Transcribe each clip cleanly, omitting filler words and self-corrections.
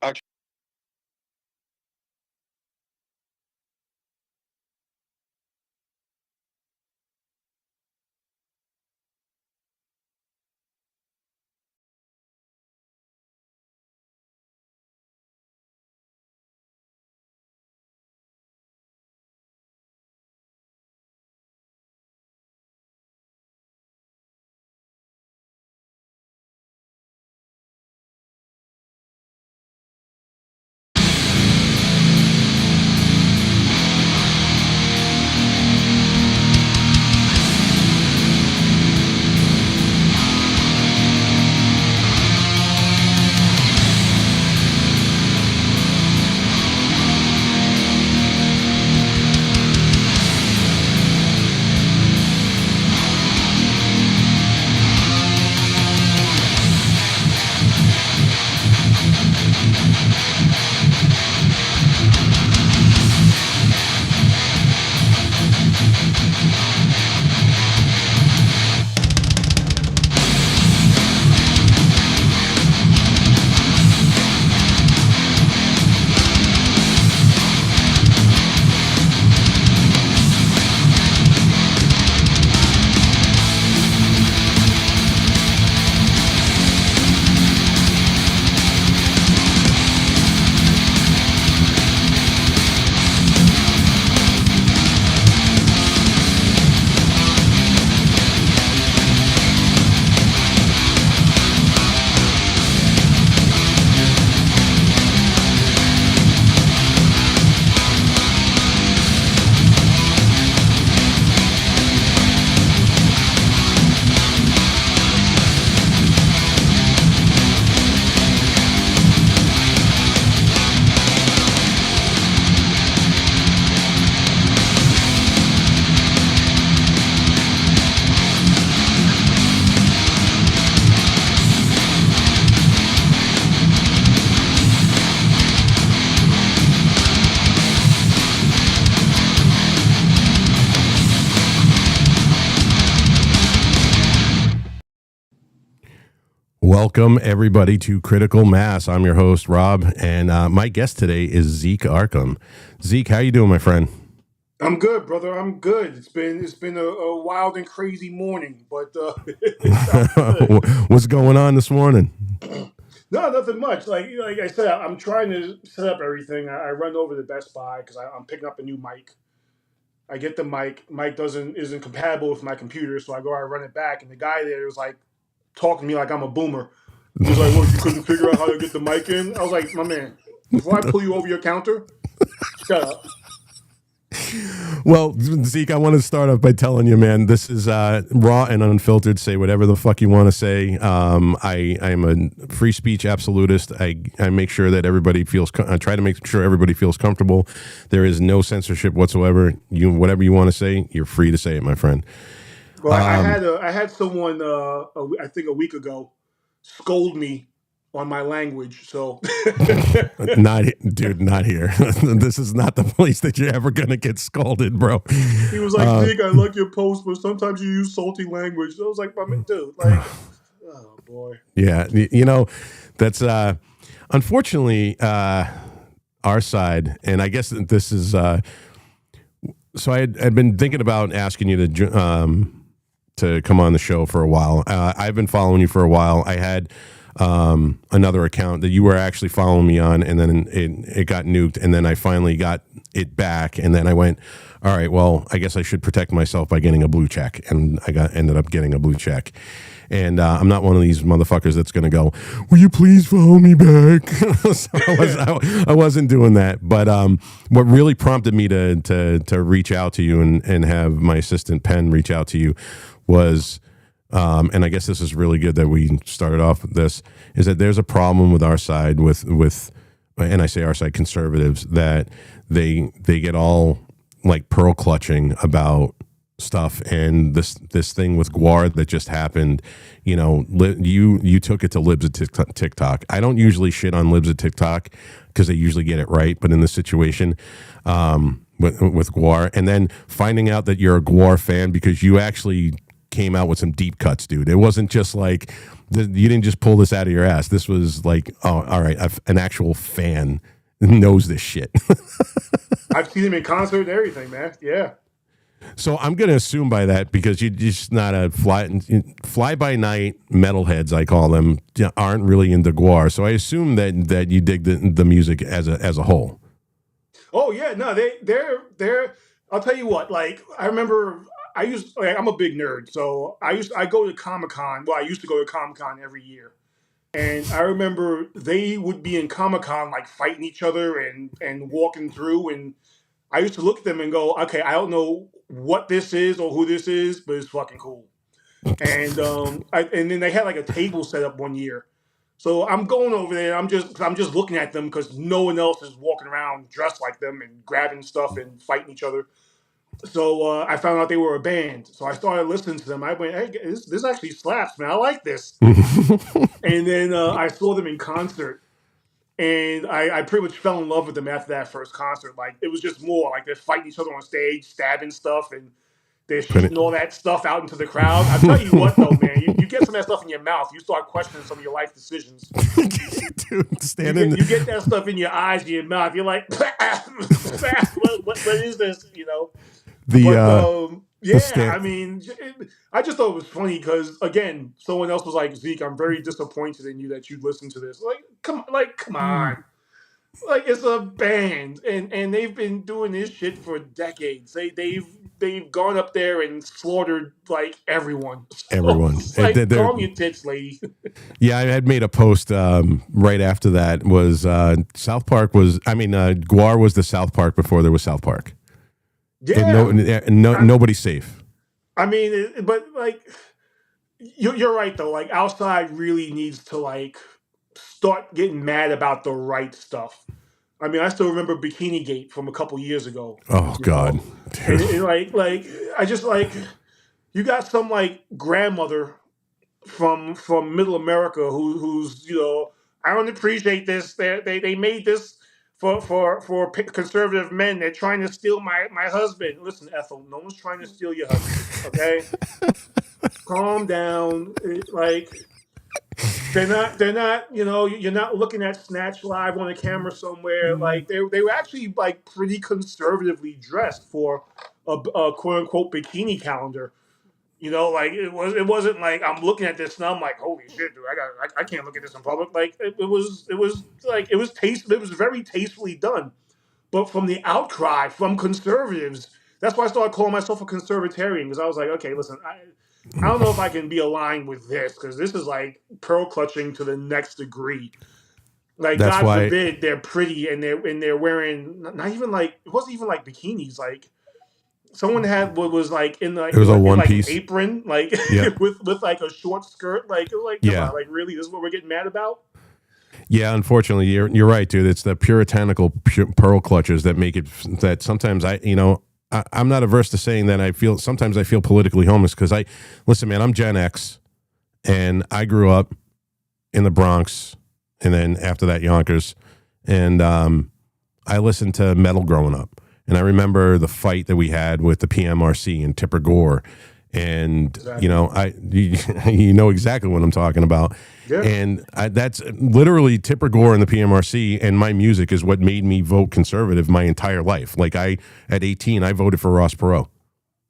Actually, Welcome everybody to Critical Mass. I'm your host Rob, and my guest today is Zeek Arkham. Zeke, how you doing, my friend? I'm good, brother. I'm good. It's been a wild and crazy morning, but I'm good. What's going on this morning? No, nothing much. Like I said, I'm trying to set up everything. I run over to Best Buy because I'm picking up a new mic. I get the mic. Mic doesn't isn't compatible with my computer, so I run it back, and the guy there was like talking to me like I'm a boomer. He was like, "What? You couldn't figure out how to get the mic in?" I was like, "My man, before I pull you over your counter, shut up." Well, Zeke, I want to start off by telling you, man, this is raw and unfiltered. Say whatever the fuck you want to say. I'm a free speech absolutist. I make sure that everybody feels. I try to make sure everybody feels comfortable. There is no censorship whatsoever. Whatever you want to say, you're free to say it, my friend. Well, I had someone I think a week ago scold me on my language. So Not, dude, not here. This is not the place that you're ever gonna get scolded, bro. he was like, "Zeke, I like your post, but sometimes you use salty language." So I was like, "My man, dude, like, oh boy." Yeah, that's unfortunately our side, and I guess that this is. So I'd been thinking about asking you to come on the show for a while. I've been following you for a while. I had another account that you were actually following me on, and then it got nuked, and then I finally got it back, and then I went, all right, well, I guess I should protect myself by getting a blue check, and ended up getting a blue check. And I'm not one of these motherfuckers that's going to go, will you please follow me back? So I wasn't doing that. But what really prompted me to reach out to you and have my assistant Penn reach out to you was, and I guess this is really good that we started off with this, is that there's a problem with our side with and I say our side, conservatives, that they get all like pearl clutching about stuff, and this thing with Guar that just happened. You took it to libs at TikTok. I don't usually shit on libs at TikTok because they usually get it right, but in this situation with Guar, and then finding out that you're a Guar fan because you actually came out with some deep cuts, dude. It wasn't just like you didn't just pull this out of your ass. This was like, oh, all right, an actual fan knows this shit. I've seen him in concert and everything, man. Yeah. So I'm going to assume by that, because you're just not a fly by night metalheads, I call them, aren't really into Guar. So I assume that you dig the music as a whole. Oh yeah, no, they're. I'll tell you what. Like I remember, I'm a big nerd, so I go to Comic-Con. Well, I used to go to Comic-Con every year, and I remember they would be in Comic-Con like fighting each other and walking through, and I used to look at them and go, okay, I don't know what this is or who this is, but it's fucking cool. And and then they had like a table set up one year. So I'm going over there. I'm just looking at them because no one else is walking around dressed like them and grabbing stuff and fighting each other. So I found out they were a band. So I started listening to them. I went, hey, this actually slaps, man. I like this. And then I saw them in concert. And I pretty much fell in love with them after that first concert. Like, it was just more like they're fighting each other on stage, stabbing stuff, and they're shooting all that stuff out into the crowd. I tell you what, though, man, you get some of that stuff in your mouth, you start questioning some of your life decisions. Dude, you get that stuff in your eyes, in your mouth. You're like, what is this? You know. I mean, I just thought it was funny because, again, someone else was like, Zeke, I'm very disappointed in you that you listened to this. Come on. Like, it's a band, and they've been doing this shit for decades. They've gone up there and slaughtered like everyone. Like, calm your tits, lady. Yeah, I had made a post right after that. Was South Park was? I mean, Guar was the South Park before there was South Park. Yeah, nobody's safe. I mean, but like, you're right though. Like, outside really needs to like start getting mad about the right stuff. I mean, I still remember Bikini Gate from a couple years ago. Oh God! And like I just like, you got some like grandmother from Middle America who's I don't appreciate this. They made this for conservative men. They're trying to steal my husband. Listen, Ethel, no one's trying to steal your husband. Okay, calm down. Like, they're not. You're not looking at Snatch Live on a camera somewhere. Like, they were actually like pretty conservatively dressed for a quote unquote bikini calendar. Like, it wasn't like I'm looking at this and I'm like, holy shit, dude, I can't look at this in public. Like, it was very tastefully done. But from the outcry from conservatives, that's why I started calling myself a conservatarian, because I was like, okay, listen, I don't know if I can be aligned with this, because this is like pearl clutching to the next degree. Like, God forbid they're pretty and they're wearing not even like, it wasn't even like bikinis, like. Someone had what was like in like, it was a one piece apron, like with like a short skirt, like come on, like, really, this is what we're getting mad about? Yeah, unfortunately, you're right, dude. It's the puritanical pearl clutchers that make it that sometimes I'm not averse to saying that I feel politically homeless, because listen, man, I'm Gen X, and I grew up in the Bronx, and then after that Yonkers, and I listened to metal growing up. And I remember the fight that we had with the PMRC and Tipper Gore, and exactly. you know exactly what I'm talking about. Yeah. And that's literally Tipper Gore and the PMRC, and my music is what made me vote conservative my entire life. Like, at 18, I voted for Ross Perot.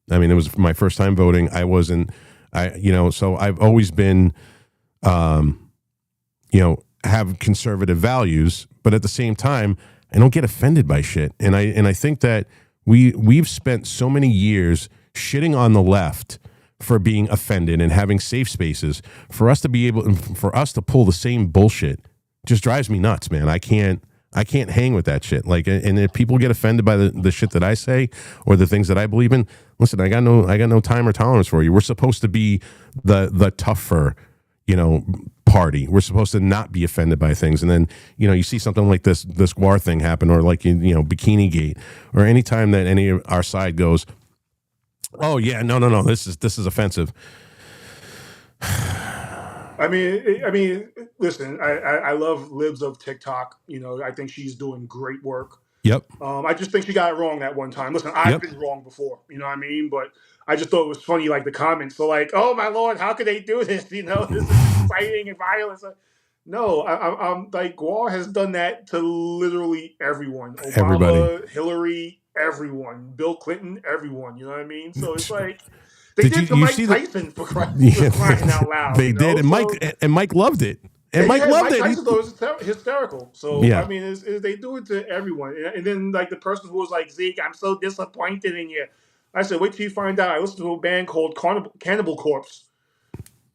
I mean, it was my first time voting. So I've always been, have conservative values, but at the same time, I don't get offended by shit. And I think that we've spent so many years shitting on the left for being offended and having safe spaces. For us to pull the same bullshit just drives me nuts, man. I can't hang with that shit. Like, and if people get offended by the shit that I say or the things that I believe in, listen, I got no time or tolerance for you. We're supposed to be the tougher, party. We're supposed to not be offended by things. And then, you see something like this Guar thing happen, or like, Bikini Gate, or any time that any of our side goes, oh yeah, no, this is offensive. I mean, listen, I love Libs of TikTok. I think she's doing great work. Yep. I just think she got it wrong that one time. Listen, I've been wrong before, you know what I mean? But I just thought it was funny, like the comments. So like, oh my Lord, how could they do this? You know, this is inciting and violence. No, I'm like, Guar has done that to literally everyone. Obama, Everybody. Hillary, everyone. Bill Clinton, everyone. You know what I mean? So it's like, they Did did to you Mike see Tyson for Yeah, crying out loud. they You know? did, and Mike loved it, and Mike Yeah, loved Mike it. Tyson thought it was hysterical. So Yeah, I mean, they do it to everyone, and then like the person who was like, "Zeke, I'm so disappointed in you." I said, "Wait till you find out." I listened to a band called Cannibal Corpse,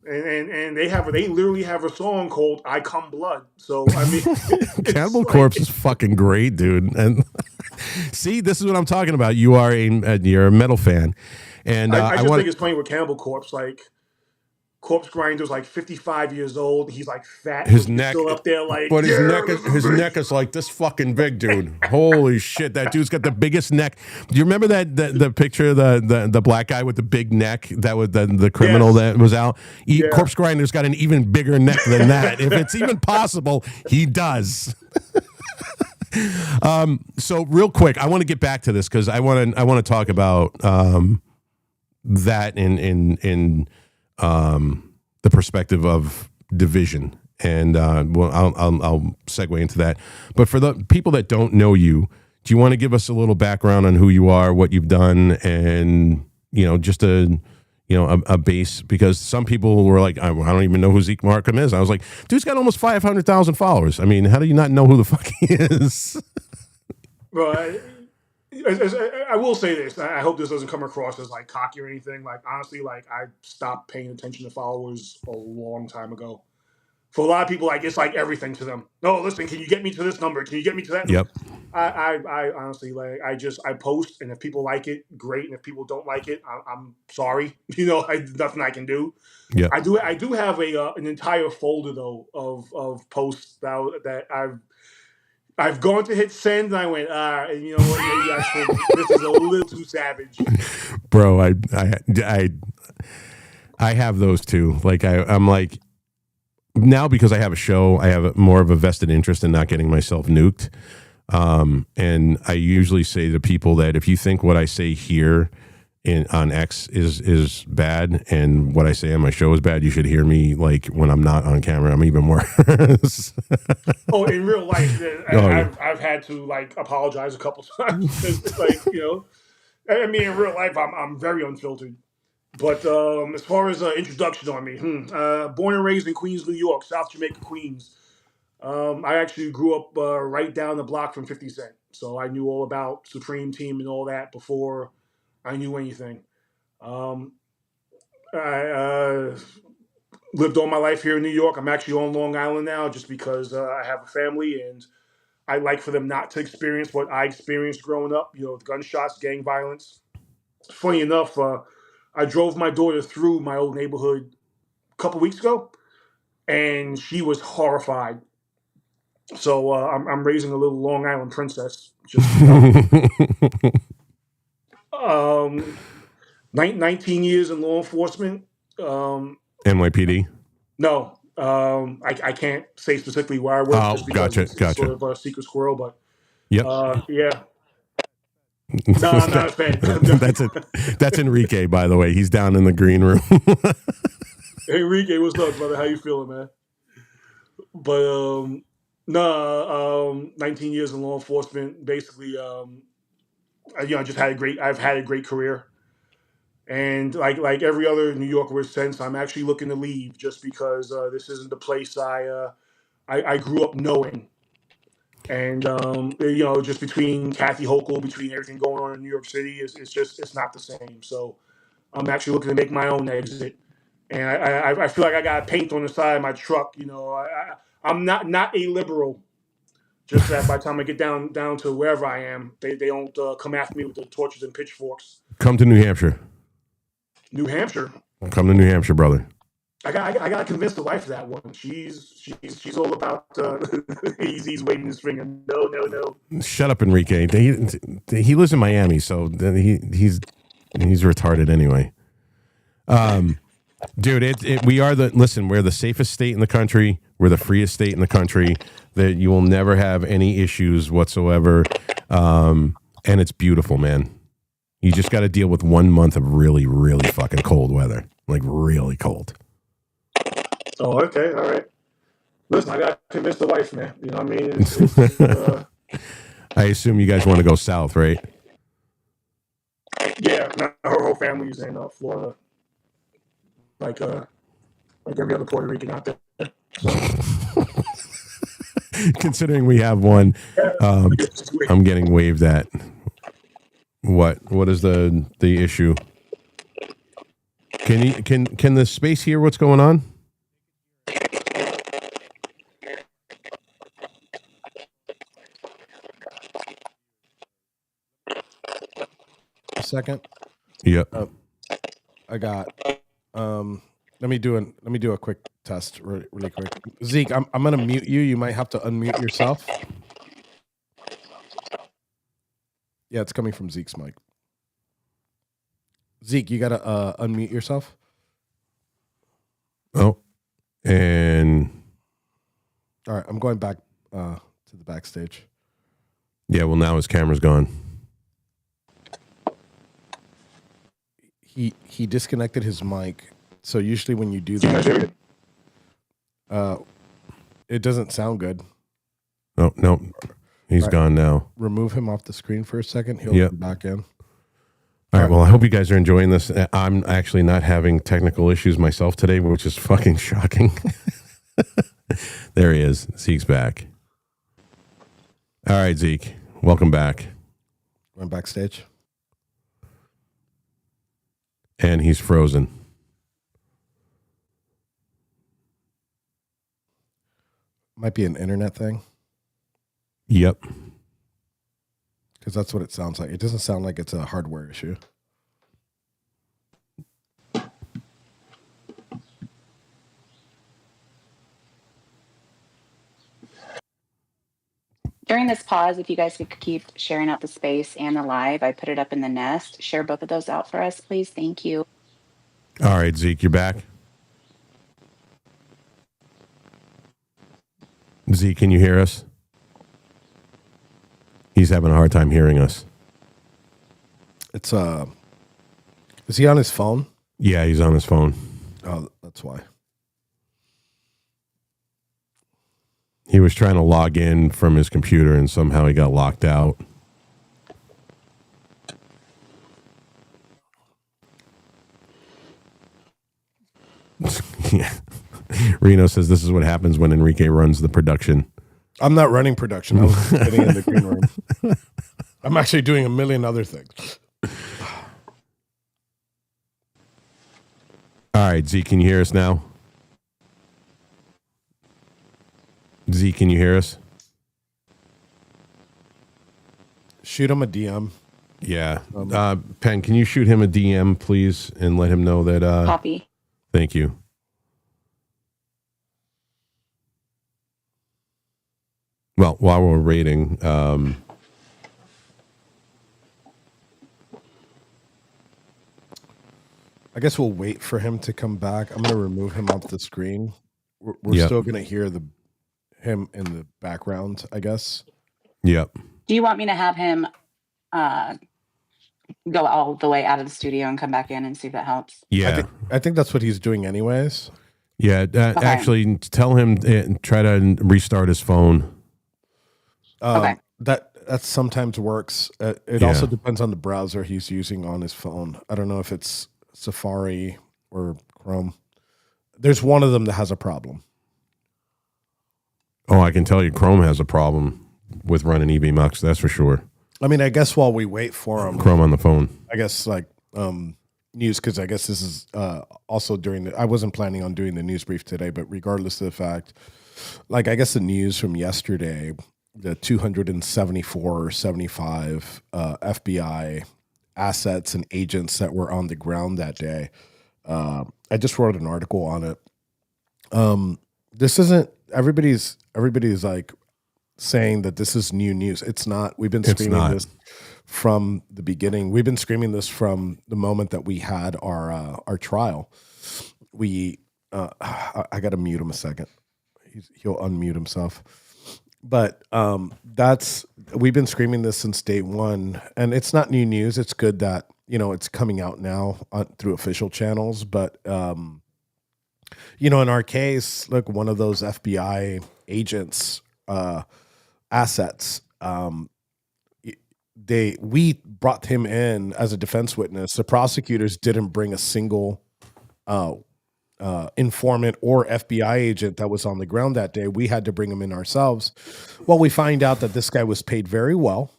and they literally have a song called "I Come Blood." So I mean, it's Cannibal Corpse is fucking great, dude. And see, this is what I'm talking about. You're a metal fan, and I just want think it's funny with Cannibal Corpse, like. Corpse Grinder's like 55 years old. He's like fat, his but he's neck, still up there like, but yeah, this is his me. neck is like this fucking big, dude. Holy shit, that dude's got the biggest neck. Do you remember the picture of the black guy with the big neck that was the criminal Yes. that was out? Yeah. Corpse Grinder's got an even bigger neck than that. If it's even possible, he does. So real quick, I want to get back to this because I want to talk about that in the perspective of division, and well, I'll segue into that. But for the people that don't know you, do you want to give us a little background on who you are, what you've done, and just a base? Because some people were like, I don't even know who Zeek Markham is. I was like, dude's got almost 500,000 followers. I mean, how do you not know who the fuck he is? Well, I will say this. I hope this doesn't come across as like cocky or anything. Like honestly, like I stopped paying attention to followers a long time ago. For a lot of people, like it's like everything to them. No, listen, can you get me to this number? Can you get me to that number? Yep. I honestly like I post, and if people like it, great, and if people don't like it, I'm sorry. Nothing I can do. Yeah. I do have an entire folder though of posts that I've gone to hit send, and I went, and you know what? Maybe I should. This is a little too savage, bro. I have those too. Like I'm like, now because I have a show, I have more of a vested interest in not getting myself nuked. And I usually say to people that if you think what I say here on X is bad, and what I say on my show is bad, you should hear me like when I'm not on camera. I'm even worse. Oh, in real life, I've had to like apologize a couple times. It's like I mean, in real life, I'm very unfiltered. But as far as introduction on me, born and raised in Queens, New York, South Jamaica, Queens. I actually grew up right down the block from 50 Cent, so I knew all about Supreme Team and all that before I knew anything. I lived all my life here in New York. I'm actually on Long Island now just because I have a family and I like for them not to experience what I experienced growing up, gunshots, gang violence. Funny enough, I drove my daughter through my old neighborhood a couple weeks ago, and she was horrified. So I'm raising a little Long Island princess. Just 19 years in law enforcement. NYPD. No, I can't say specifically where I work. Oh, just because it's sort of a secret squirrel, but yep. Yeah. No, I'm not a fan. That's Enrique, by the way. He's down in the green room. Enrique, what's up, brother? How you feeling, man? But 19 years in law enforcement. Basically, I've had a great career, and like every other New Yorker since, I'm actually looking to leave just because this isn't the place I grew up knowing. And just between Kathy Hochul, between everything going on in New York City, it's not the same. So I'm actually looking to make my own exit, and I feel like I got paint on the side of my truck. I'm not a liberal. Just that by the time I get down to wherever I am, they don't come after me with the torches and pitchforks. Come to New Hampshire. New Hampshire. Come to New Hampshire, brother. I got to convince the wife of that one. She's all about he's waving his finger. No. Shut up, Enrique. He lives in Miami, so he's retarded anyway. Dude, we're the safest state in the country. We're the freest state in the country. That you will never have any issues whatsoever. And it's beautiful, man. You just got to deal with 1 month of really, really fucking cold weather, like really cold. Oh, okay, all right. Listen, I got to convince the wife, man. You know what I mean? I assume you guys want to go south, right? Yeah, her whole family's in Florida, like every other Puerto Rican out there. Considering we have one, I'm getting waved at. What is the issue? Can the space hear what's going on? A second. Yep. I got. Let me do a quick test really quick. Zeek, I'm gonna mute you. You might have to unmute yourself. Yeah, it's coming from Zeke's mic. Zeek, you gotta unmute yourself. Oh, and all right, I'm going back to the backstage. Yeah, well, now his camera's gone. He disconnected his mic. So usually when you do that, it doesn't sound good. Oh, no. He's gone now. Remove him off the screen for a second. He'll come back in. All right. Well, I hope you guys are enjoying this. I'm actually not having technical issues myself today, which is fucking shocking. There he is. Zeke's back. All right, Zeek. Welcome back. I'm backstage. And he's frozen. Might be an internet thing. Yep. Because that's what it sounds like. It doesn't sound like it's a hardware issue. During this pause, if you guys could keep sharing out the space and the live, I put it up in the nest. Share both of those out for us, please. Thank you. All right, Zeek, you're back. Zeek, can you hear us? He's having a hard time hearing us. It's is he on his phone? Yeah, he's on his phone. Oh, that's why. He was trying to log in from his computer and somehow he got locked out. Yeah. Reno says this is what happens when Enrique runs the production. I'm not running production. I was sitting in the green room. I'm actually doing a million other things. All right, Zeke, can you hear us now? Zeke, can you hear us? Shoot him a DM. Yeah. Penn, can you shoot him a DM, please, and let him know that... Copy. Thank you. Well, while we're waiting, I guess we'll wait for him to come back. I'm going to remove him off the screen. We're still going to hear him in the background, I guess. Yep. Do you want me to have him go all the way out of the studio and come back in and see if that helps? Yeah. I think that's what he's doing anyways. Yeah. Actually, tell him try to restart his phone. Okay. That sometimes works. It also depends on the browser he's using on his phone. I don't know if it's Safari or Chrome. There's one of them that has a problem. Oh, I can tell you Chrome has a problem with running EBMux, that's for sure. I mean, I guess while we wait for him, Chrome on the phone. I guess news, because I guess this is also I wasn't planning on doing the news brief today, but regardless of the fact, like I guess the news from yesterday, the 274 or 75 FBI assets and agents that were on the ground that day. I just wrote an article on it. This isn't everybody's like saying that this is new news. It's not. We've been screaming this from the beginning. We've been screaming this from the moment that we had our trial. I got to mute him a second. He'll unmute himself. But we've been screaming this since day one, and it's not new news. It's good that it's coming out now through official channels. But in our case, look, one of those FBI agents' assets. We brought him in as a defense witness. The prosecutors didn't bring a single informant or FBI agent that was on the ground that day. We had to bring him in ourselves. Well, we find out that this guy was paid very well.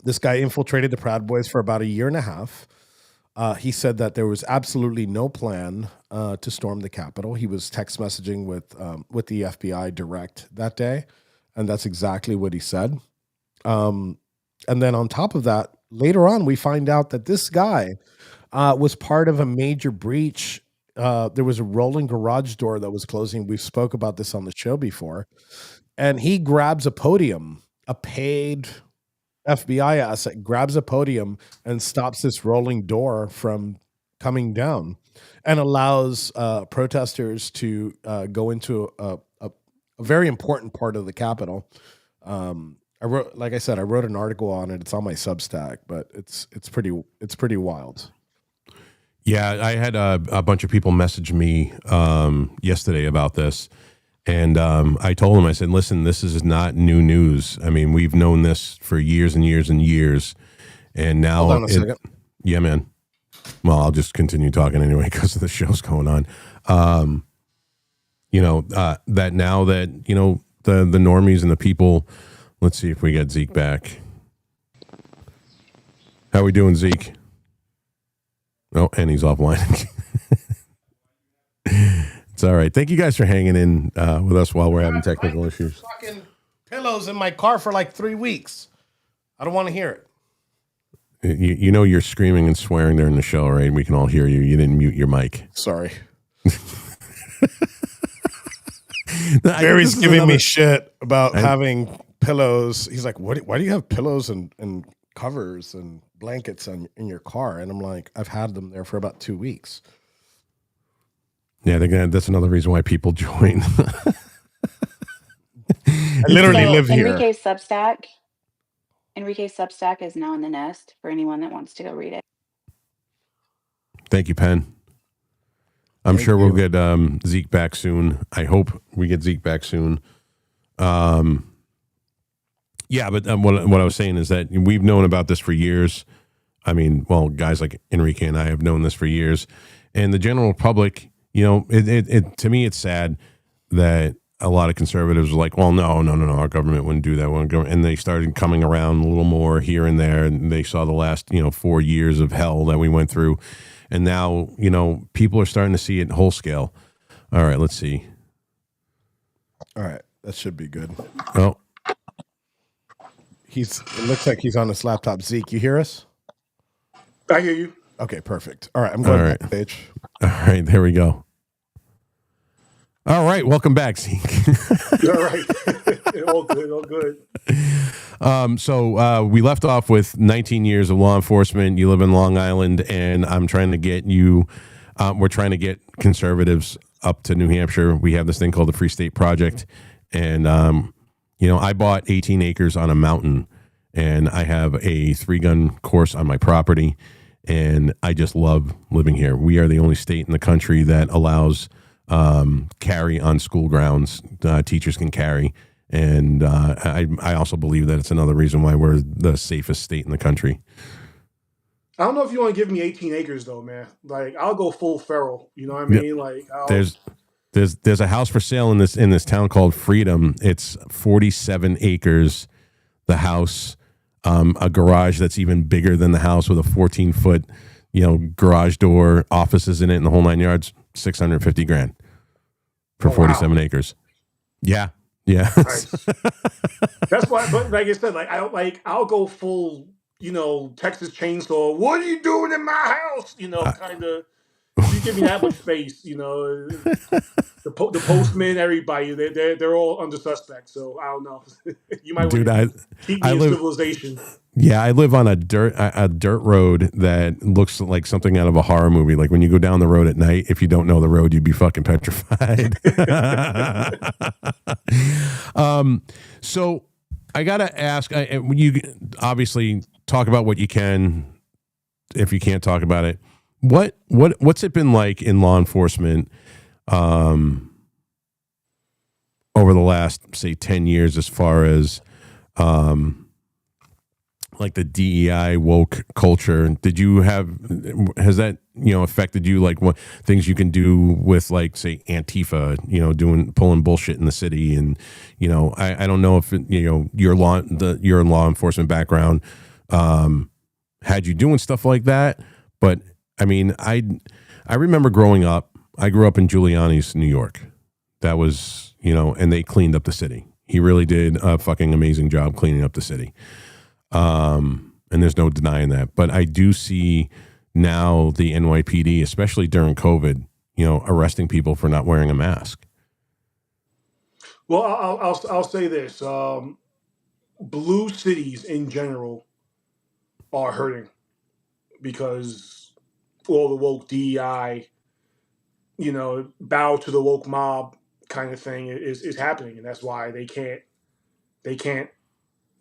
This guy infiltrated the Proud Boys for about a year and a half. He said that there was absolutely no plan to storm the Capitol. He was text messaging with the FBI direct that day, and that's exactly what he said. And then on top of that, later on, we find out that this guy was part of a major breach. There was a rolling garage door that was closing. We spoke about this on the show before. And he grabs a podium, a paid FBI asset, grabs a podium and stops this rolling door from coming down and allows protesters to go into a very important part of the Capitol. I wrote an article on it. It's on my Substack, but it's pretty wild. Yeah, I had a bunch of people message me yesterday about this, and I told them, I said, listen, this is not new news. I mean, we've known this for years and years and years, and now... Hold on a second. Yeah, man. Well, I'll just continue talking anyway because the show's going on. That now that, the normies and the people... Let's see if we get Zeek back. How we doing, Zeek? Oh, and he's offline. It's all right. Thank you guys for hanging in with us while we're having technical issues. Fucking pillows in my car for like 3 weeks. I don't want to hear it. You're screaming and swearing during the show, right? We can all hear you. You didn't mute your mic. Sorry. Barry's giving me shit about having pillows. He's like, why do you have pillows and covers and blankets in your car? And I'm like, I've had them there for about 2 weeks. Yeah, that's another reason why people join. I literally live here. Enrique's Substack is now in the nest for anyone that wants to go read it. Thank you, Penn. I'm sure we'll get Zeek back soon. I hope we get Zeek back soon. Yeah, but what I was saying is that we've known about this for years. I mean, well, guys like Enrique and I have known this for years. And the general public, it to me, it's sad that a lot of conservatives are like, well, no, our government wouldn't do that. And they started coming around a little more here and there. And they saw the last, 4 years of hell that we went through. And now, people are starting to see it whole scale. All right, let's see. All right, that should be good. Oh. It looks like he's on his laptop. Zeke, you hear us? I hear you. Okay, perfect. All right, I'm going backstage. All right, there we go. All right, welcome back, Zeke. All right. all good. So we left off with 19 years of law enforcement. You live in Long Island, and I'm trying to get you, we're trying to get conservatives up to New Hampshire. We have this thing called the Free State Project, and I bought 18 acres on a mountain, and I have a 3-gun course on my property, and I just love living here. We are the only state in the country that allows carry on school grounds. Teachers can carry, and I also believe that it's another reason why we're the safest state in the country. I don't know if you want to give me 18 acres, though, man. Like, I'll go full feral. You know what I mean? Yeah. Like, There's a house for sale in this town called Freedom. It's 47 acres. The house, a garage that's even bigger than the house with a 14-foot, garage door, offices in it, and the whole 9 yards. $650,000 for 47 acres. Yeah. Nice. That's why. But like I said, I'll go full, Texas Chainsaw. What are you doing in my house? Kind of. You give me that much space, the postman, everybody, they're all under suspect. So I don't know. You might want to keep me in civilization. Yeah, I live on a dirt road that looks like something out of a horror movie. Like when you go down the road at night, if you don't know the road, you'd be fucking petrified. So I gotta ask. You obviously talk about what you can. If you can't talk about it, what's it been like in law enforcement over the last, say, 10 years, as far as like the DEI woke culture? Has that affected you, like what things you can do with, like, say, Antifa, pulling bullshit in the city? And I don't know if your law enforcement background had you doing stuff like that, but I mean, I remember growing up. I grew up in Giuliani's New York. That was, and they cleaned up the city. He really did a fucking amazing job cleaning up the city. And there's no denying that. But I do see now the NYPD, especially during COVID, arresting people for not wearing a mask. Well, I'll say this: blue cities in general are hurting because all the woke DEI, bow to the woke mob kind of thing is happening, and that's why they can't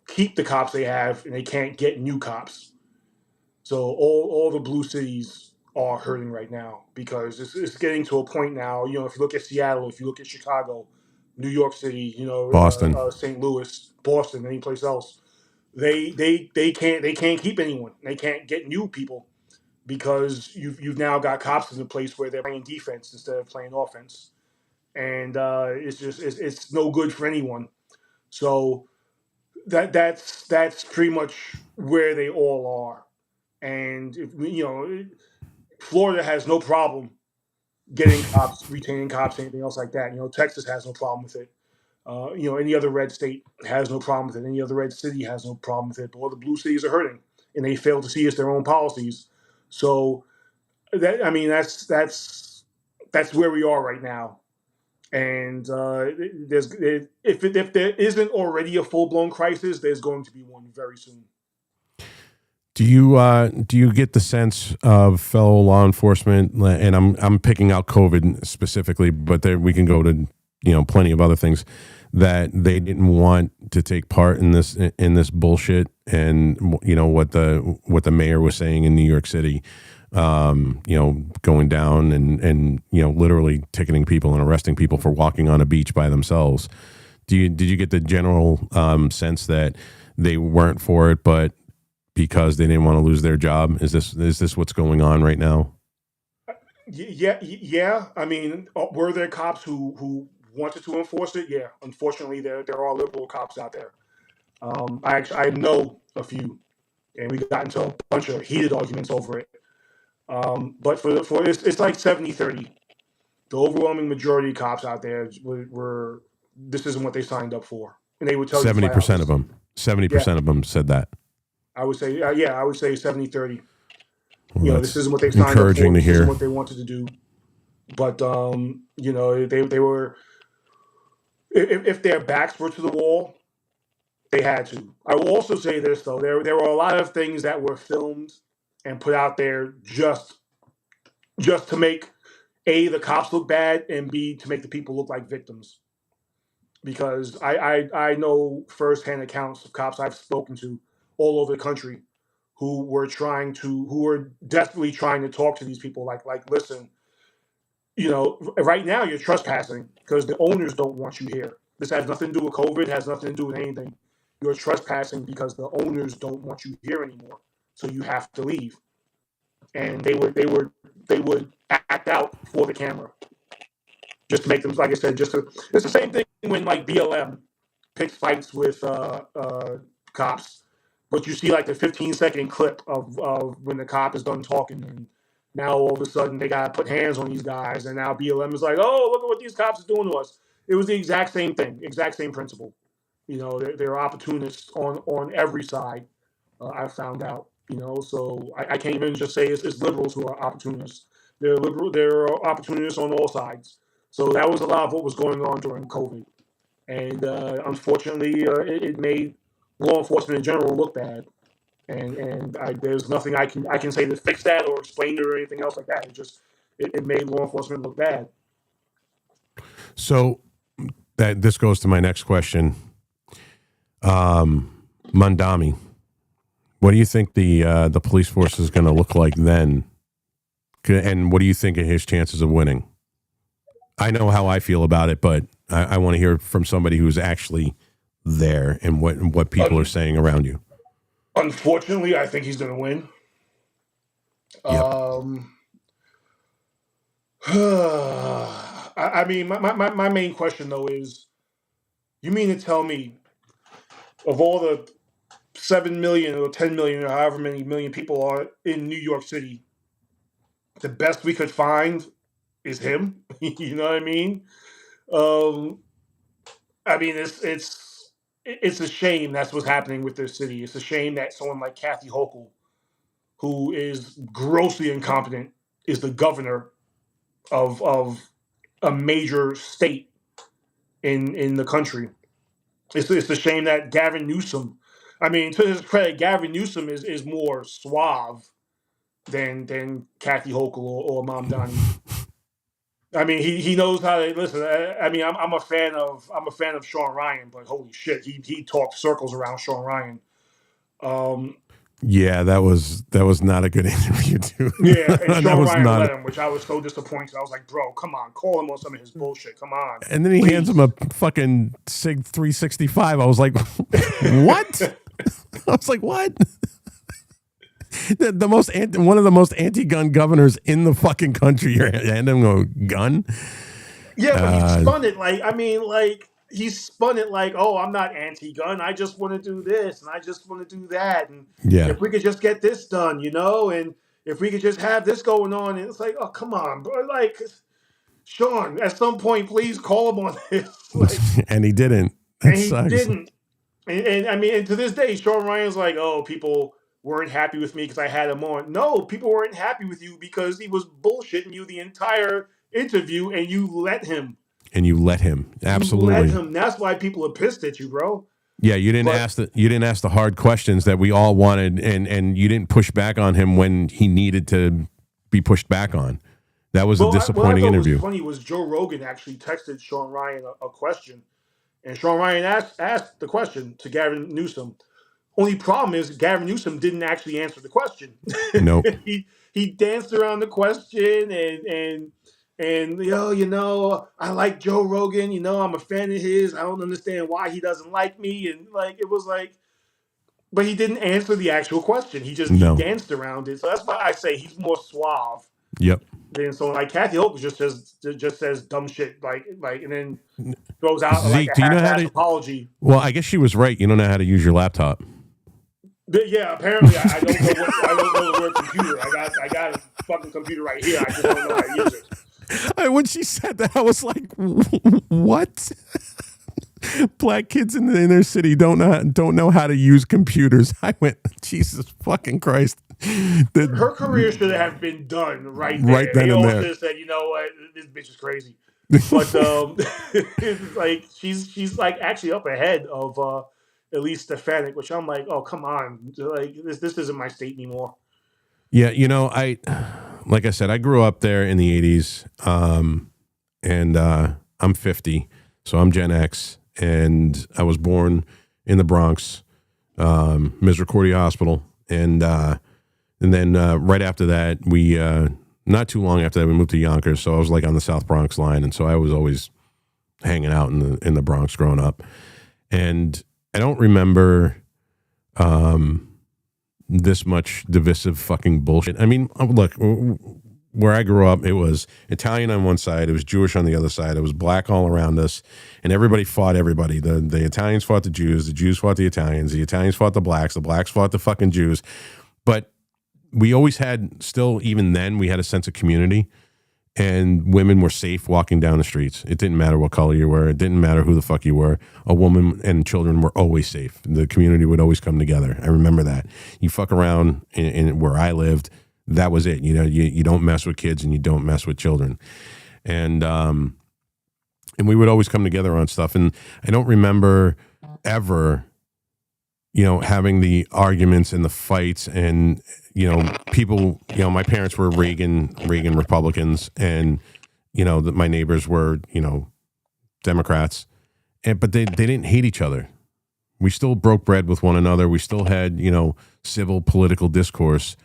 keep the cops they have, and they can't get new cops. So all the blue cities are hurting right now because it's getting to a point now. If you look at Seattle, if you look at Chicago, New York City, Boston, St. Louis, Boston, any place else, they can't keep anyone. They can't get new people because you've now got cops in a place where they're playing defense instead of playing offense, and it's no good for anyone. So that's pretty much where they all are. And if Florida has no problem getting cops, retaining cops, anything else like that. Texas has no problem with it. Any other red state has no problem with it. Any other red city has no problem with it. But all the blue cities are hurting, and they fail to see it's their own policies. So that's where we are right now. And if there isn't already a full blown crisis, there's going to be one very soon. Do you get the sense of fellow law enforcement, and I'm picking out COVID specifically, but we can go to plenty of other things, that they didn't want to take part in this bullshit, and what the mayor was saying in New York City, going down and literally ticketing people and arresting people for walking on a beach by themselves? Did you get the general sense that they weren't for it, but because they didn't want to lose their job? Is this what's going on right now? Yeah. I mean, were there cops who wanted to enforce it? Yeah. Unfortunately, there are liberal cops out there. I know a few, and we got into a bunch of heated arguments over it. But for it's like 70-30. The overwhelming majority of cops out there were this isn't what they signed up for, and they would tell 70% of them. 70% of them said that. I would say, I would say 70-30. Well, this isn't what they signed up for. Encouraging to this hear. Isn't what they wanted to do. But they were. If their backs were to the wall, they had to. I will also say this though: there were a lot of things that were filmed and put out there just to make the cops look bad, and B, to make the people look like victims. Because I know firsthand accounts of cops I've spoken to all over the country who were desperately trying to talk to these people like listen, right now you're trespassing because the owners don't want you here. This has nothing to do with COVID, has nothing to do with anything. You're trespassing because the owners don't want you here anymore. So you have to leave. And they would act out for the camera. Just to make them, like I said, it's the same thing when like BLM picks fights with cops, but you see like the 15-second clip of when the cop is done talking, and now all of a sudden they gotta put hands on these guys, and now BLM is like, oh, look at what these cops are doing to us. It was the exact same thing, exact same principle. There are opportunists on every side. I found out. So I can't even just say it's liberals who are opportunists. There are opportunists on all sides. So that was a lot of what was going on during COVID. And unfortunately, it made law enforcement in general look bad. And there's nothing I can say to fix that or explain it or anything else like that. It made law enforcement look bad. So this goes to my next question. Mandami. What do you think the police force is going to look like then? And what do you think of his chances of winning? I know how I feel about it, but I want to hear from somebody who's actually there and what people are saying around you. Unfortunately, I think he's going to win. Yep. I mean, my main question, though, is you mean to tell me of all the 7 million or 10 million or however many million people are in New York City, the best we could find is him? You know what I mean? I mean, it's a shame that's what's happening with this city. It's a shame that someone like Kathy Hochul, who is grossly incompetent, is the governor of a major state in the country. It's a shame that Gavin Newsom. I mean, to his credit, Gavin Newsom is more suave than Kathy Hochul or Mamdani. I mean, he knows how to listen. I mean, I'm a fan of Sean Ryan, but holy shit, he talked circles around Sean Ryan. Yeah, that was not a good interview, too. Yeah, and Sean Ryan let him, which I was so disappointed. I was like, bro, come on, call him on some of his bullshit. Come on. And then he hands him a fucking SIG 365. I was like, what? I was like, what? One of the most anti-gun governors in the fucking country. You're handing him a gun? Yeah, but he spun it like he spun it like, oh, I'm not anti-gun. I just want to do this and I just want to do that. And if we could just get this done, and if we could just have this going on, and it's like, oh, come on, bro. Like, Sean, at some point, please call him on this. Like, and he didn't. He didn't. And I mean, and to this day, Sean Ryan's like, oh, people weren't happy with me because I had him on. No, people weren't happy with you because he was bullshitting you the entire interview, and you let him. Absolutely. You let him. That's why people are pissed at you, bro. Yeah, you didn't ask the hard questions that we all wanted, and you didn't push back on him when he needed to be pushed back on. That was a disappointing interview. What was funny was Joe Rogan actually texted Sean Ryan a question, and Sean Ryan asked the question to Gavin Newsom. Only problem is Gavin Newsom didn't actually answer the question. Nope. he danced around the question and I like Joe Rogan. I'm a fan of his. I don't understand why he doesn't like me. And it was like, but he didn't answer the actual question. He just he danced around it. So that's why I say he's more suave. Yep. Then so Kathy Hochul just says dumb shit and then throws out Zeek, like a half-assed apology. Well, I guess she was right. You don't know how to use your laptop. Yeah, apparently I don't know the word computer. I got a fucking computer right here. I just don't know how to use it. When she said that, I was like, what? Black kids in the inner city don't know how to use computers. I went, Jesus fucking Christ. Her career should have been done right there. Right then and there. Just said, you know what, this bitch is crazy. But it's like she's like actually up ahead of at least Stefanik, which I'm like, oh come on, like this isn't my state anymore. Yeah, like I said, I grew up there in the 80s, and I'm 50, so I'm Gen X, and I was born in the Bronx, Misericordia Hospital, and then right after that, we not too long after that, we moved to Yonkers, so I was like on the South Bronx line, and so I was always hanging out in the Bronx growing up, and I don't remember this much divisive fucking bullshit. I mean, look, where I grew up, it was Italian on one side, it was Jewish on the other side, it was black all around us, and everybody fought everybody. The Italians fought the Jews fought the Italians fought the blacks fought the fucking Jews. But we always had, still even then, we had a sense of community, and women were safe walking down the streets. It didn't matter what color you were. It didn't matter who the fuck you were. A woman and children were always safe. The community would always come together. I remember that. You fuck around in where I lived, that was it. You don't mess with kids and you don't mess with children. And we would always come together on stuff. And I don't remember ever, having the arguments and the fights and, people, my parents were Reagan Republicans, and, my neighbors were, Democrats, but they didn't hate each other. We still broke bread with one another. We still had, civil political discourse.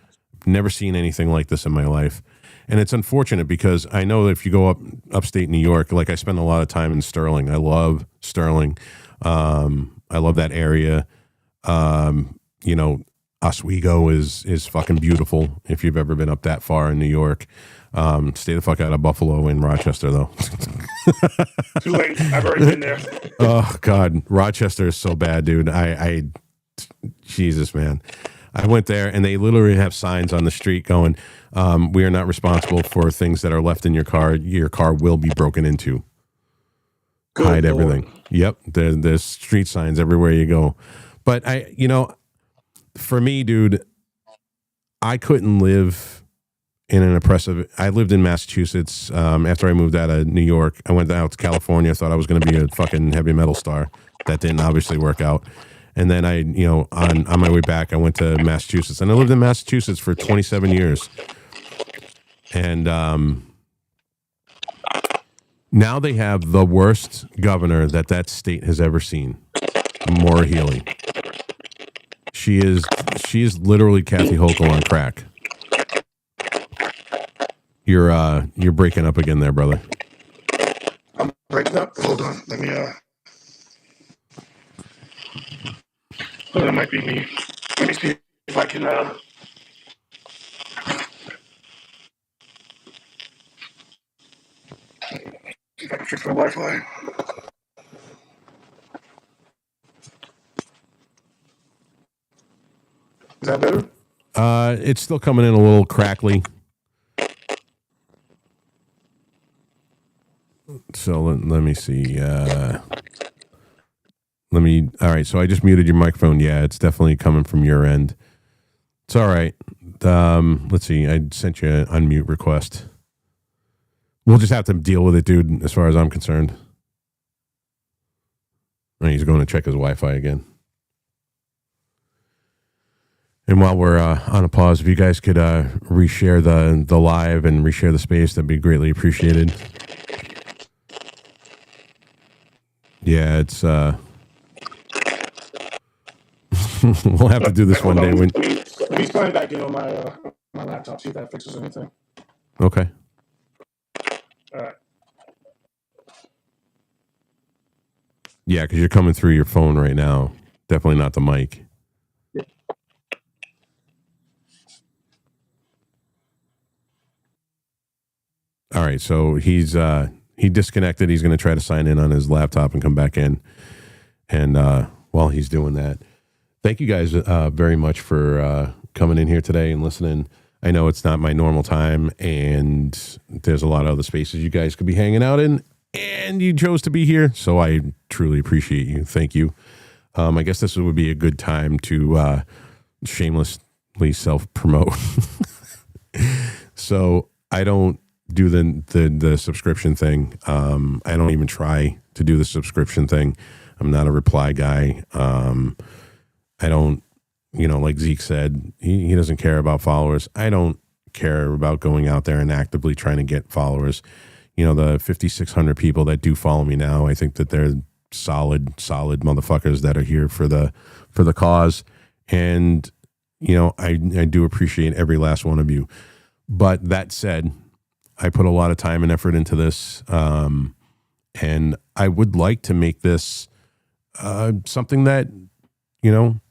Never seen anything like this in my life. And it's unfortunate because I know that if you go upstate New York, like I spend a lot of time in Sterling. I love Sterling. I love that area. Oswego is fucking beautiful if you've ever been up that far in New York. Stay the fuck out of Buffalo and Rochester, though. Too late. I've already been there. Oh, God. Rochester is so bad, dude. Jesus, man. I went there, and they literally have signs on the street going, we are not responsible for things that are left in your car. Your car will be broken into. Good Hide Lord. everything. Yep. There's street signs everywhere you go. But for me, dude, I couldn't live in an oppressive. I lived in Massachusetts. After I moved out of New York, I went out to California. Thought I was going to be a fucking heavy metal star. That didn't obviously work out. And then on my way back, I went to Massachusetts, and I lived in Massachusetts for 27 years. And now they have the worst governor that state has ever seen, Maura Healey. She is literally Kathy Hochul on crack. You're breaking up again there, brother. I'm breaking up. Hold on. Let me Oh, that might be me. Let me see if I can fix my Wi-Fi. Is that better? It's still coming in a little crackly. So let me see. All right, so I just muted your microphone. Yeah, it's definitely coming from your end. It's all right. Let's see. I sent you an unmute request. We'll just have to deal with it, dude, as far as I'm concerned. And he's going to check his Wi-Fi again. And while we're on a pause, if you guys could reshare the live and reshare the space, that'd be greatly appreciated. Yeah, it's... we'll have to do this one day. Let me sign back in on my laptop, see if that fixes anything. Okay. All right. Yeah, because you're coming through your phone right now. Definitely not the mic. Yeah. All right, so he disconnected. He's going to try to sign in on his laptop and come back in. And while he's doing that, thank you guys very much for coming in here today and listening. I know it's not my normal time, and there's a lot of other spaces you guys could be hanging out in, and you chose to be here, so I truly appreciate you. Thank you. I guess this would be a good time to shamelessly self-promote. So I don't do the subscription thing. I don't even try to do the subscription thing. I'm not a reply guy. I don't, like Zeek said, he doesn't care about followers. I don't care about going out there and actively trying to get followers. The 5,600 people that do follow me now, I think that they're solid motherfuckers that are here for the cause. And, I do appreciate every last one of you. But that said, I put a lot of time and effort into this. And I would like to make this something that, you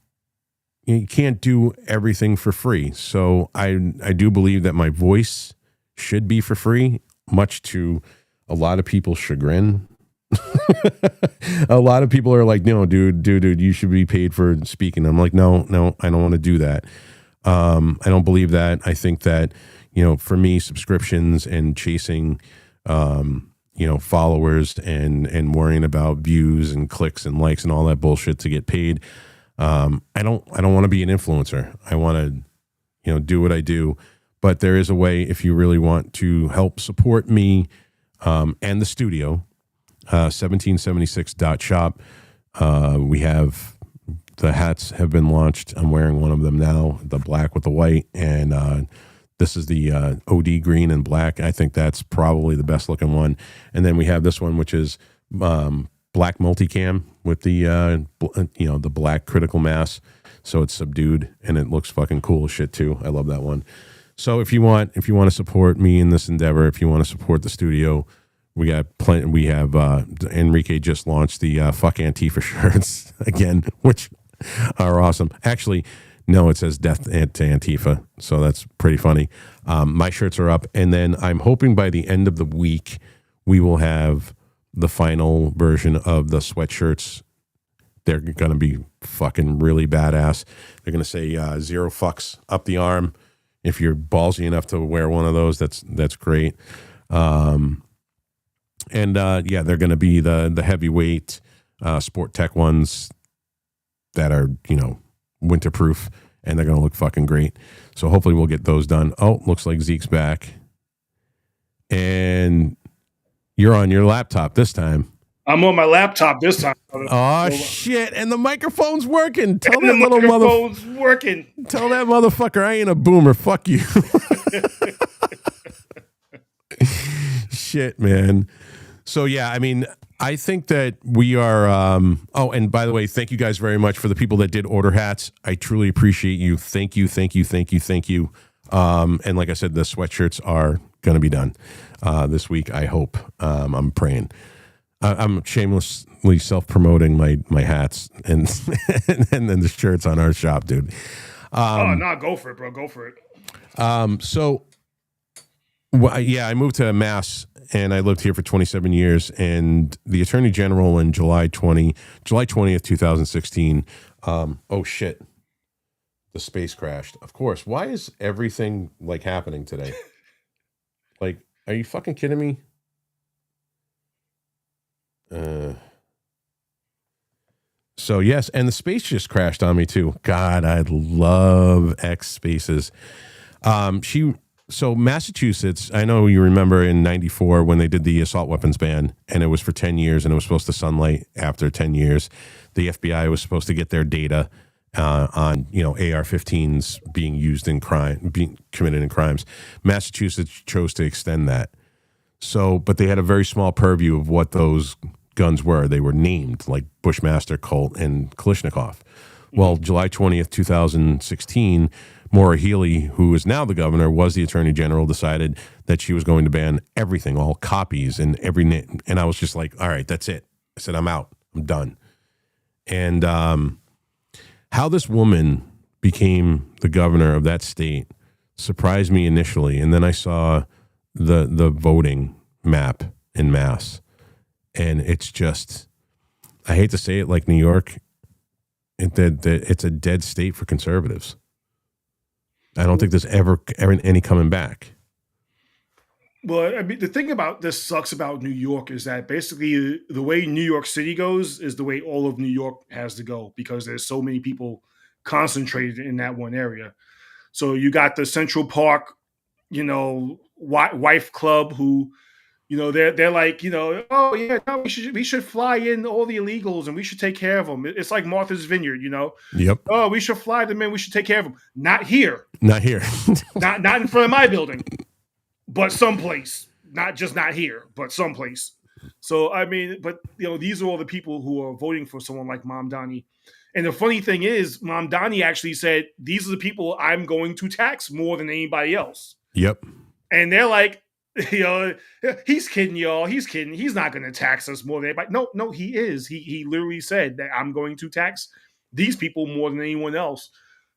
can't do everything for free. So I do believe that my voice should be for free, much to a lot of people's chagrin. A lot of people are like, no, dude, you should be paid for speaking. I'm like, no, I don't want to do that. I don't believe that. I think that, for me, subscriptions and chasing, followers and worrying about views and clicks and likes and all that bullshit to get paid. I don't want to be an influencer. I want to, do what I do, but there is a way if you really want to help support me, and the studio, 1776.shop. We have the hats have been launched. I'm wearing one of them now, the black with the white. And, this is the OD green and black. I think that's probably the best looking one. And then we have this one, which is black multicam with the the black critical mass, so it's subdued and it looks fucking cool as shit too. I love that one. So if you want to support me in this endeavor, if you want to support the studio, we got plenty. We have Enrique just launched the fuck Antifa shirts again, which are awesome. Actually, no, it says death to Antifa, so that's pretty funny. My shirts are up, and then I'm hoping by the end of the week we will have the final version of the sweatshirts. They're going to be fucking really badass. They're going to say zero fucks up the arm. If you're ballsy enough to wear one of those, that's great. They're going to be the heavyweight Sport Tech ones that are, winterproof, and they're going to look fucking great. So hopefully we'll get those done. Oh, looks like Zeke's back. And you're on your laptop this time. I'm on my laptop this time. Oh, shit. And the microphone's working. Tell that little microphone's working. Tell that motherfucker I ain't a boomer. Fuck you. Shit, man. So, yeah, I mean, I think that we are. And by the way, thank you guys very much for the people that did order hats. I truly appreciate you. Thank you. And like I said, the sweatshirts are going to be done this week, I hope. I'm praying. I'm shamelessly self-promoting my hats and and then the shirts on our shop, dude. Go for it, bro. Go for it. I moved to Mass, and I lived here for 27 years. And the Attorney General in July 20th, 2016. Oh shit, the space crashed. Of course. Why is everything like happening today? Like, are you fucking kidding me? So yes, and the space just crashed on me too. God, I love X spaces. So Massachusetts, I know you remember in 94 when they did the assault weapons ban, and it was for 10 years, and it was supposed to sunlight after 10 years. The FBI was supposed to get their data on AR-15s being used in crime, being committed in crimes. Massachusetts chose to extend that. So, but they had a very small purview of what those guns were. They were named like Bushmaster, Colt, and Kalashnikov. Well, July 20th, 2016, Maura Healey, who is now the governor, was the attorney general, decided that she was going to ban everything, all copies and every name. And I was just like, all right, that's it. I said, I'm out. I'm done. And how this woman became the governor of that state surprised me initially. And then I saw the voting map in Mass. And it's just, I hate to say it, like New York, it's a dead state for conservatives. I don't think there's ever any coming back. Well, I mean, the thing about this sucks about New York is that basically the way New York City goes is the way all of New York has to go, because there's so many people concentrated in that one area. So you got the Central Park, wife club who, they're like, oh yeah, no, we should fly in all the illegals and we should take care of them. It's like Martha's Vineyard, Yep. Oh, we should fly them in. We should take care of them. Not here. Not here. not in front of my building, but someplace. Not here, but someplace. So I mean, but these are all the people who are voting for someone like Mamdani. And the funny thing is, Mamdani actually said, these are the people I'm going to tax more than anybody else. Yep. And they're like, he's kidding, y'all. He's kidding. He's not going to tax us more than anybody. No, he is. He literally said that I'm going to tax these people more than anyone else.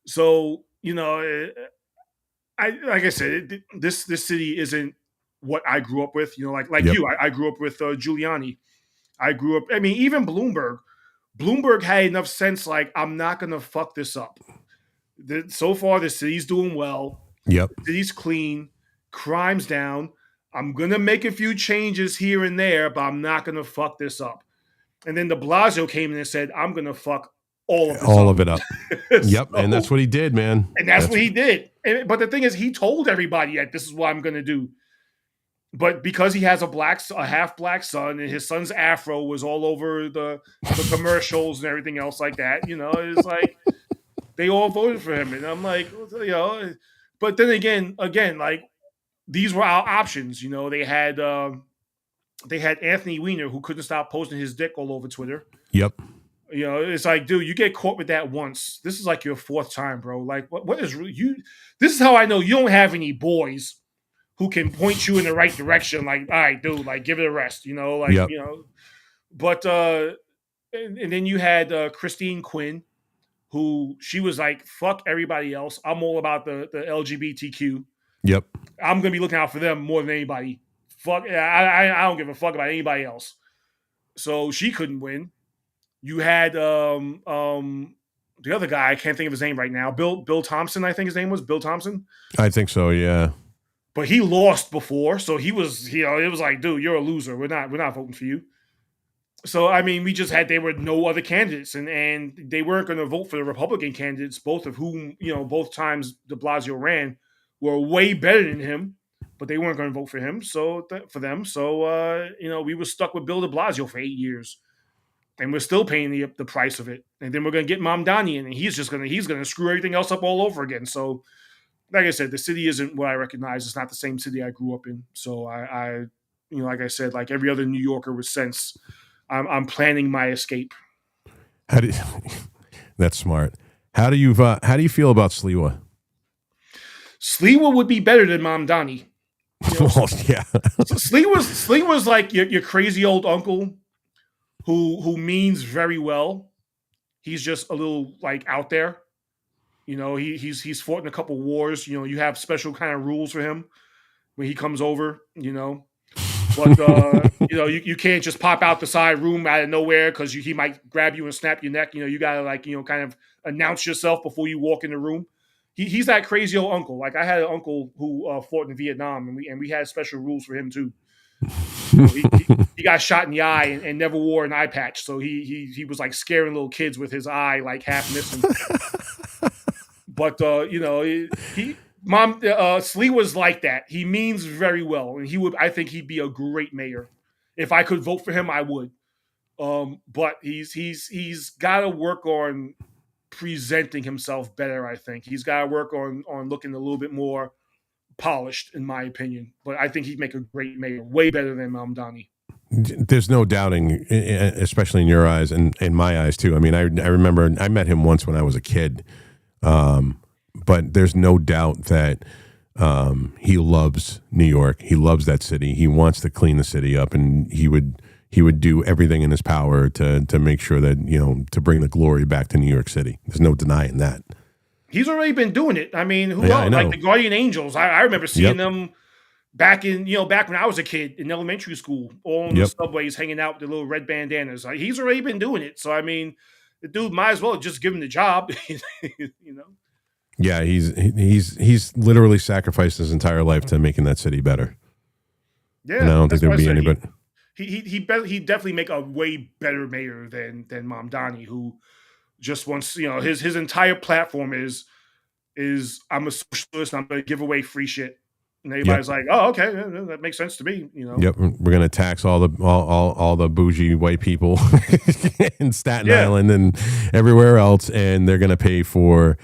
So, like I said, this city isn't what I grew up with. Like Yep. you, I grew up with Giuliani. I grew up, I mean, even Bloomberg had enough sense, like, I'm not going to fuck this up. So far, the city's doing well. Yep. The city's clean. Crime's down. I'm going to make a few changes here and there, but I'm not going to fuck this up. And then de Blasio came in and said, I'm going to fuck all of it up. Yep. And that's what he did, man. And that's what he did. But the thing is, he told everybody that this is what I'm going to do. But because he has a half black son, and his son's afro was all over the commercials and everything else like that, it's like they all voted for him. And I'm like, but then again, like, these were our options. They had They had Anthony Weiner, who couldn't stop posting his dick all over Twitter. Yep. You know, it's like, dude, you get caught with that once. This is like your fourth time, bro. Like, what is you? This is how I know you don't have any boys who can point you in the right direction. Like, all right, dude, like, give it a rest. You know, like, Yep. you know. But and then you had Christine Quinn, who she was like, fuck everybody else. I'm all about the LGBTQ. Yep. I'm gonna be looking out for them more than anybody. Fuck, I don't give a fuck about anybody else. So she couldn't win. You had the other guy, I can't think of his name right now. Bill Thompson, I think his name was Bill Thompson. I think so, yeah. But he lost before, so he was, you know, it was like, dude, you're a loser. We're not voting for you. So I mean, there were no other candidates, and they weren't going to vote for the Republican candidates, both of whom, you know, both times De Blasio ran were way better than him, but they weren't going to vote for him. So you know, we were stuck with Bill De Blasio for 8 years. And we're still paying the price of it. And then we're going to get Mamdani in, and he's going to screw everything else up all over again. So, like I said, the city isn't what I recognize. It's not the same city I grew up in. So I you know, like I said, like every other New Yorker with sense, I'm planning my escape. That's smart. How do you feel about Sliwa? Sliwa would be better than Mamdani. You know, yeah. Sliwa's like your crazy old uncle who means very well. He's just a little like out there. You know, he's fought in a couple wars. You know, you have special kind of rules for him when he comes over. You know, but you know, you can't just pop out the side room out of nowhere because he might grab you and snap your neck. You know, you gotta like, you know, kind of announce yourself before you walk in the room. He's that crazy old uncle. Like I had an uncle who fought in Vietnam, and we had special rules for him too. You know, he got shot in the eye and never wore an eye patch, so he was like scaring little kids with his eye like half missing. But you know, Slee was like that. He means very well, and I think he'd be a great mayor. If I could vote for him, I would. But he's got to work on presenting himself better. I think he's got to work on looking a little bit more polished, in my opinion. But I think he'd make a great mayor, way better than Mamdani. There's no doubting, especially in your eyes and in my eyes too. I mean, I remember I met him once when I was a kid, but there's no doubt that he loves New York. He loves that city. He wants to clean the city up, and he would do everything in his power to make sure that, you know, to bring the glory back to New York City. There's no denying that. He's already been doing it. I mean, who else? Like the Guardian Angels. I remember seeing them back when I was a kid in elementary school, all on the subways hanging out with the little red bandanas. Like, he's already been doing it. So I mean, the dude might as well just give him the job. You know. Yeah, he's literally sacrificed his entire life to making that city better. Yeah, and I don't think there'd be anybody. He definitely make a way better mayor than Mamdani, who just wants, you know, his entire platform is I'm a socialist and I'm going to give away free shit, and everybody's like, oh, okay, that makes sense to me, you know. Yep, we're going to tax all the bougie white people in Staten Island and everywhere else, and they're going to pay for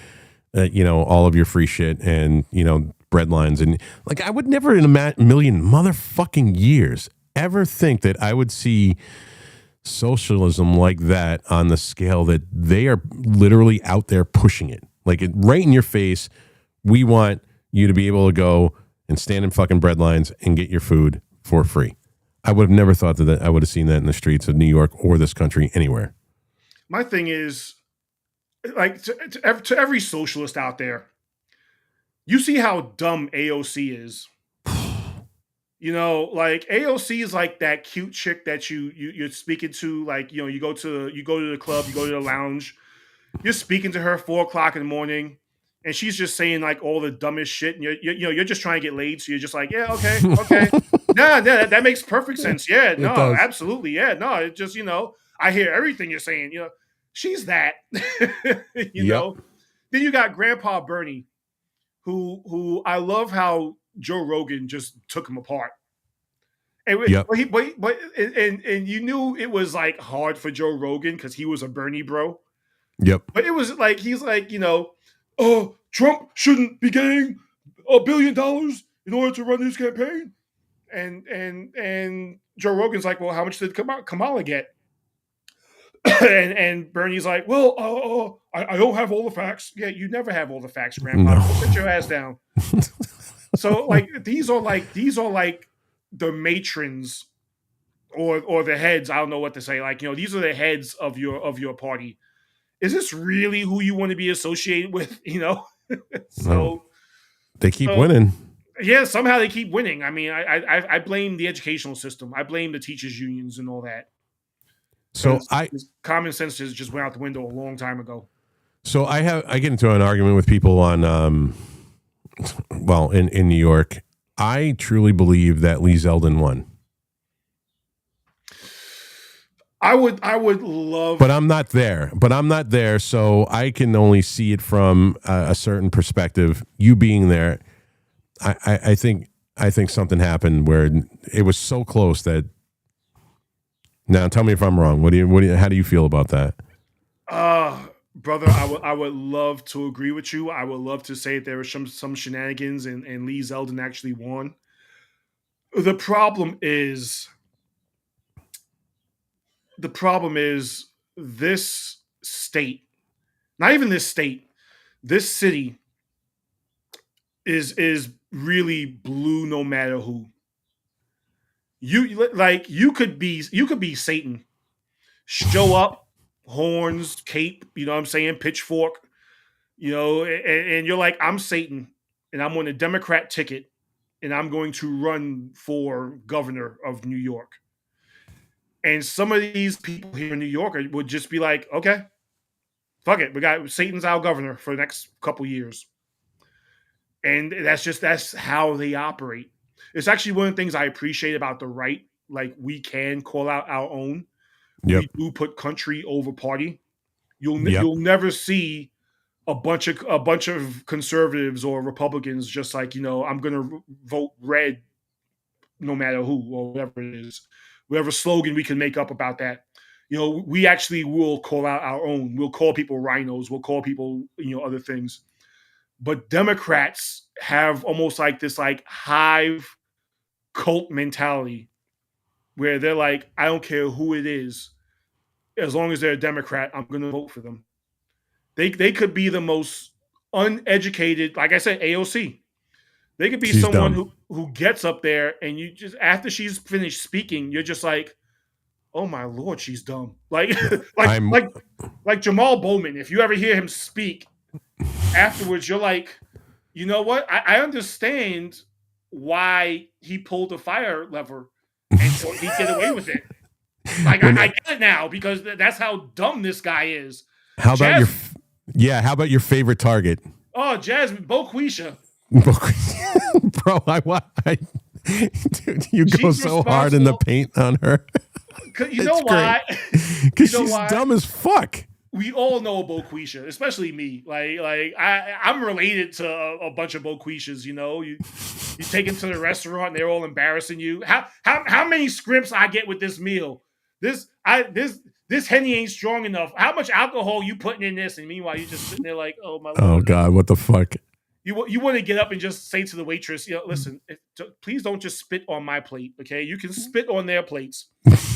you know, all of your free shit and, you know, bread lines. And like, I would never in a million motherfucking years ever think that I would see socialism like that on the scale that they are literally out there pushing it. Like, right in your face, we want you to be able to go and stand in fucking bread lines and get your food for free. I would have never thought that I would have seen that in the streets of New York or this country anywhere. My thing is, like, to every socialist out there, you see how dumb AOC is. You know, like AOC is like that cute chick that you're speaking to. Like, you know, you go to the club, you go to the lounge, you're speaking to her 4:00 in the morning, and she's just saying like all the dumbest shit, and you're just trying to get laid, so you're just like, yeah, okay, nah, that makes perfect sense. Yeah, no, absolutely, yeah, no, it just, you know, I hear everything you're saying. You know, she's that. You know. Then you got Grandpa Bernie, who I love how Joe Rogan just took him apart. And and you knew it was like hard for Joe Rogan because he was a Bernie bro. Yep. But it was like, he's like, you know, oh, Trump shouldn't be getting $1 billion in order to run his campaign. And Joe Rogan's like, well, how much did Kamala get? and Bernie's like, well, I don't have all the facts. Yeah, you never have all the facts, Grandpa. No. Go sit your ass down. So like these are like the matrons or the heads. I don't know what to say. Like, these are the heads of your party. Is this really who you want to be associated with? So They keep so winning. yeah, somehow they keep winning. I mean, I blame the educational system. I blame the teachers unions and all that. So Because common sense just went out the window a long time ago. So I get into an argument with people on, in New York. I truly believe that Lee Zeldin won. I would love, but I'm not there. So I can only see it from a certain perspective. You being there, I think something happened where it was so close that. Now, tell me if I'm wrong. How do you feel about that? Brother, I would love to agree with you. I would love to say there were some shenanigans and Lee Zeldin actually won. The problem is this state, not even this state, this city is really blue no matter who. You could be Satan. Show up, horns, cape, you know what I'm saying, pitchfork, and you're like, I'm Satan, and I'm on a Democrat ticket, and I'm going to run for governor of New York. And some of these people here in New York would just be like, okay, fuck it, we got Satan's our governor for the next couple years. And that's how they operate. It's actually one of the things I appreciate about the right. Like, we can call out our own. Yep. We do put country over party. You'll never see a bunch of conservatives or Republicans just like, I'm going to vote red no matter who or whatever it is, whatever slogan we can make up about that. We actually will call out our own. We'll call people rhinos. We'll call people, other things. But Democrats have almost like this like hive cult mentality where they're like, I don't care who it is. As long as they're a Democrat, I'm going to vote for them. They could be the most uneducated, like I said, AOC. They could be She's someone dumb. who gets up there and you just, after she's finished speaking, you're just like, oh my Lord, she's dumb. Like Jamal Bowman. If you ever hear him speak afterwards, you're like, you know what? I understand why he pulled the fire lever and so he get away with it. Like, I get it now because that's how dumb this guy is. How about your favorite target? Oh, Jasmine, Boquisha. Bro, dude, you go so hard in the paint on her. You know why? Because she's dumb as fuck. We all know Boquisha, especially me. Like I'm related to a bunch of Boquishas. You take them to the restaurant, and they're all embarrassing you. How many scripts I get with this meal? This Henny ain't strong enough. How much alcohol you putting in this? And meanwhile, you just sitting there like, oh my Lord. Oh God, what the fuck? You want to get up and just say to the waitress, listen, please don't just spit on my plate, okay? You can spit on their plates.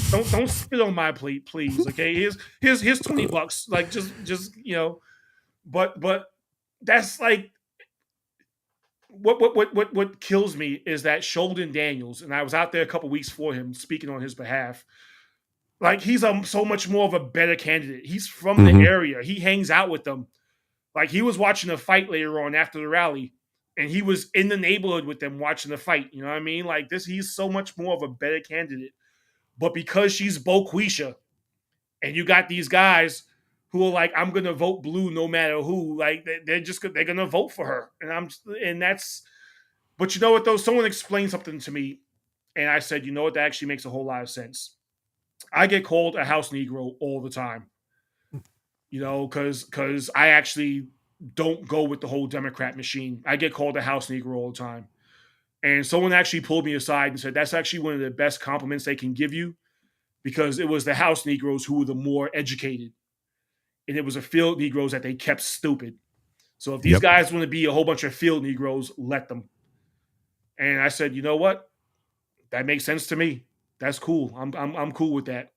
Don't spit on my plate, please, okay? Here's $20, like just But that's like what kills me is that Sheldon Daniels, and I was out there a couple weeks for him speaking on his behalf. Like, he's so much more of a better candidate. He's from the area. He hangs out with them. Like, he was watching a fight later on after the rally, and he was in the neighborhood with them watching the fight. You know what I mean? Like, he's so much more of a better candidate. But because she's Boquisha, and you got these guys who are like, I'm gonna vote blue no matter who, like they're gonna vote for her. But you know what though? Someone explained something to me, and I said, you know what, that actually makes a whole lot of sense. I get called a house Negro all the time. Because I actually don't go with the whole Democrat machine. I get called a house Negro all the time. And someone actually pulled me aside and said, that's actually one of the best compliments they can give you, because it was the house Negroes who were the more educated. And it was the field Negroes that they kept stupid. So if these guys want to be a whole bunch of field Negroes, let them. And I said, you know what? That makes sense to me. That's cool. I'm cool with that.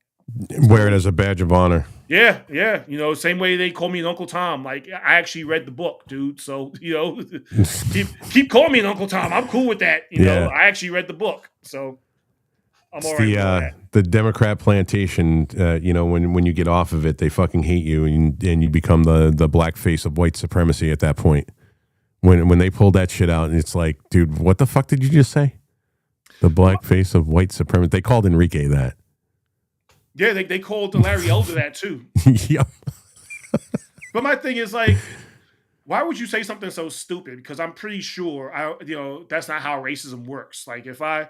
Wear it as a badge of honor. Yeah. You know, same way they call me an Uncle Tom. Like I actually read the book, dude. So you know, keep calling me an Uncle Tom. I'm cool with that. You know, I actually read the book, so I'm all right with that. The Democrat plantation. You know, when you get off of it, they fucking hate you, and you become the black face of white supremacy at that point. When they pulled that shit out, and it's like, dude, what the fuck did you just say? The black face of white supremacy. They called Enrique that. Yeah, they called Larry Elder that too. Yep. But my thing is like, why would you say something so stupid? Because I'm pretty sure that's not how racism works. Like if I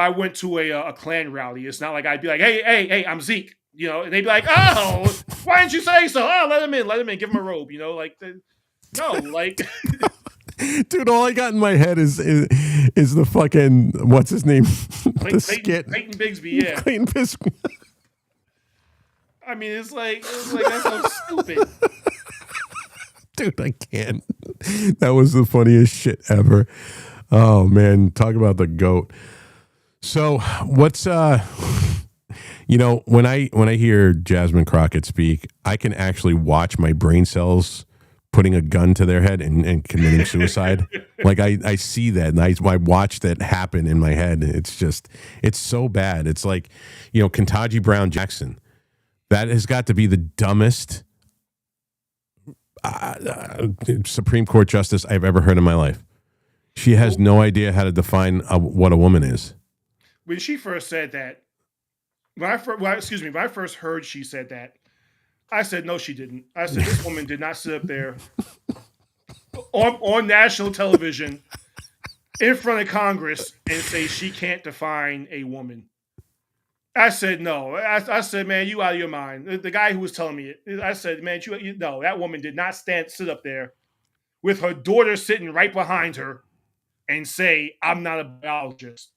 went to a Klan rally, it's not like I'd be like, hey, I'm Zeek, you know, and they'd be like, oh, why didn't you say so? Oh, let him in, give him a robe, you know, like no, like. Dude, all I got in my head is the fucking what's his name? Clayton Bigsby, yeah. Clayton Bigsby. I mean, it's like that's so stupid. Dude, I can't. That was the funniest shit ever. Oh man, talk about the goat. So what's you know, when I hear Jasmine Crockett speak, I can actually watch my brain cells putting a gun to their head and committing suicide. Like I see that and I watch that happen in my head. It's so bad. It's like, you know, Ketanji Brown Jackson. That has got to be the dumbest Supreme Court justice I've ever heard in my life. She has no idea how to define what a woman is. When she first said that, when I first heard she said that, I said, no, she didn't. I said, this woman did not sit up there on national television in front of Congress and say she can't define a woman. I said, no. I said, man, you out of your mind. The guy who was telling me it, I said, man, no, that woman did not sit up there with her daughter sitting right behind her and say, I'm not a biologist.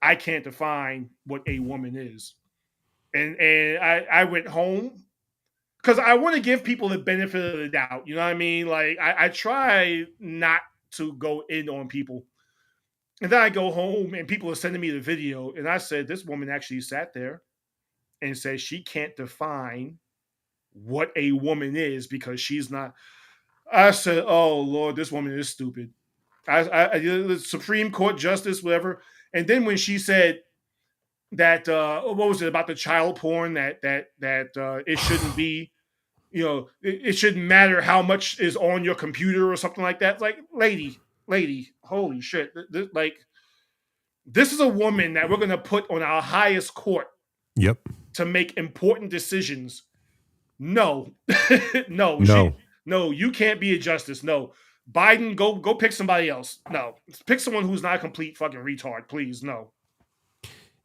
I can't define what a woman is. And I went home. Because I want to give people the benefit of the doubt. You know what I mean? Like, I try not to go in on people. And then I go home and people are sending me the video. And I said, this woman actually sat there and said she can't define what a woman is because she's not. I said, oh, Lord, this woman is stupid. The Supreme Court justice, whatever. And then when she said that, what was it about the child porn that it shouldn't be, you know, it shouldn't matter how much is on your computer or something like that. It's like, lady, holy shit. This is a woman that we're going to put on our highest court. Yep. To make important decisions. No, no, you can't be a justice. No, Biden, go pick somebody else. No, pick someone who's not a complete fucking retard, please. No.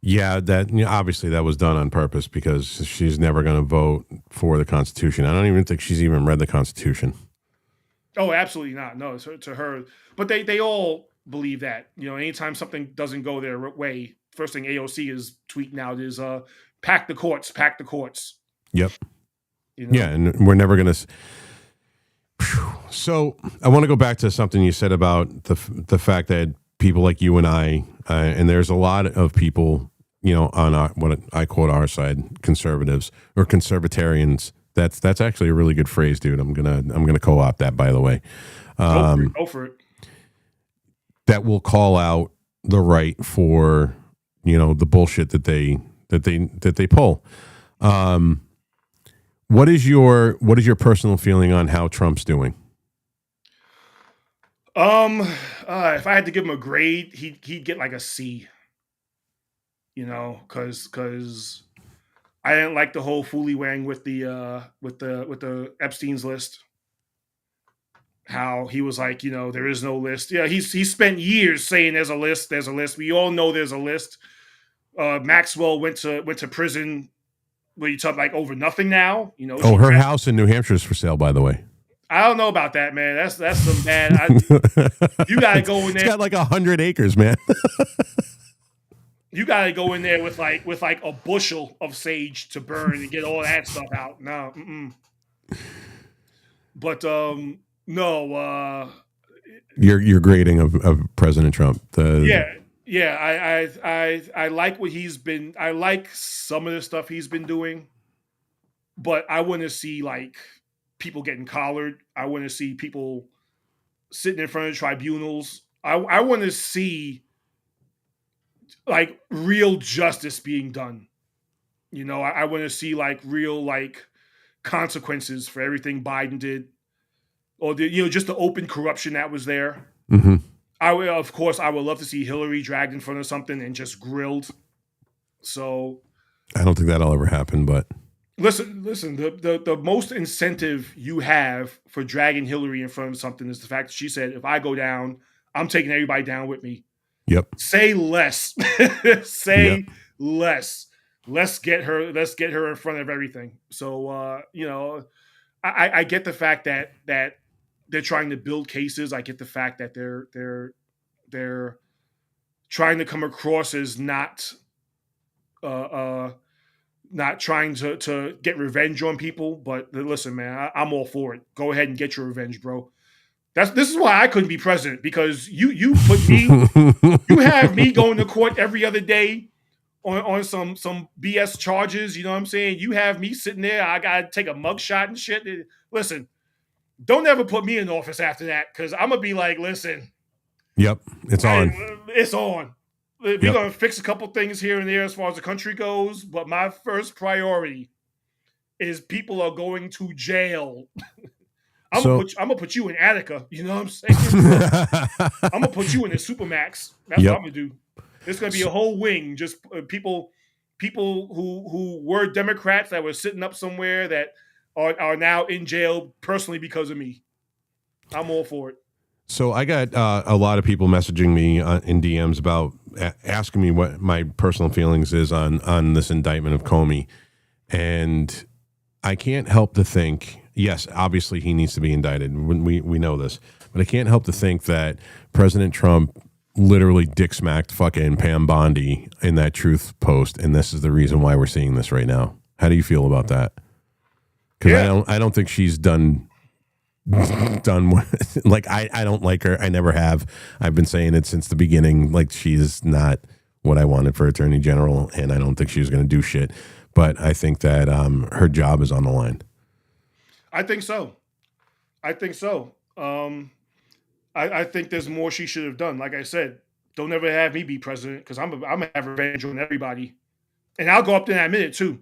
Yeah, obviously that was done on purpose because she's never going to vote for the Constitution. I don't even think she's even read the Constitution. Oh, absolutely not. No, to her. But they all believe that. You know, anytime something doesn't go their way, first thing AOC is tweeting out is pack the courts. Yep. You know? Yeah, and we're never going to. So I want to go back to something you said about the fact that people like you and I, and there's a lot of people, you know, on what I quote our side, conservatives or conservatarians. That's actually a really good phrase, dude. I'm gonna co-opt that, by the way. Go for it. That will call out the right for, you know, the bullshit that they pull. What is your personal feeling on how Trump's doing? If I had to give him a grade, he'd get like a C. You know, because I didn't like the whole foolywang with the Epstein's list. How he was like, you know, there is no list. Yeah, he spent years saying there's a list. We all know there's a list. Maxwell went to prison. Where you talk like over nothing now, you know. Oh, her house in New Hampshire is for sale, by the way. I don't know about that, man. That's some bad. You gotta go in there. It's got like 100 acres, man. You gotta go in there with like a bushel of sage to burn and get all that stuff out. No, but no. Your grading of President Trump. Yeah. Yeah, I like what he's been. I like some of the stuff he's been doing, but I want to see like people getting collared. I want to see people sitting in front of tribunals. I want to see like real justice being done. I want to see like real like consequences for everything Biden did, or just the open corruption that was there. Mm-hmm. Of course, I would love to see Hillary dragged in front of something and just grilled. So I don't think that'll ever happen, but listen. The most incentive you have for dragging Hillary in front of something is the fact that she said, "If I go down, I'm taking everybody down with me." yep. Say less. Yep. Say less. Let's get her. Let's get her in front of everything. So I get the fact that they're trying to build cases. I get the fact that they're trying to come across as uh, uh, not trying to get revenge on people. But listen, man, I'm all for it. Go ahead and get your revenge, bro. This is why I couldn't be president, because you put me, you have me going to court every other day on some BS charges. You know what I'm saying? You have me sitting there. I gotta take a mugshot and shit. Listen, don't ever put me in office after that, because I'm gonna be like, listen, Yep. It's on. it's on. We're Yep. gonna fix a couple things here and there as far as the country goes, but my first priority is people are going to jail. I'm gonna put you in Attica. You know what I'm saying? I'm gonna put you in the Supermax. That's what Yep. I'm gonna do. There's gonna be a whole wing, just people who were Democrats that were sitting up somewhere that are now in jail personally because of me. I'm all for it. So I got a lot of people messaging me in DMs about asking me what my personal feelings is on this indictment of Comey, and I can't help to think. Yes, obviously he needs to be indicted. We know this, but I can't help to think that President Trump literally dick smacked fucking Pam Bondi in that Truth post, and this is the reason why we're seeing this right now. How do you feel about that? Because I don't think she's done like I don't like her. I never have. I've been saying it since the beginning. Like, she's not what I wanted for Attorney General, and I don't think she was going to do shit. But I think that her job is on the line. I think so. I think so. I think there's more she should have done. Like I said, don't ever have me be president, because I'm gonna have revenge on everybody, and I'll go up there and admit it too.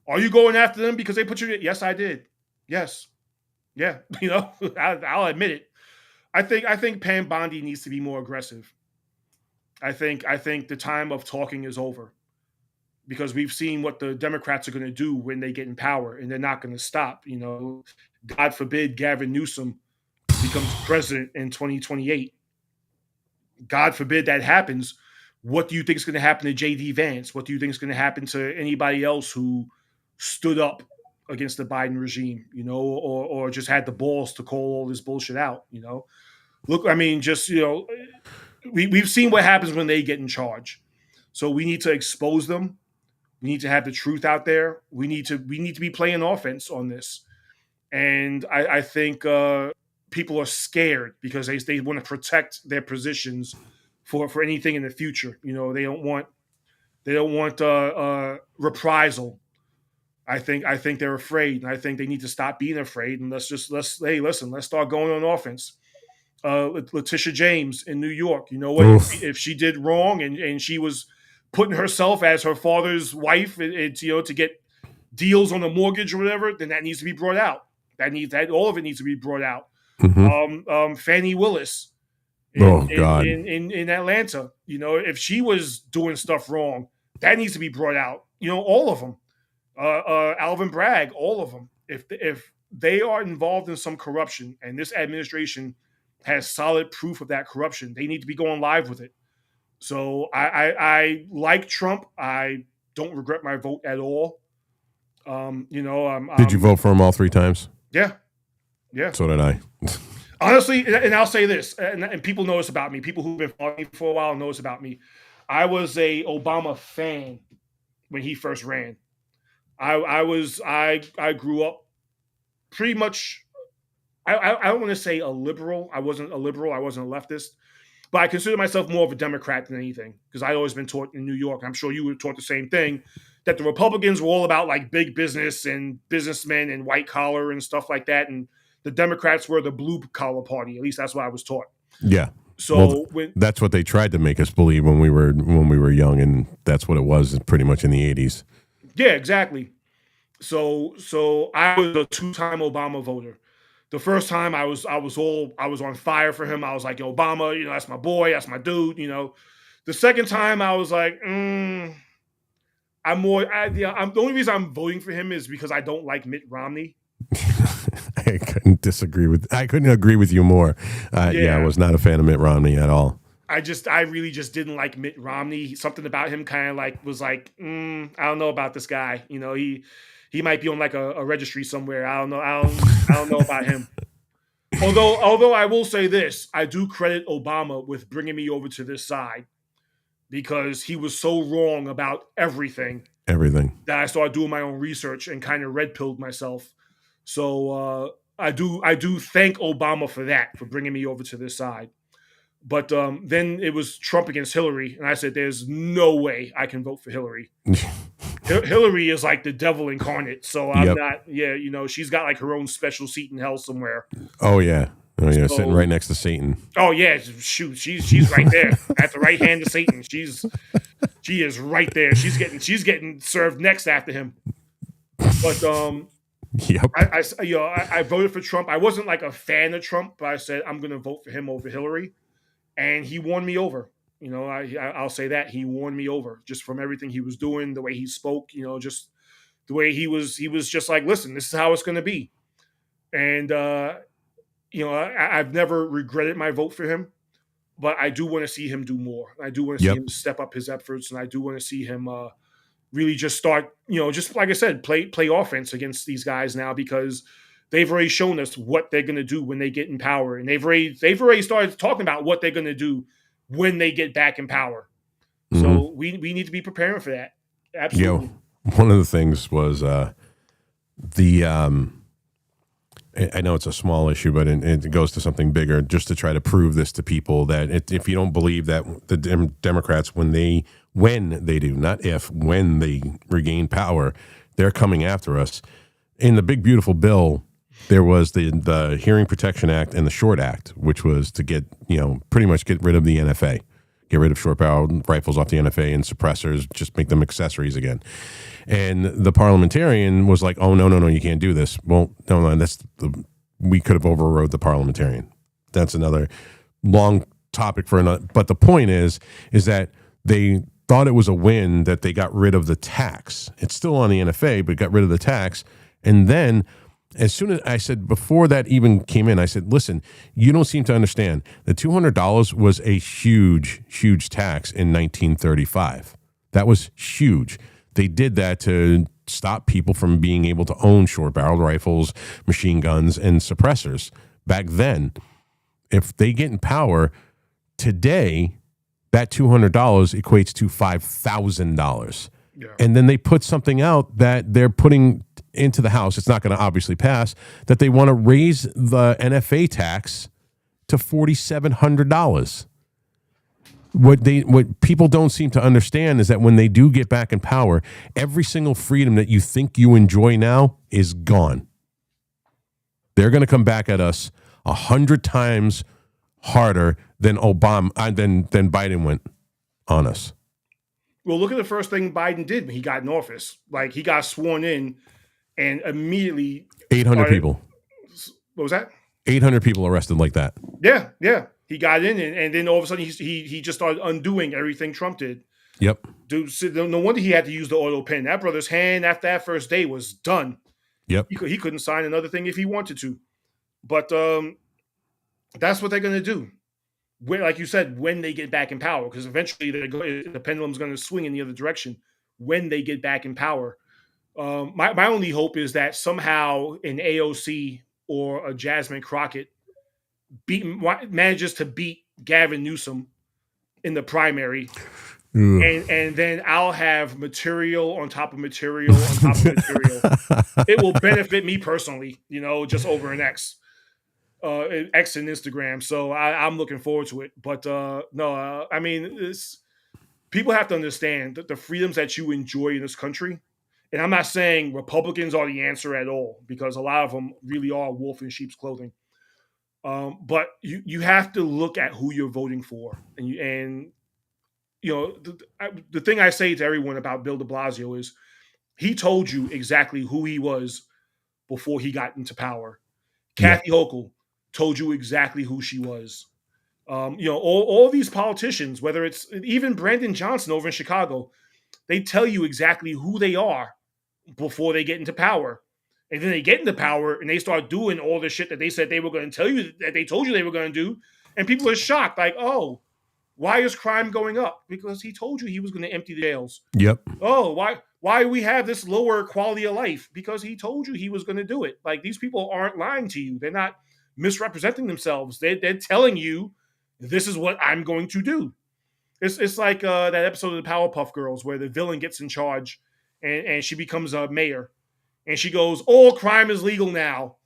Are you going after them because they put you? Yes, I did. Yes, yeah. I'll admit it. I think Pam Bondi needs to be more aggressive. I think the time of talking is over, because we've seen what the Democrats are going to do when they get in power, and they're not going to stop. God forbid Gavin Newsom becomes president in 2028. God forbid that happens. What do you think is going to happen to J.D. Vance? What do you think is going to happen to anybody else who stood up against the Biden regime, or just had the balls to call all this bullshit out? Look, I mean, just, we've seen what happens when they get in charge. So we need to expose them. We need to have the truth out there. We need to be playing offense on this. And I think people are scared because they want to protect their positions for anything in the future. They don't want reprisal. I think they're afraid, and I think they need to stop being afraid. And let's start going on offense. Letitia James in New York. You know what? If she did wrong, and she was putting herself as her father's wife, to get deals on a mortgage or whatever, then that needs to be brought out. All of it needs to be brought out. Mm-hmm. Fannie Willis God. in Atlanta. If she was doing stuff wrong, that needs to be brought out. All of them. Alvin Bragg, all of them. If they are involved in some corruption, and this administration has solid proof of that corruption, they need to be going live with it. So I like Trump. I don't regret my vote at all. Did you vote for him all 3 times? Yeah. So did I. Honestly, and I'll say this, and people know this about me. People who've been following me for a while know this about me. I was a Obama fan when he first ran. I grew up pretty much. I don't want to say a liberal. I wasn't a liberal. I wasn't a leftist. But I consider myself more of a Democrat than anything because I always been taught in New York. I'm sure you were taught the same thing that the Republicans were all about like big business and businessmen and white collar and stuff like that, and the Democrats were the blue collar party. At least that's what I was taught. Yeah. So that's what they tried to make us believe when we were young, and that's what it was pretty much in the 80s. Yeah, exactly. So I was a 2-time Obama voter. The first time I was on fire for him. I was like, Obama, that's my boy, that's my dude. The second time I was like, the only reason I'm voting for him is because I don't like Mitt Romney. I couldn't agree with you more. I was not a fan of Mitt Romney at all. I really just didn't like Mitt Romney. Something about him kind of like was like, I don't know about this guy. He might be on like a registry somewhere. I don't know. I don't know about him. Although I will say this, I do credit Obama with bringing me over to this side because he was so wrong about everything that I started doing my own research and kind of red pilled myself. So I do thank Obama for that, for bringing me over to this side. But then it was Trump against Hillary, and I said, "There's no way I can vote for Hillary." Hillary is like the devil incarnate, so I'm not. Yeah, she's got like her own special seat in hell somewhere. Oh yeah, sitting right next to Satan. Oh yeah, shoot, she's right there at the right hand of Satan. She is right there. She's getting served next after him. But yep. I voted for Trump. I wasn't like a fan of Trump, but I said I'm going to vote for him over Hillary. And he won me over. I'll say that he won me over just from everything he was doing, the way he spoke, just the way he was just like, listen, this is how it's going to be. And, I've never regretted my vote for him, but I do want to see him do more. I do want to see him step up his efforts. And I do want to see him really just start, just like I said, play offense against these guys now, because they've already shown us what they're going to do when they get in power. And they've already started talking about what they're going to do when they get back in power. Mm-hmm. So we need to be preparing for that. Absolutely. One of the things was I know it's a small issue, but it goes to something bigger, just to try to prove this to people that if you don't believe that the Democrats, when they do, not if, when they regain power, they're coming after us. In the big, beautiful bill, there was the Hearing Protection Act and the Short Act, which was to pretty much get rid of the NFA, get rid of short-barreled rifles off the NFA and suppressors, just make them accessories again. And the parliamentarian was like, "Oh no, you can't do this." Well, no, we could have overrode the parliamentarian. That's another long topic for another. But the point is that they thought it was a win that they got rid of the tax. It's still on the NFA, but got rid of the tax, and then. As soon as I said, before that even came in, I said, listen, you don't seem to understand. The $200 was a huge, huge tax in 1935. That was huge. They did that to stop people from being able to own short-barreled rifles, machine guns, and suppressors. Back then, if they get in power, today, that $200 equates to $5,000. Yeah. And then they put something out that they're putting into the House. It's not going to obviously pass, that they want to raise the NFA tax to $4,700. What people don't seem to understand is that when they do get back in power, every single freedom that you think you enjoy now is gone. They're going to come back at us 100 times harder than Biden went on us. Well, look at the first thing Biden did when he got in office. Like, he got sworn in and immediately 800 people. What was that? 800 people arrested like that. Yeah. He got in and then all of a sudden he just started undoing everything Trump did. Yep. Dude, no wonder he had to use the auto pen. That brother's hand after that first day was done. Yep. He couldn't sign another thing if he wanted to. But that's what they're going to do. Like you said, when they get back in power, because eventually the pendulum's going to swing in the other direction when they get back in power. My only hope is that somehow an AOC or a Jasmine Crockett manages to beat Gavin Newsom in the primary, and then I'll have material on top of material on top of material. It will benefit me personally, just over an X. X and Instagram. So I'm looking forward to it. But no, I mean, people have to understand that the freedoms that you enjoy in this country, and I'm not saying Republicans are the answer at all, because a lot of them really are wolf in sheep's clothing. But you have to look at who you're voting for, and you know the thing I say to everyone about Bill De Blasio is he told you exactly who he was before he got into power. Yeah. Kathy Hochul told you exactly who she was. All these politicians, whether it's even Brandon Johnson over in Chicago, they tell you exactly who they are before they get into power. And then they get into power and they start doing all the shit that they said they were going to tell you that they told you they were going to do. And people are shocked, like, oh, why is crime going up? Because he told you he was going to empty the jails. Yep. Oh, why we have this lower quality of life? Because he told you he was going to do it. Like, these people aren't lying to you. They're not misrepresenting themselves. They're telling you this is what I'm going to do. It's like that episode of the Powerpuff Girls where the villain gets in charge and she becomes a mayor. And she goes, all crime is legal now.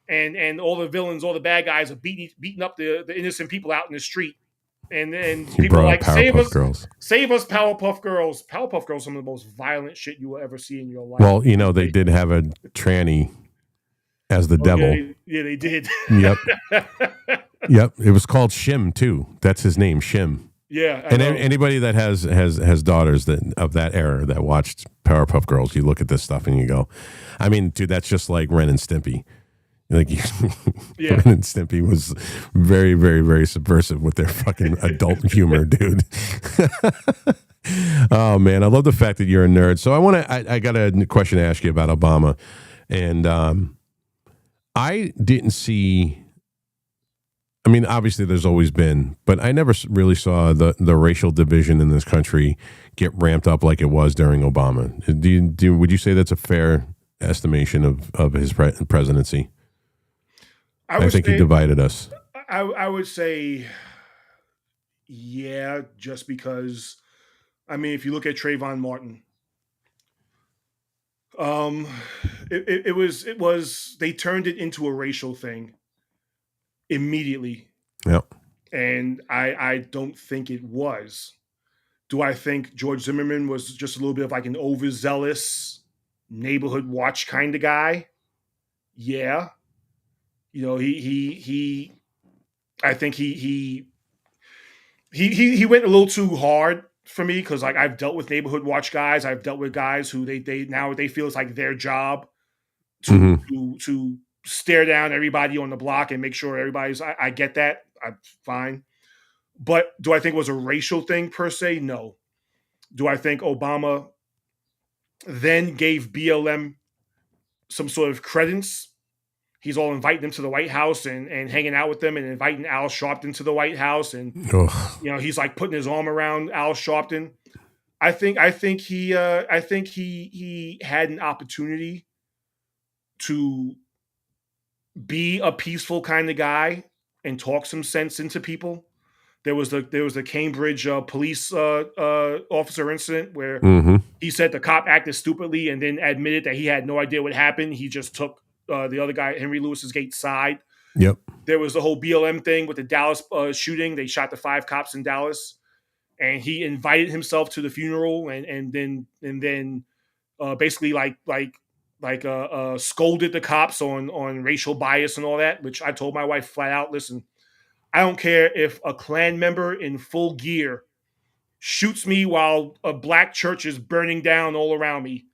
And all the villains, all the bad guys are beating up the innocent people out in the street. And then people are like, save us, Powerpuff Girls. Powerpuff Girls are some of the most violent shit you will ever see in your life. Well, they did have a tranny as the devil. Yeah, they did. Yep. Yep. It was called Shim too. That's his name, Shim. Yeah. And anybody that has daughters of that era that watched Powerpuff Girls, you look at this stuff and you go, I mean, dude, that's just like Ren and Stimpy. Like, yeah. Ren and Stimpy was very, very, very subversive with their fucking adult humor, dude. Oh man, I love the fact that you're a nerd. So I got a question to ask you about Obama, and I didn't see. I mean, obviously, there's always been, but I never really saw the racial division in this country get ramped up like it was during Obama. Would you say that's a fair estimation of his presidency? I think he divided us. I would say, yeah, just because. I mean, if you look at Trayvon Martin, it was they turned it into a racial thing immediately. Yep. And I don't think it was. Do I think George Zimmerman was just a little bit of like an overzealous neighborhood watch kind of guy? Yeah. I think he went a little too hard for me, because like I've dealt with neighborhood watch guys. I've dealt with guys who they feel it's like their job to stare down everybody on the block and make sure everybody's. I get that. I'm fine. But do I think it was a racial thing per se? No. Do I think Obama then gave BLM some sort of credence? He's all inviting them to the White House and hanging out with them and inviting Al Sharpton to the White House. And, he's like putting his arm around Al Sharpton. I think he had an opportunity to be a peaceful kind of guy and talk some sense into people. There was the Cambridge police officer incident where he said the cop acted stupidly and then admitted that he had no idea what happened. He just took the other guy, Henry Louis's Gates' side. Yep. There was the whole BLM thing with the Dallas shooting. They shot the 5 cops in Dallas, and he invited himself to the funeral and then basically scolded the cops on racial bias and all that. Which I told my wife flat out, listen, I don't care if a Klan member in full gear shoots me while a black church is burning down all around me.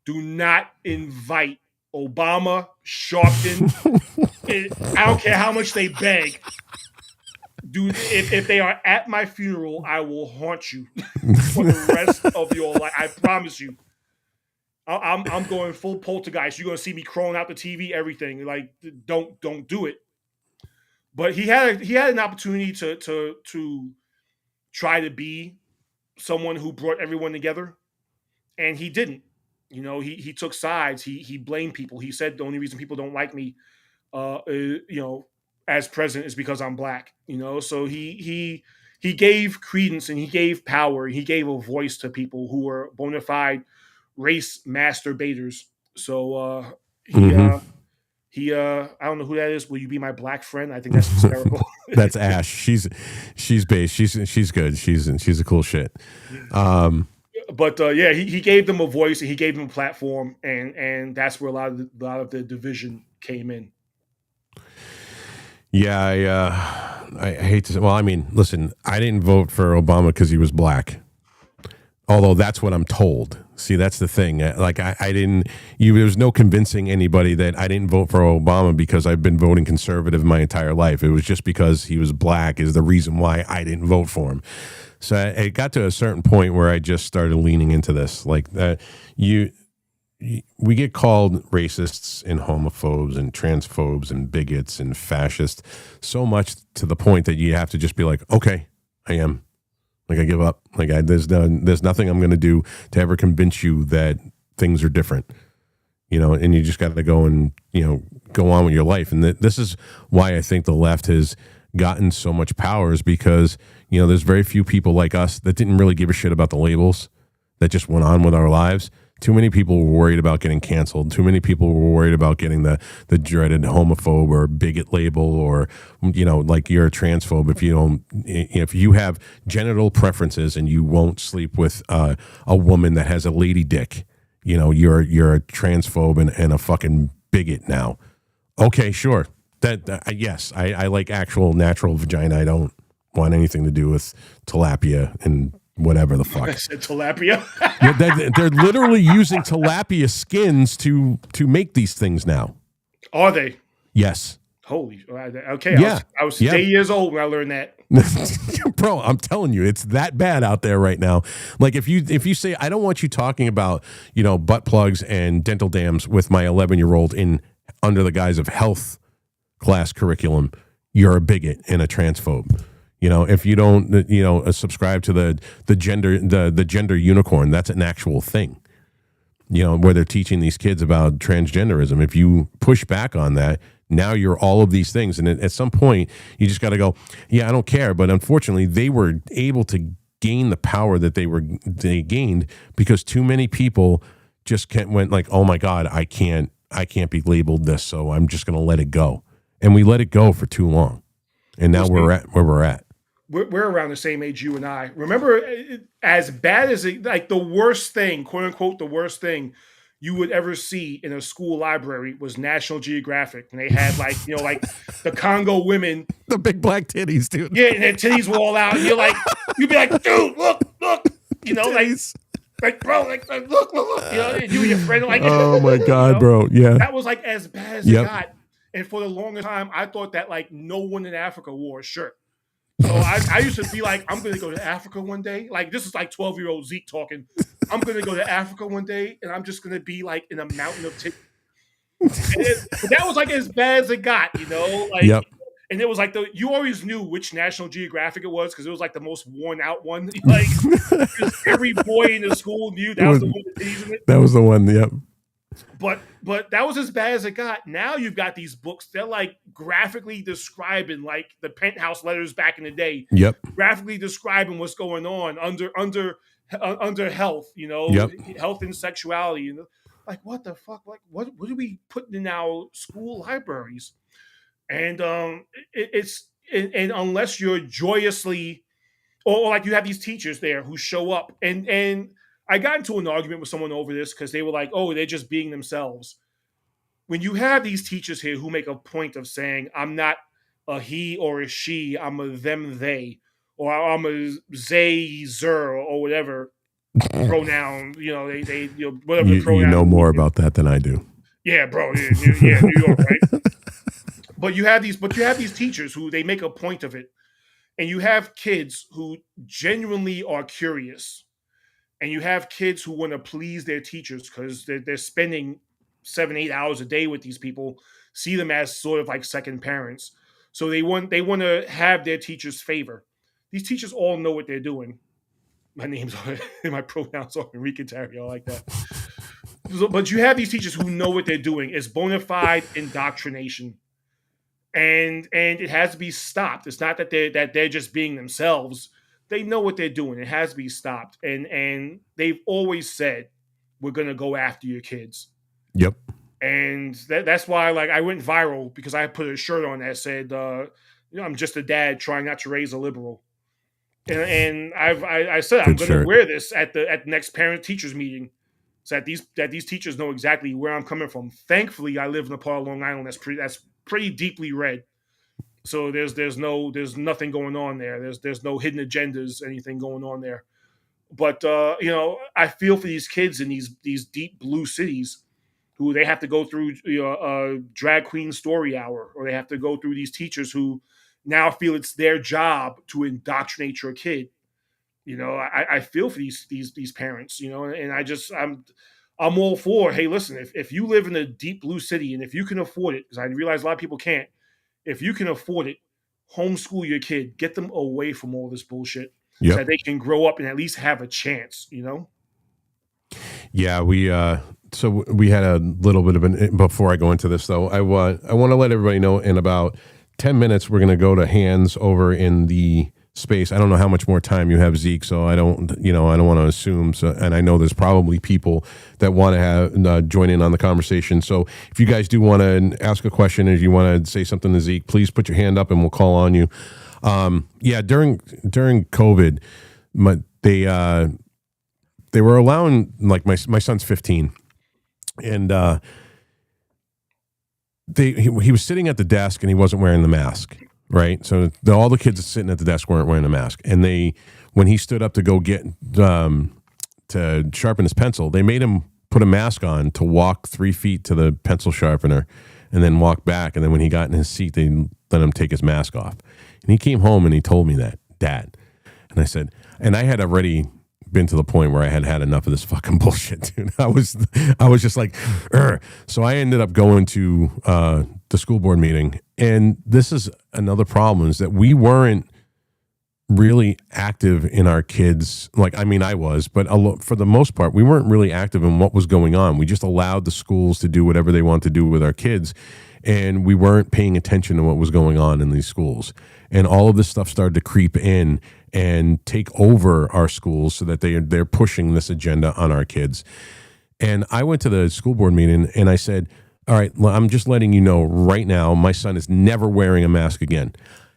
Do not invite Obama, Sharpton. I don't care how much they beg. Dude, if they are at my funeral, I will haunt you for the rest of your life. I promise you. I'm going full poltergeist. You're gonna see me crawling out the TV, everything. Like, don't do it. But he had an opportunity to try to be someone who brought everyone together, and he didn't. He took sides. He blamed people. He said the only reason people don't like me, as president is because I'm black. So he gave credence and he gave power. He gave a voice to people who were bona fide race masturbators. So I don't know who that is. Will you be my black friend? I think that's hysterical. That's Ash. She's based. She's good. She's a cool shit. But yeah, he gave them a voice and he gave them a platform, and that's where a lot of the division came in. Yeah, I hate to say. Well, I mean, listen, I didn't vote for Obama because he was black. Although that's what I'm told. See, that's the thing. Like I didn't. There was no convincing anybody that I didn't vote for Obama because I've been voting conservative my entire life. It was just because he was black is the reason why I didn't vote for him. So it got to a certain point where I just started leaning into this. Like we get called racists and homophobes and transphobes and bigots and fascists so much to the point that you have to just be like, okay, I am. Like I give up. Like there's nothing I'm going to do to ever convince you that things are different, and you just got to go and, go on with your life. And this is why I think the left has gotten so much power is because, there's very few people like us that didn't really give a shit about the labels that just went on with our lives. Too many people were worried about getting canceled. Too many people were worried about getting the dreaded homophobe or bigot label or, like you're a transphobe if you have genital preferences and you won't sleep with a woman that has a lady dick, you're a transphobe and a fucking bigot now. Okay, sure. Yes, I like actual natural vagina. I don't want anything to do with tilapia and whatever the fuck. I said tilapia. They're literally using tilapia skins to make these things now. Are they? Yes. Holy. Okay. Yeah. I was 8 years old when I learned that. Bro, I'm telling you, it's that bad out there right now. Like if you say I don't want you talking about, butt plugs and dental dams with my 11-year-old in under the guise of health class curriculum, you're a bigot and a transphobe. If you don't, subscribe to the gender unicorn, that's an actual thing. Where they're teaching these kids about transgenderism. If you push back on that, now you're all of these things, and at some point you just got to go, yeah, I don't care. But unfortunately, they were able to gain the power that they gained because too many people just went like, oh my God, I can't be labeled this, so I'm just going to let it go, and we let it go for too long, and now we're at where we're at. We're around the same age, you and I. Remember, as bad as like the worst thing, quote unquote, the worst thing you would ever see in a school library was National Geographic, and they had like the Congo women, the big black titties, dude. Yeah, and their titties were all out, and you'd be like, dude, look, like bro, like look, and you and your friend like, oh my God, bro, yeah, that was like as bad as it got. And for the longest time, I thought that like no one in Africa wore a shirt. So I used to be like, I'm going to go to Africa one day. Like, this is like 12-year-old Zeek talking. I'm going to go to Africa one day, and I'm just going to be like in a mountain of titties. But that was like as bad as it got, Like, and it was like you always knew which National Geographic it was because it was like the most worn out one. Like, every boy in the school knew that was the one with titties in it. That was the one, yep. But that was as bad as it got. Now you've got these books. They're like graphically describing like the penthouse letters back in the day. Yep. Graphically describing what's going on under health, health and sexuality. Like what the fuck? Like what are we putting in our school libraries? And it's unless you're joyously or like you have these teachers there who show up and I got into an argument with someone over this because they were like, oh, they're just being themselves. When you have these teachers here who make a point of saying, I'm not a he or a she, I'm a them, they, or I'm a they, zer, or whatever pronoun, they whatever the pronoun. You know more about that than I do. Yeah, bro. Yeah, New York, right? But you have these teachers who they make a point of it. And you have kids who genuinely are curious. And you have kids who want to please their teachers because they're spending 7-8 hours a day with these people, see them as sort of like second parents. So they want to have their teachers' favor. These teachers all know what they're doing. My name's my pronouns are Enrique Terrio, like that. But you have these teachers who know what they're doing. It's bona fide indoctrination. And it has to be stopped. It's not that they're just being themselves. They know what they're doing. It has to be stopped. And they've always said, we're going to go after your kids. Yep. And that's why, like, I went viral because I put a shirt on that said, I'm just a dad trying not to raise a liberal. And I said I'm Good going to shirt. wear this at the next parent teachers meeting, so that these teachers know exactly where I'm coming from. Thankfully, I live in a part of Long Island that's pretty deeply red, so there's nothing going on there. There's no hidden agendas, anything going on there. But I feel for these kids in these deep blue cities who they have to go through a drag queen story hour, or they have to go through these teachers who now feel it's their job to indoctrinate your kid. I feel for these parents, and I'm all for, hey, listen, if you live in a deep blue city and if you can afford it, because I realize a lot of people can't, if you can afford it, homeschool your kid, get them away from all this bullshit, so that they can grow up and at least have a chance, Yeah, we had a little bit of an, before I go into this though, I want to let everybody know in about 10 minutes we're going to go to hands over in the space. I don't know how much more time you have, Zeek, so I don't want to assume. So, and I know there's probably people that want to have join in on the conversation. So if you guys do want to ask a question, if you want to say something to Zeek, please put your hand up and we'll call on you. During COVID, they were allowing, like, my son's 15, and he was sitting at the desk and he wasn't wearing the mask. Right, so all the kids sitting at the desk weren't wearing a mask, and when he stood up to go get to sharpen his pencil, they made him put a mask on to walk 3 feet to the pencil sharpener, and then walk back. And then when he got in his seat, they let him take his mask off. And he came home and he told me that, Dad, and I said, and I had already been to the point where I had had enough of this fucking bullshit, dude. I was just like, Ugh. So I ended up going to the school board meeting, and this is another problem, is that we weren't really active in our kids. Like, I mean, I was, but for the most part, we weren't really active in what was going on. We just allowed the schools to do whatever they want to do with our kids, and we weren't paying attention to what was going on in these schools. And all of this stuff started to creep in and take over our schools, so that they're pushing this agenda on our kids. And I went to the school board meeting and I said, all right, I'm just letting you know right now, my son is never wearing a mask again.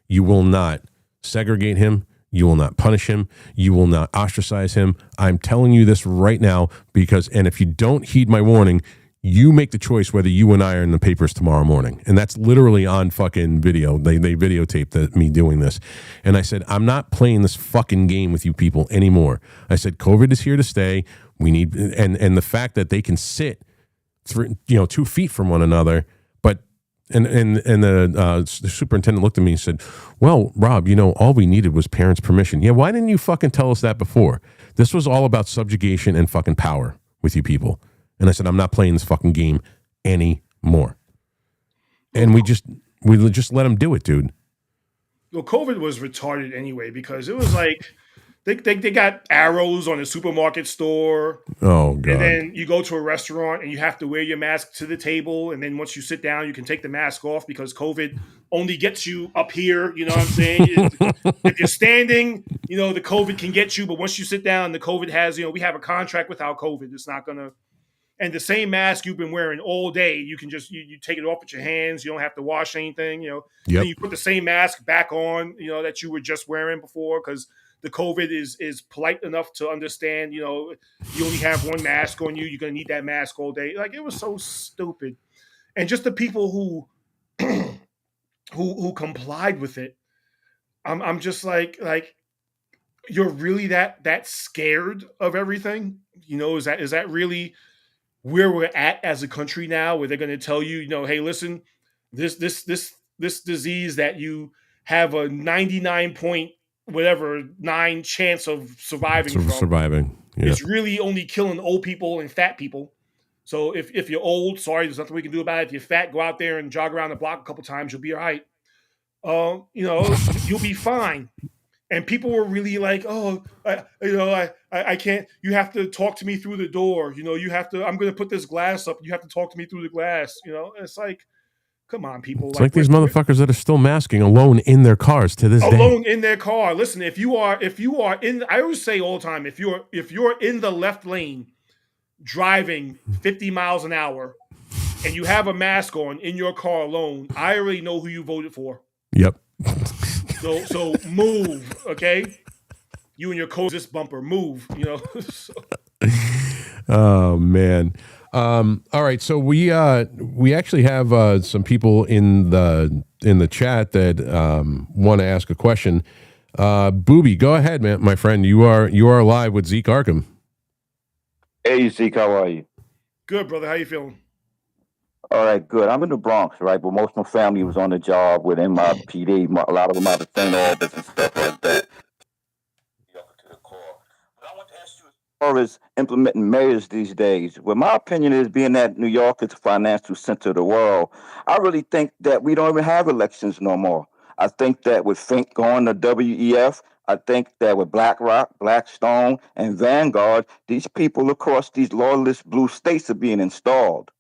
You will not segregate him. You will not punish him. You will not ostracize him. I'm telling you this right now and if you don't heed my warning, you make the choice whether you and I are in the papers tomorrow morning. And that's literally on fucking video. They videotaped me doing this. And I said, I'm not playing this fucking game with you people anymore. I said, COVID is here to stay. We need, and the fact that they can sit 2 feet from one another, but, and the superintendent looked at me and said, well, Rob, all we needed was parents' permission. Yeah. Why didn't you fucking tell us that before? This was all about subjugation and fucking power with you people. And I said, I'm not playing this fucking game anymore. And we just let them do it, dude. Well, COVID was retarded anyway, because it was like they got arrows on the supermarket store. Oh, God. And then you go to a restaurant and you have to wear your mask to the table. And then once you sit down, you can take the mask off, because COVID only gets you up here. You know what I'm saying? If you're standing, the COVID can get you. But once you sit down, the COVID has, we have a contract without COVID. It's not going to. And the same mask you've been wearing all day, you can just you take it off with your hands. You don't have to wash anything. Yep. Then you put the same mask back on, that you were just wearing before, because the COVID is polite enough to understand. You only have one mask on you. You're gonna need that mask all day. Like, it was so stupid, and just the people who who complied with it. I'm just like you're really that scared of everything. Is that really where we're at as a country now, where they're going to tell you, hey, listen, this disease that you have a 99.9 chance of surviving Yeah. is really only killing old people and fat people. So if you're old, sorry, there's nothing we can do about it. If you're fat, go out there and jog around the block a couple times, you'll be all right. You'll be fine. And people were really like, oh, I can't, you have to talk to me through the door. You have to, I'm going to put this glass up. You have to talk to me through the glass. It's like, come on, people. It's like these motherfuckers that are still masking alone in their cars to this day. Alone in their car. Listen, if you are in, I always say all the time, if you're in the left lane driving 50 miles an hour, and you have a mask on in your car alone, I already know who you voted for. Yep. So move, okay? You and your coexist bumper, move. So. Oh man. All right, so we actually have some people in the chat that want to ask a question. Booby, go ahead, man, my friend. You are live with Zeek Arkham. Hey, Zeke, how are you? Good, brother. How you feeling? All right, good. I'm in the Bronx, right? But most of my family was on the job with NYPD. A lot of them out of St. Albans and stuff like that. To the core. But I want to ask you, as far as implementing mayors these days, well, my opinion is, being that New York is the financial center of the world, I really think that we don't even have elections no more. I think that with Fink going to WEF, I think that with BlackRock, Blackstone, and Vanguard, these people across these lawless blue states are being installed.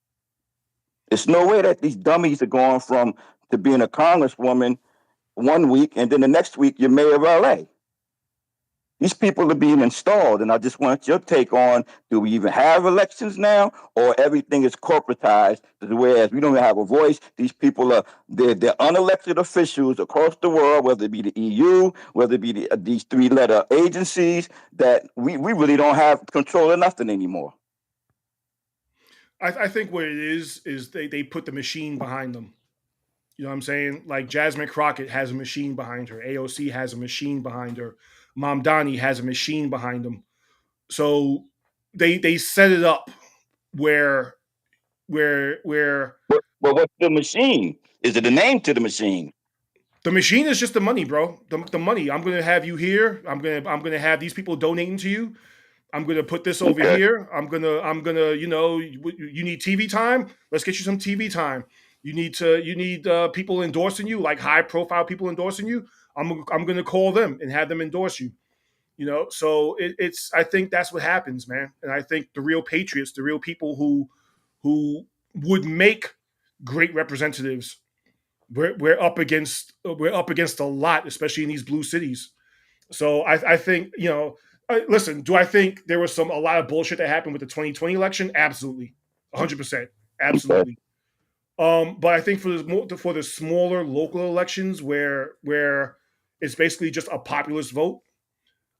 There's no way that these dummies are going from to being a congresswoman one week and then the next week you're mayor of LA. These people are being installed, and I just want your take on, do we even have elections now, or everything is corporatized, whereas we don't even have a voice? These people they're unelected officials across the world, whether it be the EU, whether it be these three-letter agencies, that we really don't have control of nothing anymore. I think what it is they put the machine behind them. You know what I'm saying? Like Jasmine Crockett has a machine behind her. AOC has a machine behind her. Mamdani has a machine behind them. So they set it up where Well, what's the machine? Is it a name to the machine? the machine is just the money, bro. The money. I'm gonna have you here. I'm gonna have these people donating to you. I'm gonna put this over here. I'm gonna, you need TV time. Let's get you some TV time. You need people endorsing you, like high profile people endorsing you. I'm gonna call them and have them endorse you. So it's. I think that's what happens, man. And I think the real patriots, the real people who would make great representatives, we're up against a lot, especially in these blue cities. So I think, listen, do I think there was a lot of bullshit that happened with the 2020 election? Absolutely, 100%, absolutely. But I think for the smaller local elections where it's basically just a populist vote,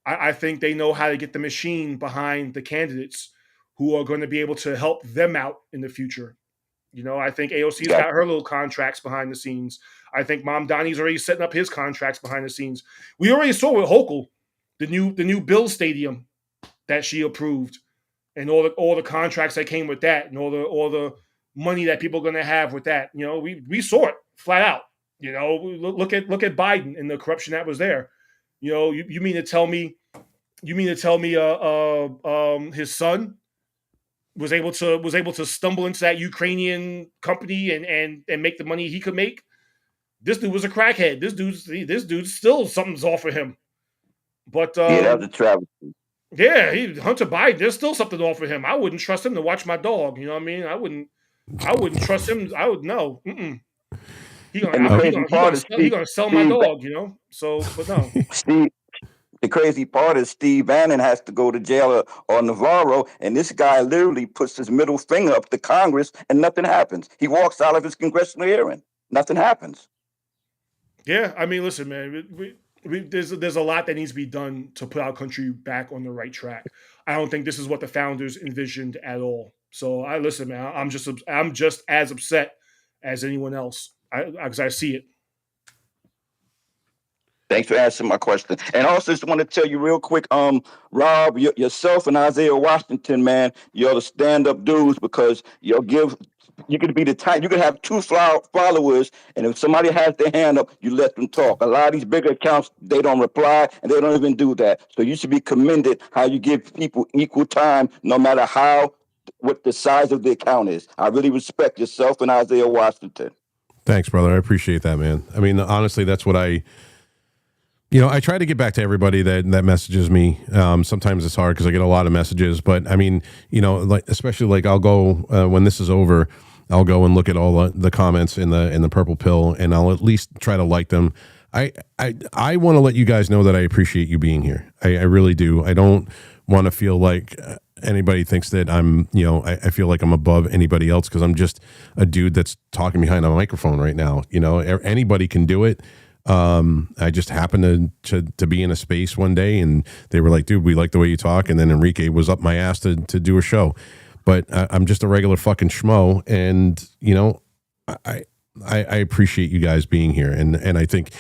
I think they know how to get the machine behind the candidates who are going to be able to help them out in the future. I think AOC's got her little contracts behind the scenes. I think Mamdani's already setting up his contracts behind the scenes. We already saw with Hochul, the new Bill Stadium that she approved, and all the contracts that came with that, and all the money that people are going to have with that. We saw it flat out. Look at Biden and the corruption that was there. You mean to tell me his son was able to stumble into that Ukrainian company and make the money he could make? This dude was a crackhead. This dude still, something's off with him. But that was a travesty. Yeah, Hunter Biden, there's still something off with him. I wouldn't trust him to watch my dog. You know what I mean? I wouldn't trust him. I would no. He gonna sell my dog. So, but no. Steve, the crazy part is Steve Bannon has to go to jail or Navarro, and this guy literally puts his middle finger up to Congress, and nothing happens. He walks out of his congressional hearing. Nothing happens. Yeah, I mean, listen, man. There's a lot that needs to be done to put our country back on the right track. I don't think this is what the founders envisioned at all. So listen, man. I'm just as upset as anyone else because I see it. Thanks for answering my question. And also just want to tell you real quick, Rob, yourself and Isaiah Washington, man, you're the stand-up dudes, because you could be the type, you could have two followers, and if somebody has their hand up, you let them talk. A lot of these bigger accounts, they don't reply, and they don't even do that. So you should be commended how you give people equal time, no matter what the size of the account is. I really respect yourself and Isaiah Washington. Thanks, brother. I appreciate that, man. I mean, honestly, that's what I try to get back to everybody that messages me. Sometimes it's hard because I get a lot of messages, but I mean, especially like I'll go when this is over, I'll go and look at all the comments in the purple pill, and I'll at least try to like them. I want to let you guys know that I appreciate you being here. I really do. I don't want to feel like anybody thinks that I'm, I feel like I'm above anybody else because I'm just a dude that's talking behind a microphone right now. Anybody can do it. I just happened to be in a space one day and they were like, dude, we like the way you talk. And then Enrique was up my ass to do a show, but I'm just a regular fucking schmo. And, I appreciate you guys being here. And I think,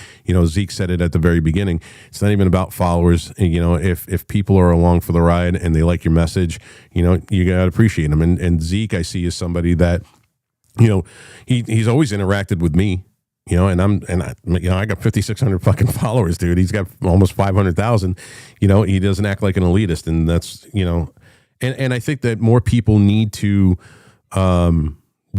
Zeek said it at the very beginning. It's not even about followers. If people are along for the ride and they like your message, you got to appreciate them. And Zeek, I see, is somebody that, he's always interacted with me. And I got 5,600 fucking followers, dude. He's got almost 500,000. He doesn't act like an elitist, and that's and I think that more people need to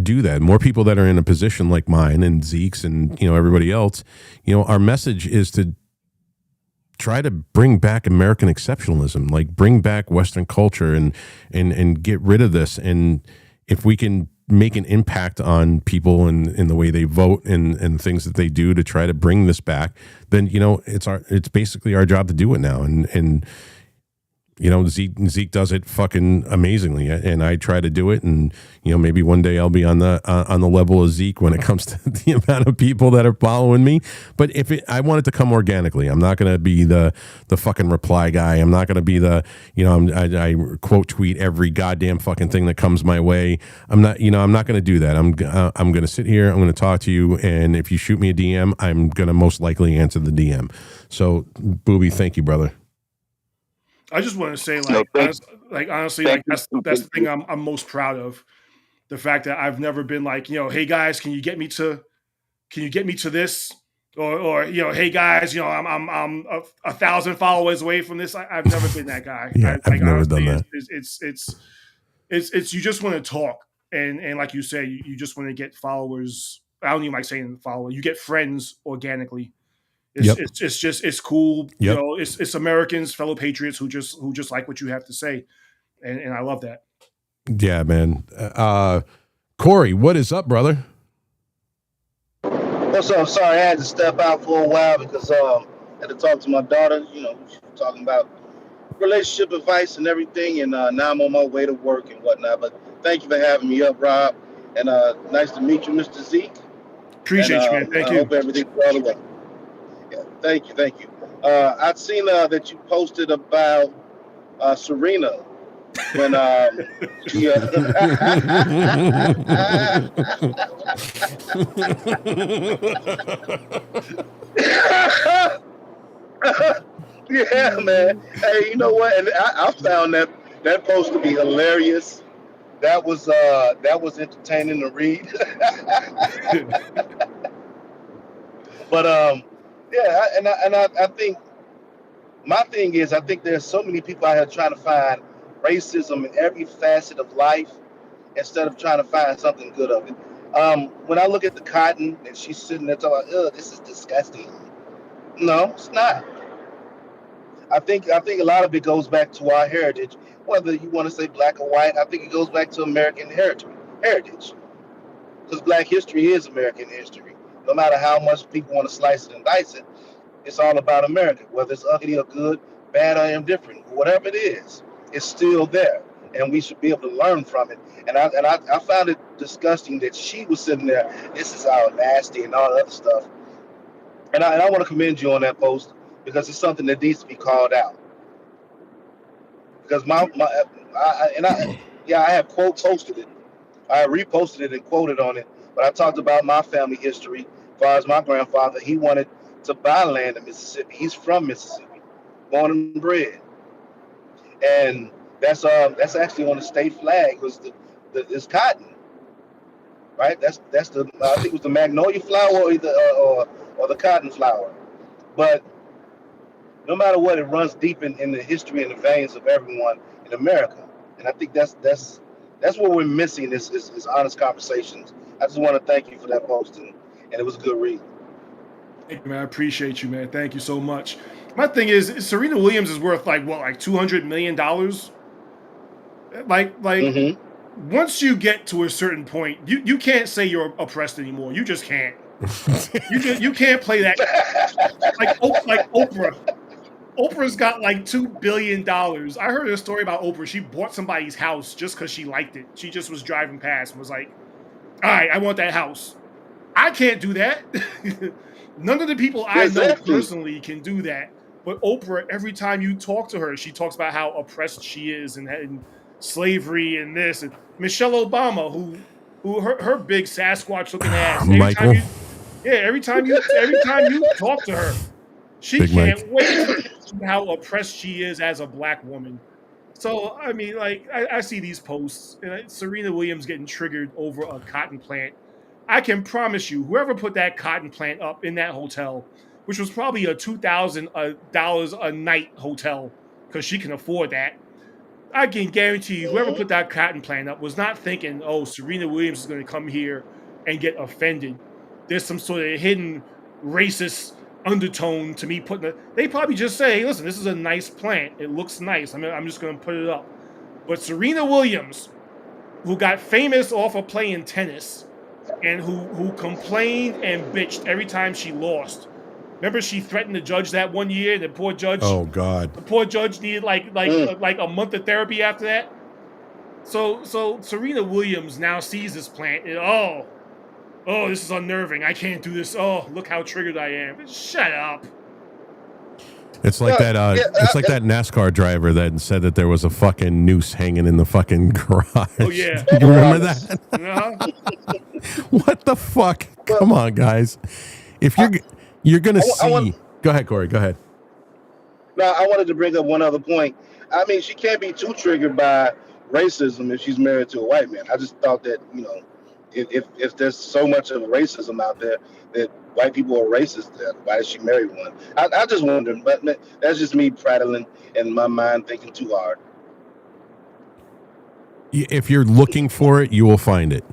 do that. More people that are in a position like mine and Zeke's and everybody else. Our message is to try to bring back American exceptionalism, like bring back Western culture and get rid of this. And if we can make an impact on people and in the way they vote and things that they do to try to bring this back, then it's basically our job to do it now. And Zeek does it fucking amazingly, and I try to do it. And maybe one day I'll be on the level of Zeek when it comes to the amount of people that are following me. But I want it to come organically. I'm not going to be the fucking reply guy. I'm not going to be the I quote tweet every goddamn fucking thing that comes my way. I'm not going to do that. I'm going to sit here. I'm going to talk to you, and if you shoot me a DM, I'm going to most likely answer the DM. So, Booby, thank you, brother. I just want to say, honestly, that's the thing I'm most proud of. The fact that I've never been like, hey guys, can you get me to this, or hey guys, I'm 1,000 followers away from this. I've never been that guy. Yeah, I've never done that. It's you just want to talk, and like you say, you just want to get followers. I don't even like saying follower. You get friends organically. It's cool. Yep. It's Americans, fellow patriots who just like what you have to say, and I love that. Yeah, man. Corey, what is up, brother? What's up? Sorry, I had to step out for a while because I had to talk to my daughter. She was talking about relationship advice and everything, and now I'm on my way to work and whatnot. But thank you for having me up, Rob, and nice to meet you, Mr. Zeke. Appreciate you, man. Thank you. I hope everything's all the way. Yeah, thank you. I've seen that you posted about Serena when she, yeah, man. Hey, you know what? And I found that post to be hilarious. That was entertaining to read. But yeah, and I think my thing is, I think there's so many people out here trying to find racism in every facet of life instead of trying to find something good of it. When I look at the cotton and she's sitting there talking about, this is disgusting. No, it's not. I think a lot of it goes back to our heritage, whether you want to say black or white. I think it goes back to American heritage, because Black history is American history. No matter how much people want to slice it and dice it, it's all about America. Whether it's ugly or good, bad or indifferent, whatever it is, it's still there, and we should be able to learn from it. And I found it disgusting that she was sitting there. This is all nasty and all the other stuff. And I want to commend you on that post because it's something that needs to be called out. Because I have posted it. I reposted it and quoted on it. But I talked about my family history. As far as my grandfather, he wanted to buy land in Mississippi. He's from Mississippi, born and bred. And that's actually on the state flag. Was this cotton, right? That's the I think it was the magnolia flower or the cotton flower. But no matter what, it runs deep in the history and the veins of everyone in America. And I think that's what we're missing is honest conversations. I just want to thank you for that post, and it was a good read. Thank you, man. I appreciate you, man. Thank you so much. My thing is Serena Williams is worth like $200 million. Once you get to a certain point, you can't say you're oppressed anymore. You just can't. You can't play that like Oprah. Oprah's got like $2 billion. I heard a story about Oprah. She bought somebody's house just because she liked it. She just was driving past and was like, all right, I want that house. I can't do that. None of the people I know personally can do that. But Oprah, every time you talk to her, she talks about how oppressed she is and slavery and this. And Michelle Obama, who her big Sasquatch looking ass. Michael. Every time you talk to her, she Big can't Mike. wait to tell you how oppressed she is as a black woman. So I mean, like I see these posts, and Serena Williams getting triggered over a cotton plant. I can promise you, whoever put that cotton plant up in that hotel, which was probably a $2,000 a night hotel, because she can afford that. I can guarantee you, whoever put that cotton plant up was not thinking, "Oh, Serena Williams is going to come here and get offended." There's some sort of hidden racist undertone to me putting it. They probably just say, "Hey, listen, this is a nice plant. It looks nice. I'm just going to put it up." But Serena Williams, who got famous off of playing tennis, and who complained and bitched every time she lost. Remember, she threatened the judge that one year. The poor judge. Oh God. The poor judge needed like a month of therapy after that. So Serena Williams now sees this plant and oh, this is unnerving. I can't do this. Oh, look how triggered I am. Shut up. It's like that. It's like that NASCAR driver that said that there was a fucking noose hanging in the fucking garage. Oh yeah, you remember that? What the fuck? Come on, guys. If you're gonna see, go ahead, Corey. Go ahead. No, I wanted to bring up one other point. I mean, she can't be too triggered by racism if she's married to a white man. I just thought that if there's so much of racism out there that white people are racist, then why did she marry one? I just wonder, but that's just me prattling in my mind, thinking too hard. If you're looking for it, you will find it.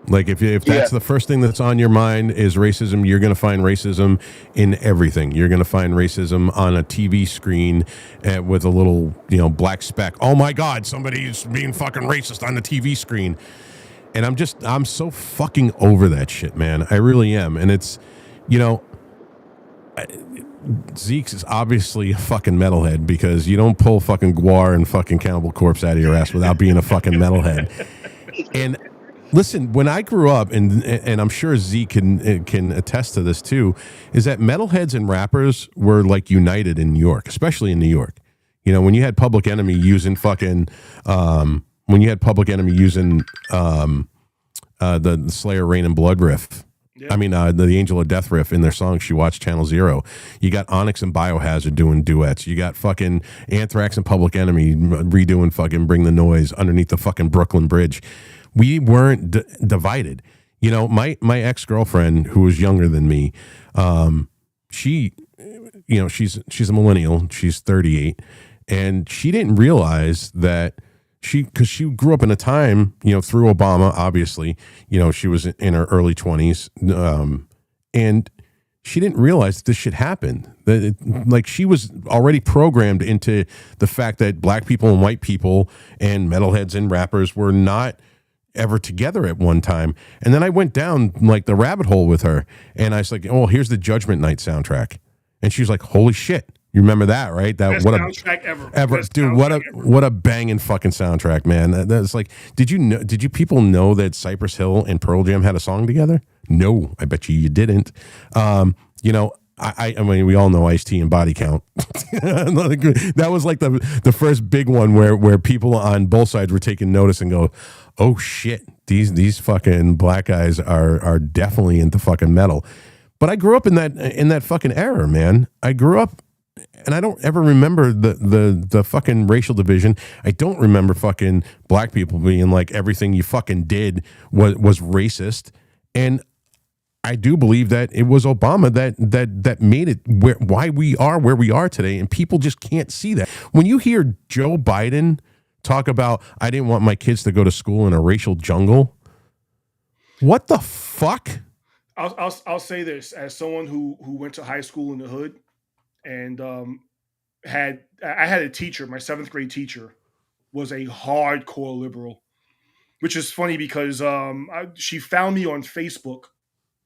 Like if that's the first thing that's on your mind is racism, you're going to find racism in everything. You're going to find racism on a TV screen with a little, black speck. Oh my God, somebody's being fucking racist on the TV screen. And I'm so fucking over that shit, man. I really am. And it's, Zeek is obviously a fucking metalhead because you don't pull fucking Guar and fucking Cannibal Corpse out of your ass without being a fucking metalhead. And listen, when I grew up, and I'm sure Zeek can attest to this too, is that metalheads and rappers were like united in New York, especially in New York. When you had Public Enemy using fucking, the Slayer Rain and Blood riff. Yeah. I mean, the Angel of Death riff in their song She Watched Channel Zero. You got Onyx and Biohazard doing duets. You got fucking Anthrax and Public Enemy redoing fucking Bring the Noise underneath the fucking Brooklyn Bridge. We weren't divided. My ex-girlfriend who was younger than me, she's a millennial. She's 38, and she didn't realize that because she grew up in a time, through Obama, obviously, she was in her early 20s, and she didn't realize that this shit happened. That she was already programmed into the fact that black people and white people and metalheads and rappers were not ever together at one time. And then I went down the rabbit hole with her, and I was like, "Oh, here's the Judgment Night soundtrack," and she was like, "Holy shit." You remember that, right? That best what a soundtrack ever, dude! What a banging fucking soundtrack, man! That's like, did you people know that Cypress Hill and Pearl Jam had a song together? No, I bet you didn't. I mean, we all know Ice-T and Body Count. That was like the first big one where people on both sides were taking notice and go, "Oh shit, these fucking black guys are definitely into fucking metal." But I grew up in that fucking era, man. I grew up. And I don't ever remember the fucking racial division. I don't remember fucking black people being like everything you fucking did was racist. And I do believe that it was Obama that made it why we are where we are today. And people just can't see that. When you hear Joe Biden talk about, I didn't want my kids to go to school in a racial jungle. What the fuck? I'll say this as someone who went to high school in the hood. And I had a teacher, my 7th grade teacher was a hardcore liberal, which is funny because she found me on Facebook,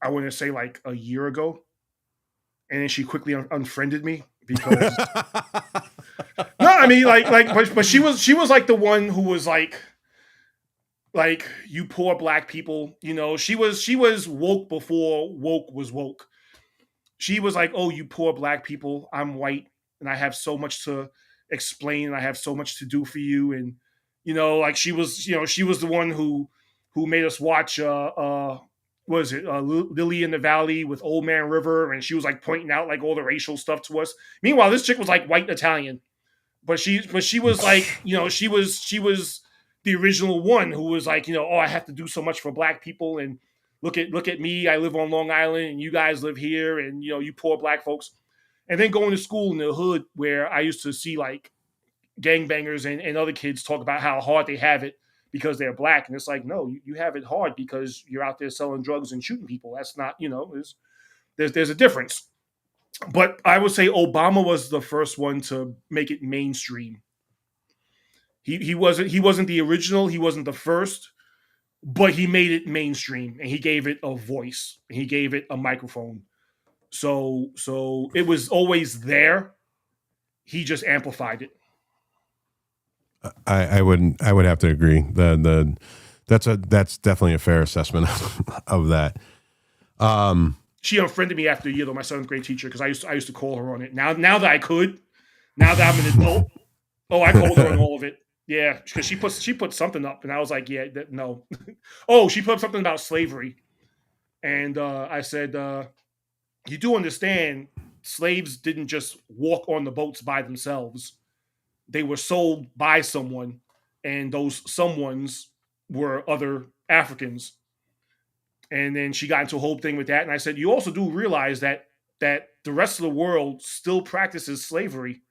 I want to say like a year ago, and then she quickly unfriended me because no, I mean but she was like the one who was like you poor black people, she was woke before woke was woke. She was like, "Oh, you poor black people, I'm white and I have so much to explain and I have so much to do for you." And like she was the one who made us watch what is it, Lily in the Valley with Old Man River, and she was like pointing out like all the racial stuff to us. Meanwhile, this chick was like white Italian, but she was like, she was the original one who was like, oh, I have to do so much for black people, and look at me, I live on Long Island and you guys live here, and you poor black folks. And then going to school in the hood where I used to see like gangbangers and other kids talk about how hard they have it because they're black, and it's like, no, you have it hard because you're out there selling drugs and shooting people. That's not, there's a difference. But I would say Obama was the first one to make it mainstream. He wasn't the original, he wasn't the first, but he made it mainstream and he gave it a voice and he gave it a microphone. So it was always there. He just amplified it. I would have to agree. That's definitely a fair assessment of that. She unfriended me after a year though, my seventh grade teacher, because I used to call her on it. Now that I could, now that I'm an adult, I called her on all of it. Yeah, because she put something up, and I was like, yeah, no. Oh, she put up something about slavery, and I said, you do understand, slaves didn't just walk on the boats by themselves. They were sold by someone, and those someones were other Africans. And then she got into a whole thing with that, and I said, you also do realize that the rest of the world still practices slavery.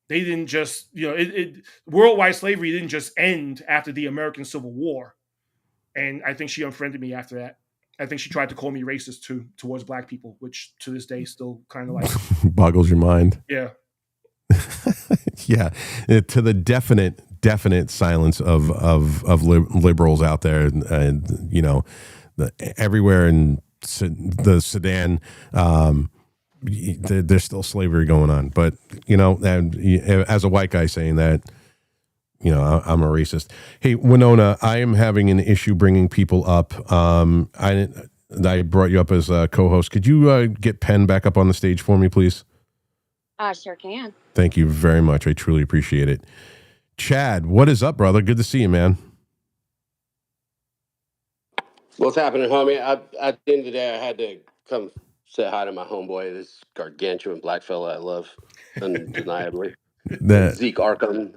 They didn't just, worldwide slavery didn't just end after the American Civil War. And I think she unfriended me after that. I think she tried to call me racist too towards black people, which to this day still kind of like boggles your mind. Yeah. Yeah, to the definite silence of liberals out there, and everywhere in the Sudan. There's still slavery going on, but as a white guy saying that, I'm a racist. Hey, Winona, I am having an issue bringing people up. I brought you up as a co-host. Could you get Penn back up on the stage for me, please? Sure can. Thank you very much. I truly appreciate it. Chad, what is up, brother? Good to see you, man. What's happening, homie? At the end of the day, I had to come say hi to my homeboy, this gargantuan black fella I love undeniably. Zeek Arkham.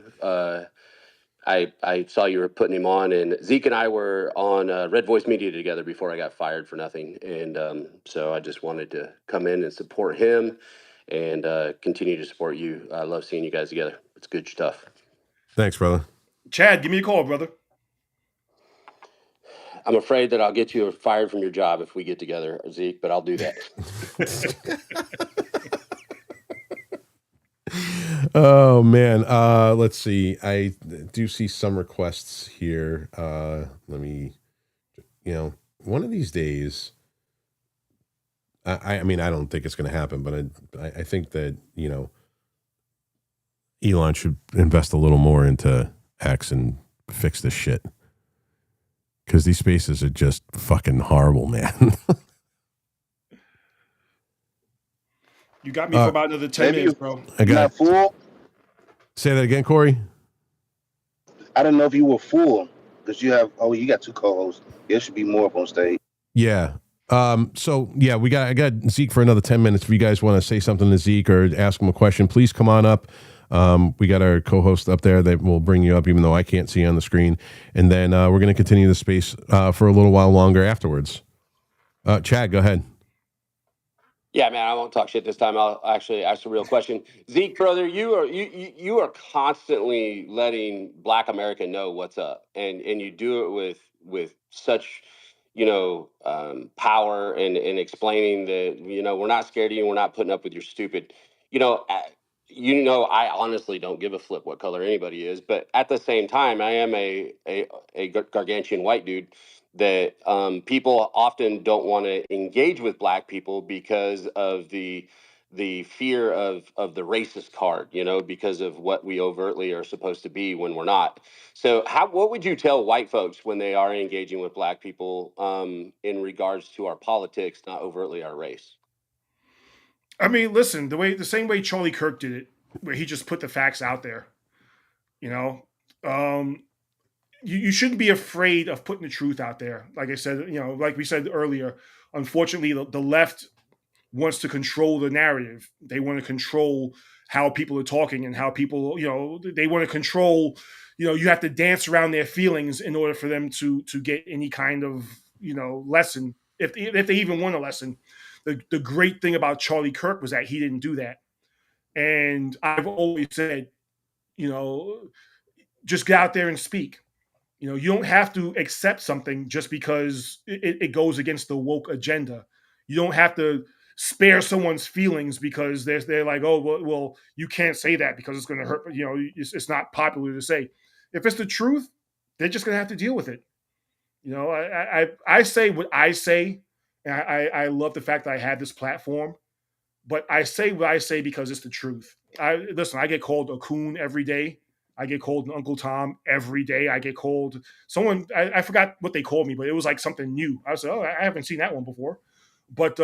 I saw you were putting him on, and Zeek and I were on Red Voice Media together before I got fired for nothing. And so I just wanted to come in and support him and continue to support you. I love seeing you guys together. It's good stuff. Thanks, brother. Chad, give me a call, brother. I'm afraid that I'll get you fired from your job if we get together, Zeke, but I'll do that. Oh, man. Let's see. I do see some requests here. Let me, one of these days, I mean, I don't think it's going to happen, but I think that, Elon should invest a little more into X and fix this shit. Because these spaces are just fucking horrible, man. You got me for about another 10 minutes, bro. I got full. Say that again, Corey. I don't know if you were full because you got two co-hosts. There should be more up on stage. Yeah. So yeah, I got Zeke for another 10 minutes. If you guys want to say something to Zeke or ask him a question, please come on up. We got our co-host up there that will bring you up, even though I can't see you on the screen. And then we're going to continue the space for a little while longer afterwards. Chad, go ahead. Yeah, man, I won't talk shit this time. I'll actually ask a real question. Zeke, brother, you are constantly letting Black America know what's up, and you do it with such power and explaining that we're not scared of you, we're not putting up with your stupid. I honestly don't give a flip what color anybody is, but at the same time, I am a gargantuan white dude that people often don't want to engage with Black people because of the the fear of the racist card, because of what we overtly are supposed to be when we're not. So what would you tell white folks when they are engaging with black people in regards to our politics, not overtly our race? I mean, listen, the same way Charlie Kirk did it, where he just put the facts out there. You know, um, you shouldn't be afraid of putting the truth out there. Like I said, like we said earlier, unfortunately, the left wants to control the narrative. They want to control how people are talking and how people, they want to control. You have to dance around their feelings in order for them to get any kind of lesson, if they even want a lesson. The great thing about Charlie Kirk was that he didn't do that. And I've always said, just get out there and speak. You don't have to accept something just because it goes against the woke agenda. You don't have to spare someone's feelings because they're like, oh, well, you can't say that because it's going to hurt. It's not popular to say. If it's the truth, they're just going to have to deal with it. I say what I say, and I love the fact that I have this platform. But I say what I say because it's the truth. I get called a coon every day. I get called an Uncle Tom every day. I get called someone. I forgot what they called me, but it was like something new. I was like, oh, I haven't seen that one before. But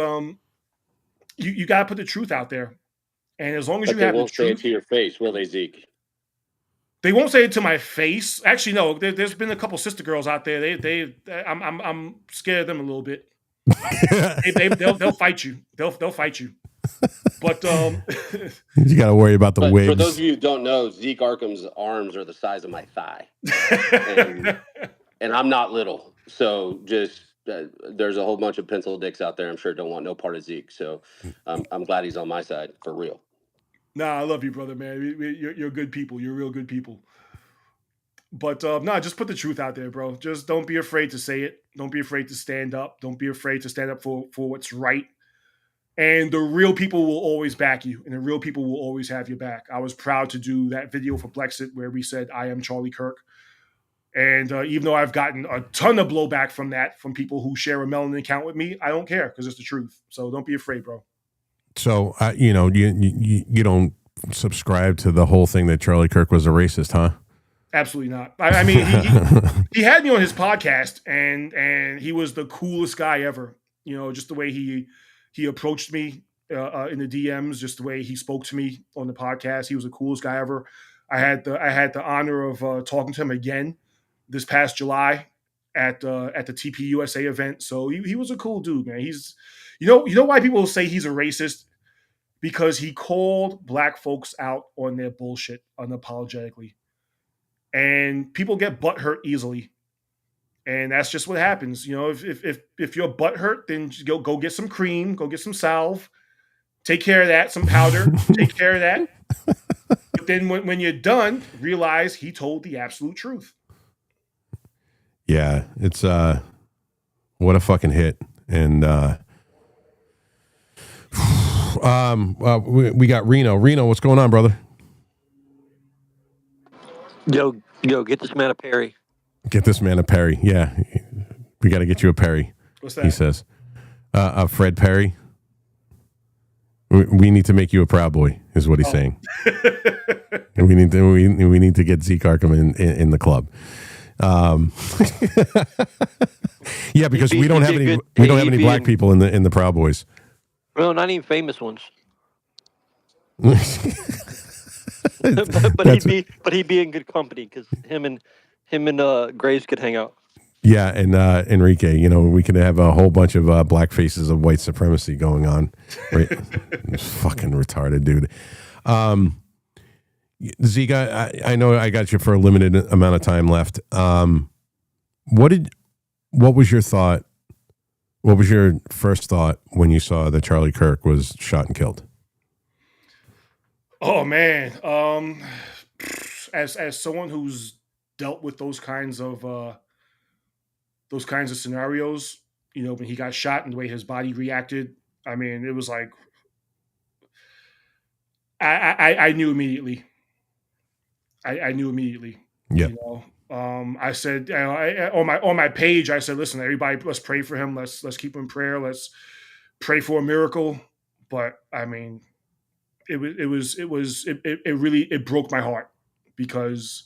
you got to put the truth out there, and as long as But you they have the won't say it truth, to your face, will they, Zeke? they won't say it to my face. Actually, no. There's been a couple sister girls out there. I'm scared of them a little bit. They'll fight you. They'll fight you. But you got to worry about the But wigs. for those of you who don't know, Zeke Arkham's arms are the size of my thigh, and I'm not little. So just there's a whole bunch of pencil dicks out there. I'm sure don't want no part of Zeke. So I'm glad he's on my side for real. Nah, I love you, brother, man. You're good people. You're real good people. But just put the truth out there, bro. Just don't be afraid to say it. Don't be afraid to stand up. Don't be afraid to stand up for what's right. And the real people will always back you, and the real people will always have your back. I was proud to do that video for Blexit where we said, I am Charlie Kirk. And even though I've gotten a ton of blowback from that, from people who share a Melanin account with me, I don't care because it's the truth. So don't be afraid, bro. So, you don't subscribe to the whole thing that Charlie Kirk was a racist, huh? Absolutely not. I mean, he had me on his podcast, and he was the coolest guy ever. Just the way he approached me in the DMs, just the way he spoke to me on the podcast. He was the coolest guy ever. I had the honor of talking to him again this past July at the TPUSA event. So he was a cool dude, man. He's you know why people say he's a racist? Because he called black folks out on their bullshit unapologetically. And people get butthurt easily. And that's just what happens. If you're butthurt, then go get some cream, go get some salve, take care of that, some powder, take care of that. But then when you're done, realize he told the absolute truth. Yeah, it's what a fucking hit. And we got Reno. Reno, what's going on, brother? Yo, get this man a Perry. Get this man a Perry. Yeah, we got to get you a Perry. What's that? He says, a Fred Perry. We need to make you a Proud Boy, is what he's saying. And we need to get Zeek Arkham in the club. Yeah, because we don't have any black people in the Proud Boys. No, not even famous ones. but he'd be in good company because him and Graves could hang out. Yeah, and Enrique, we could have a whole bunch of black faces of white supremacy going on. Right? Fucking retarded, dude. Zeke, I know I got you for a limited amount of time left. What was your thought? What was your first thought when you saw that Charlie Kirk was shot and killed? Oh man, as someone who's dealt with those kinds of scenarios, when he got shot and the way his body reacted, I mean, it was like I knew immediately. I knew immediately. Yeah. I said on my page, I said, listen, everybody, let's pray for him. Let's keep him in prayer. Let's pray for a miracle. But I mean, it really broke my heart because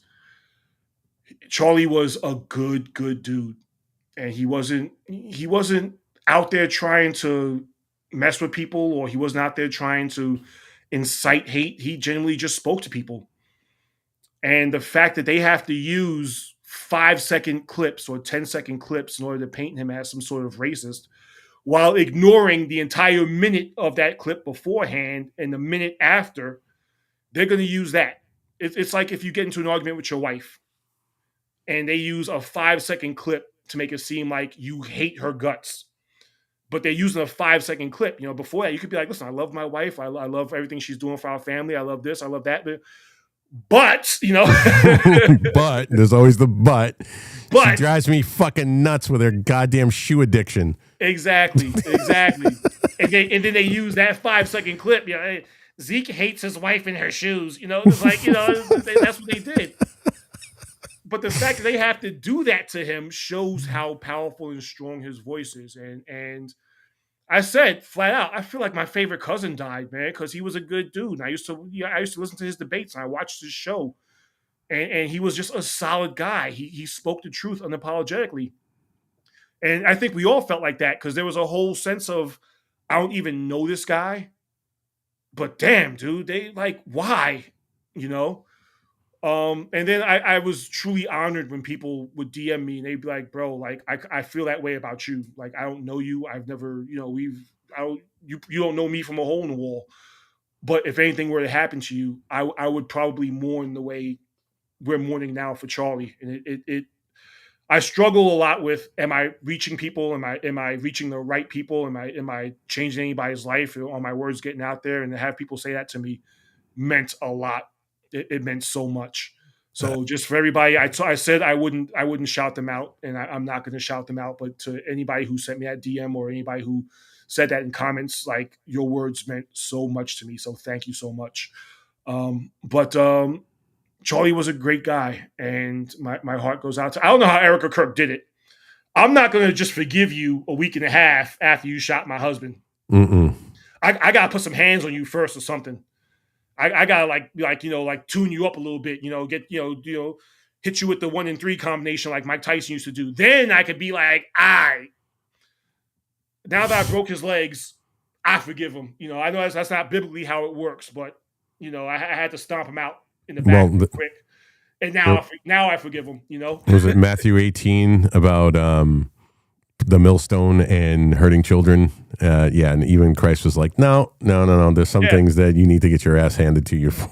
Charlie was a good dude, and he wasn't out there trying to mess with people, or he wasn't out there trying to incite hate. He genuinely just spoke to people. And the fact that they have to use 5-second clips or 10-second clips in order to paint him as some sort of racist, while ignoring the entire minute of that clip beforehand and the minute after, they're going to use that. It's like if you get into an argument with your wife and they use a 5-second clip to make it seem like you hate her guts, but they're using a 5-second clip. Before that, you could be like, listen, I love my wife. I love everything she's doing for our family. I love this. I love that. But, but there's always the but. She but drives me fucking nuts with her goddamn shoe addiction. exactly. and then they use that 5-second clip. Hey, Zeke hates his wife in her shoes. It's like, that's what they did. But the fact that they have to do that to him shows how powerful and strong his voice is. And I said flat out, I feel like my favorite cousin died, man, because he was a good dude. And I used to listen to his debates, and I watched his show, and he was just a solid guy. He spoke the truth unapologetically, and I think we all felt like that because there was a whole sense of, I don't even know this guy, but damn, dude, they like, why, And then I was truly honored when people would DM me and they'd be like, bro, like I feel that way about you. Like, I don't know you. I've never, you don't know me from a hole in the wall. But if anything were to happen to you, I would probably mourn the way we're mourning now for Charlie. And I struggle a lot with, am I reaching people? Am I reaching the right people? Am I changing anybody's life? Are my words getting out there? And to have people say that to me meant a lot. It meant so much. So just for everybody, I said I wouldn't shout them out, and I'm not going to shout them out. But to anybody who sent me that DM or anybody who said that in comments, like, your words meant so much to me. So thank you so much. But Charlie was a great guy, and my heart goes out to. I don't know how Erica Kirk did it. I'm not going to just forgive you a week and a half after you shot my husband. I got to put some hands on you first or something. I gotta like tune you up a little bit, get hit you with the 1 and 3 combination like Mike Tyson used to do. Then I could be like, now that I broke his legs, I forgive him. I know that's not biblically how it works, but I had to stomp him out in the back quick. And now I forgive him. Was it Matthew 18 about the millstone and hurting children? And even Christ was like, no. There's some things that you need to get your ass handed to you for.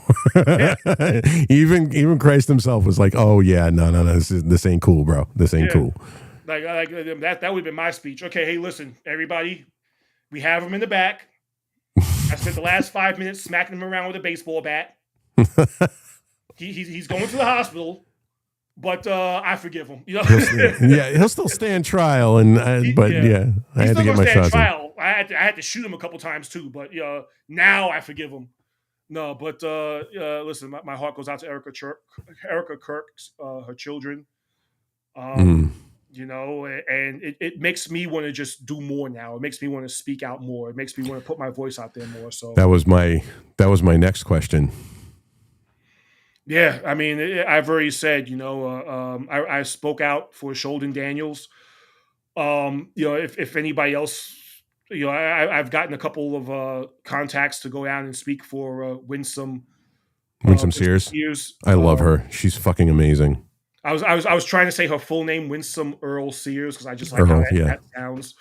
Even Christ himself was like, oh yeah, no, this ain't cool, bro. This ain't cool. Like that would have been my speech. Okay, hey, listen, everybody, we have him in the back. I spent the last 5 minutes smacking him around with a baseball bat. He's going to the hospital. But I forgive him. He'll still stand trial, and I had to get my shots. I had to shoot him a couple times too, but now I forgive him. No, but listen, my heart goes out to Erica Kirk, her children. And it makes me want to just do more now. It makes me want to speak out more. It makes me want to put my voice out there more. So that was my next question. Yeah, I mean, I've already said, I spoke out for Sheldon Daniels. If anybody else, I've gotten a couple of contacts to go out and speak for Winsome Sears. I love her. She's fucking amazing. I was trying to say her full name, Winsome Earl Sears, because I just like how that sounds.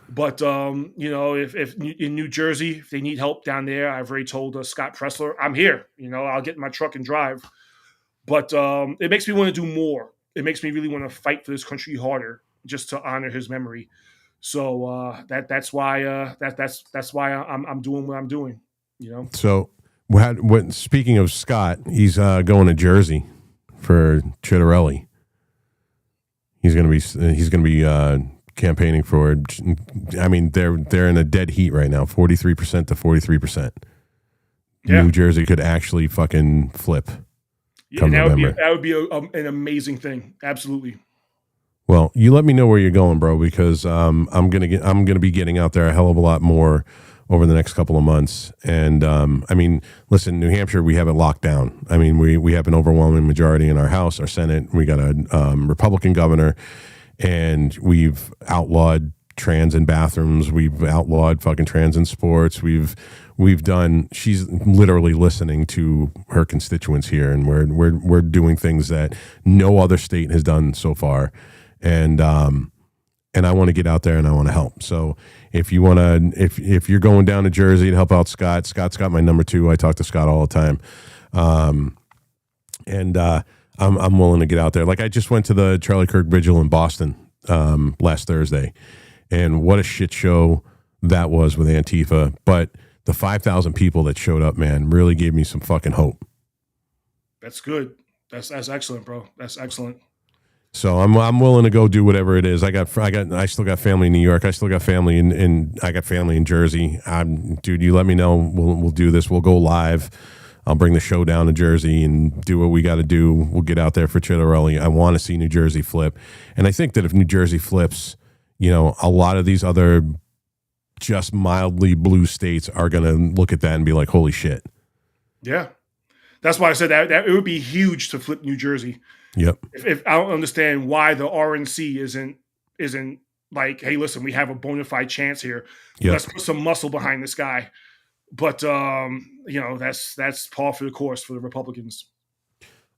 But if in New Jersey, if they need help down there, I've already told Scott Pressler, I'm here. I'll get in my truck and drive. But it makes me want to do more. It makes me really want to fight for this country harder, just to honor his memory. So that's why that's why I'm doing what I'm doing. So, speaking of Scott, he's going to Jersey for Chitterelli. He's going to be campaigning for. I mean, they're in a dead heat right now, 43% to 43%. Yeah. New Jersey could actually fucking flip. Yeah, that would be an amazing thing. Absolutely. Well, you let me know where you're going, bro, because I'm gonna be getting out there a hell of a lot more over the next couple of months. And I mean, listen, New Hampshire, we have it locked down. I mean, we have an overwhelming majority in our House, our Senate. We got a Republican governor, and we've outlawed trans in bathrooms. We've outlawed fucking trans in sports. We've done. She's literally listening to her constituents here, and we're doing things that no other state has done so far. And I want to get out there and I want to help. So if you want to, if you're going down to Jersey to help out Scott, Scott's got my number 2. I talk to Scott all the time. I'm willing to get out there. Like I just went to the Charlie Kirk Vigil in Boston last Thursday, and what a shit show that was with Antifa. But the 5,000 people that showed up, man, really gave me some fucking hope. That's good. That's excellent, bro. That's excellent. So I'm willing to go do whatever it is. I still got family in New York. I still got family in I got family in Jersey. Dude, you let me know. We'll do this. We'll go live. I'll bring the show down to Jersey and do what we got to do. We'll get out there for Chitterelli. I want to see New Jersey flip. And I think that if New Jersey flips, you know, a lot of these other just mildly blue states are going to look at that and be like, holy shit. Yeah. That's why I said that it would be huge to flip New Jersey. Yep. If I don't understand why the RNC isn't like, hey, listen, we have a bona fide chance here. Yep. Let's put some muscle behind this guy. But you know, that's par for the course for the Republicans.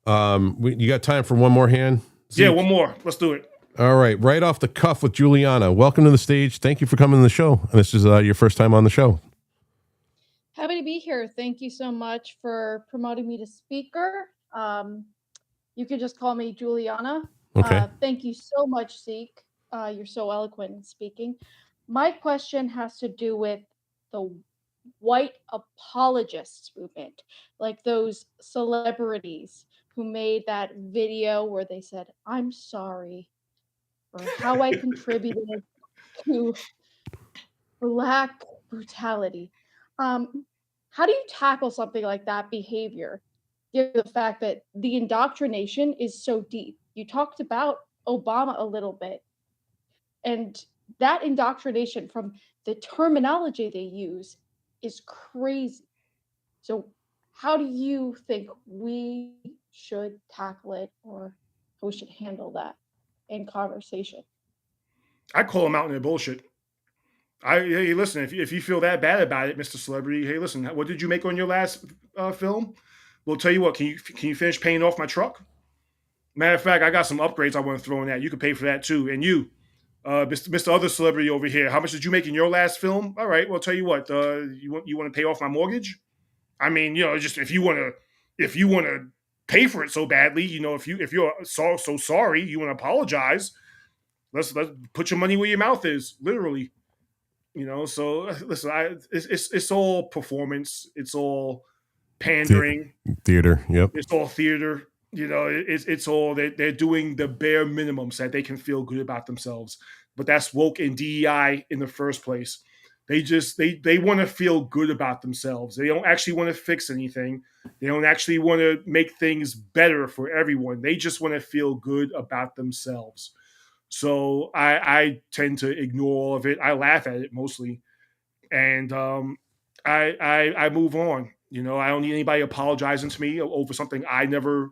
You got time for one more hand? Zeek? Yeah, one more. Let's do it. All right off the cuff with Juliana. Welcome to the stage. Thank you for coming to the show. And this is your first time on the show. Happy to be here. Thank you so much for promoting me to speaker. You can just call me Juliana. Okay. Thank you so much, Zeek. You're so eloquent in speaking. My question has to do with the white apologists movement, like those celebrities who made that video where they said, "I'm sorry for how I contributed to Black brutality." How do you tackle something like that behavior, given the fact that the indoctrination is so deep? You talked about Obama a little bit, and that indoctrination from the terminology they use is crazy. So how do you think we should tackle it, or how we should handle that in conversation? I call them out in their bullshit. Hey, listen, if you feel that bad about it, Mr. Celebrity, hey, listen, what did you make on your last film? Well, tell you what, can you finish paying off my truck? Matter of fact, I got some upgrades I want to throw in that. You can pay for that too. And you, Mr. Other Celebrity over here, how much did you make in your last film? All right, well, tell you what, you want to pay off my mortgage? I mean, you know, just if you want to pay for it so badly, you know, if you're so sorry, you want to apologize. Let's put your money where your mouth is, literally. You know, so listen, it's all performance. It's all pandering. Theater. Yep. It's all theater. You know, it's all they're doing the bare minimum so that they can feel good about themselves. But that's woke and DEI in the first place. They just they want to feel good about themselves. They don't actually want to fix anything. They don't actually want to make things better for everyone. They just want to feel good about themselves. So I tend to ignore all of it. I laugh at it mostly, and I move on. You know, I don't need anybody apologizing to me over something I never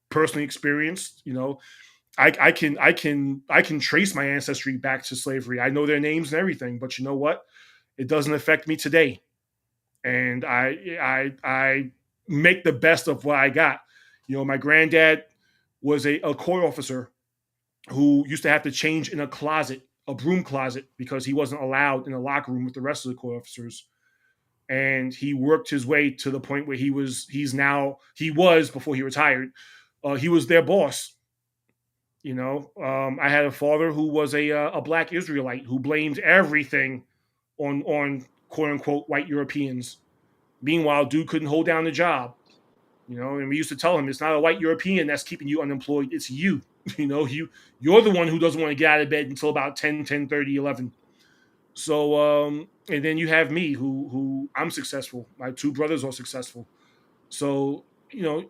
personally experienced. You know, I can trace my ancestry back to slavery. I know their names and everything, but you know what? It doesn't affect me today, and I make the best of what I got. You know, my granddad was a court officer who used to have to change in a broom closet, because he wasn't allowed in a locker room with the rest of the court officers. And he worked his way to the point where he was before he retired. He was their boss. You know, I had a father who was a Black Israelite who blamed everything on quote unquote white Europeans. Meanwhile, dude couldn't hold down the job. You know, and we used to tell him, it's not a white European that's keeping you unemployed. It's you. You know, you're the one who doesn't want to get out of bed until about 10:30, 11. So, and then you have me who I'm successful. My two brothers are successful. So, you know,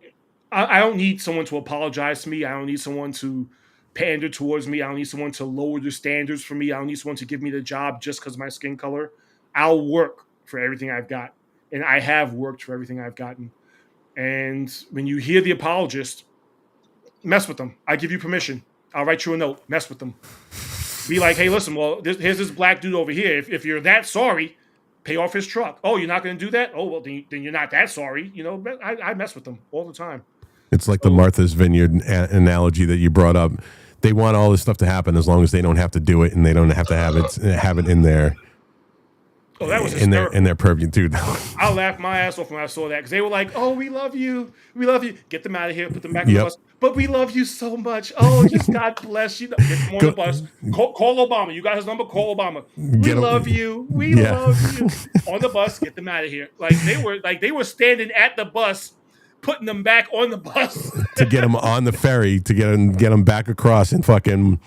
I don't need someone to apologize to me. I don't need someone to pander towards me. I don't need someone to lower the standards for me. I don't need someone to give me the job just because of my skin color. I'll work for everything I've got, and I have worked for everything I've gotten. And when you hear the apologist, mess with them. I give you permission. I'll write you a note. Mess with them. Be like, hey, listen, well, here's this black dude over here. If you're that sorry, pay off his truck. Oh, you're not going to do that? Oh, well, then you're not that sorry. You know, I mess with them all the time. It's like the Martha's Vineyard analogy that you brought up. They want all this stuff to happen as long as they don't have to do it and they don't have to have it in there. Oh, that was in their purview, dude. I laughed my ass off when I saw that because they were like, "Oh, we love you, we love you. Get them out of here, put them back on the bus." But we love you so much. Oh, just God bless you. Get them on the bus. Call Obama. You got his number. Call Obama. We love you. We love you. On the bus. Get them out of here. Like they were standing at the bus, putting them back on the bus to get them on the ferry to get them back across in fucking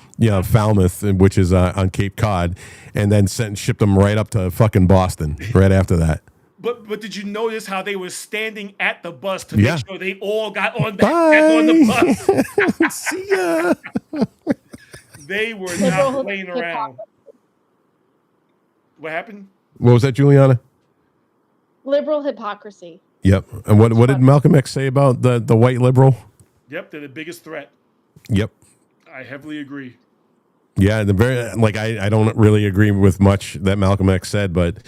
Falmouth, which is on Cape Cod, and then ship them right up to fucking Boston right after that. But did you notice how they were standing at the bus to make sure they all got on back on the bus? See ya. They were not playing around. What happened? What was that, Juliana? Liberal hypocrisy. Yep. And what did Malcolm X say about the white liberal? Yep, they're the biggest threat. Yep. I heavily agree. Yeah, I don't really agree with much that Malcolm X said, but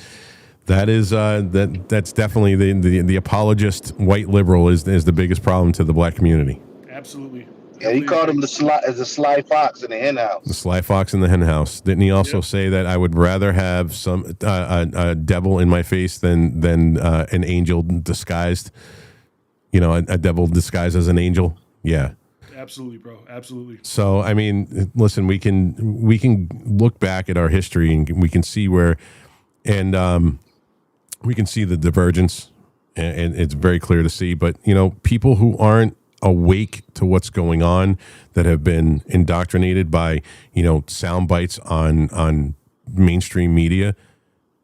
that is that's definitely the apologist white liberal is the biggest problem to the black community. Absolutely. Yeah, he called him the sly fox in the hen house. The sly fox in the hen house. Didn't he also say that I would rather have some a devil in my face than an angel disguised? You know, a devil disguised as an angel. Yeah. Absolutely, bro. Absolutely. So, I mean, listen, we can look back at our history and we can see where, and we can see the divergence, and it's very clear to see. But people who aren't awake to what's going on, that have been indoctrinated by sound bites on mainstream media,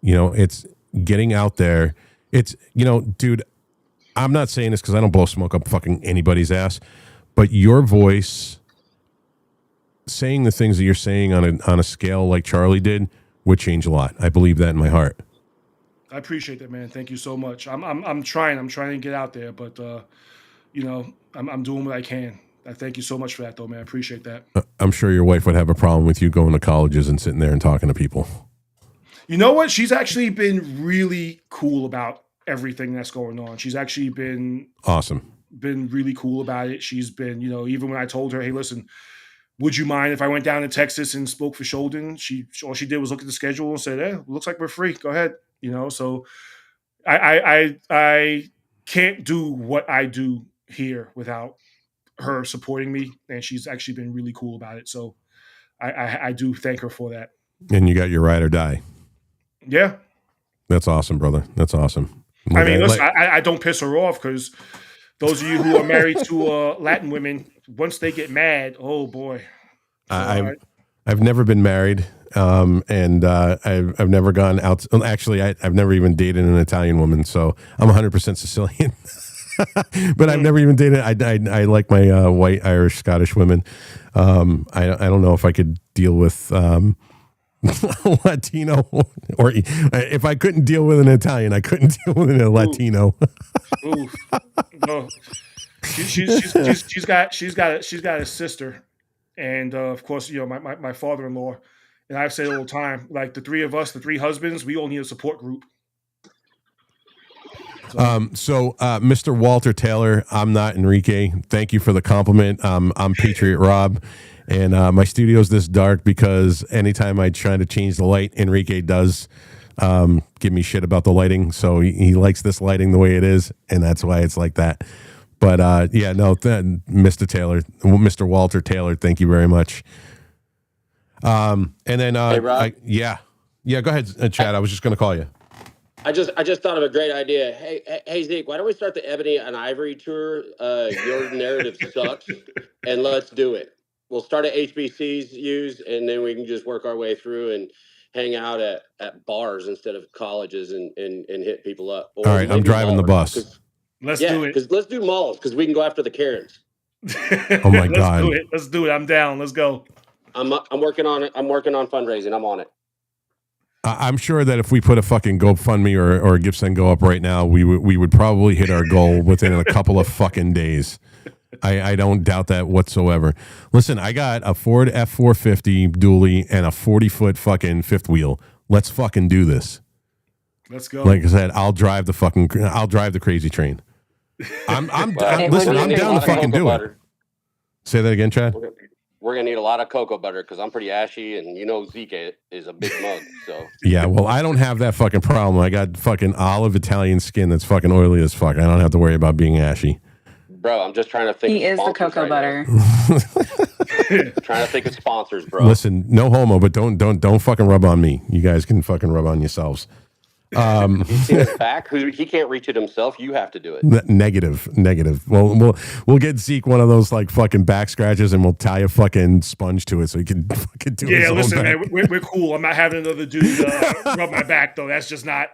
it's getting out there. It's dude, I'm not saying this because I don't blow smoke up fucking anybody's ass, but your voice saying the things that you're saying on a scale like Charlie did would change a lot. I believe that in my heart. I appreciate that, man. Thank you so much. I'm trying to get out there, but I'm doing what I can. I thank you so much for that, though, man. I appreciate that. I'm sure your wife would have a problem with you going to colleges and sitting there and talking to people. You know what? She's actually been really cool about everything that's going on. She's actually been awesome. Been really cool about it. She's been, even when I told her, hey, listen, would you mind if I went down to Texas and spoke for Sheldon? All she did was look at the schedule and said, "Hey, looks like we're free. Go ahead." So I can't do what I do here without her supporting me, and she's actually been really cool about it. So I do thank her for that. And you got your ride or die. Yeah. That's awesome, brother. That's awesome. I mean, listen, I don't piss her off because those of you who are married to Latin women, once they get mad, oh boy. I've never been married, and I've never gone out. Actually, I've never even dated an Italian woman, so I'm 100% Sicilian. But I've never even dated. I like my white, Irish, Scottish women. I don't know if I could deal with Latino, or if I couldn't deal with an Italian, I couldn't deal with a Latino. Ooh. No. She's got a sister, and of course, my father-in-law, and I've said it all the time, like the three of us, the three husbands, we all need a support group. So, Mr. Walter Taylor, I'm not Enrique. Thank you for the compliment. I'm Patriot Rob, and my studio's this dark because anytime I try to change the light, Enrique does give me shit about the lighting. So he likes this lighting the way it is, and that's why it's like that. But Mr. Taylor, Mr. Walter Taylor, thank you very much. And then, hey, Rob? Go ahead, Chad. I was just going to call you. I just thought of a great idea. Hey, Zeke, why don't we start the Ebony and Ivory tour? Your narrative sucks, and let's do it. We'll start at HBCUs, and then we can just work our way through and hang out at bars instead of colleges and hit people up. Or all right, I'm driving the bus. Let's do it. Because let's do malls, because we can go after the Karens. Oh my God. Let's do it. I'm down. Let's go. I'm working on it. I'm working on fundraising. I'm on it. I'm sure that if we put a fucking GoFundMe or a GiveSend up right now, we would probably hit our goal within a couple of fucking days. I don't doubt that whatsoever. Listen, I got a Ford F450 dually and a 40-foot fucking fifth wheel. Let's fucking do this. Let's go. Like I said, I'll drive the crazy train. Listen, I'm down to fucking do it. Say that again, Chad. We're gonna need a lot of cocoa butter because I'm pretty ashy, and Zeke is a big mug. So yeah, well, I don't have that fucking problem. I got fucking olive Italian skin that's fucking oily as fuck. I don't have to worry about being ashy. Bro, I'm just trying to think. He is the cocoa butter. Trying to think of sponsors, bro. Listen, no homo, but don't fucking rub on me. You guys can fucking rub on yourselves. He's seen his back. He can't reach it himself. You have to do it. Negative. Well, we'll get Zeke one of those like fucking back scratches, and we'll tie a fucking sponge to it so he can fucking do it. Yeah, listen, man, we're cool. I'm not having another dude rub my back though. That's just not.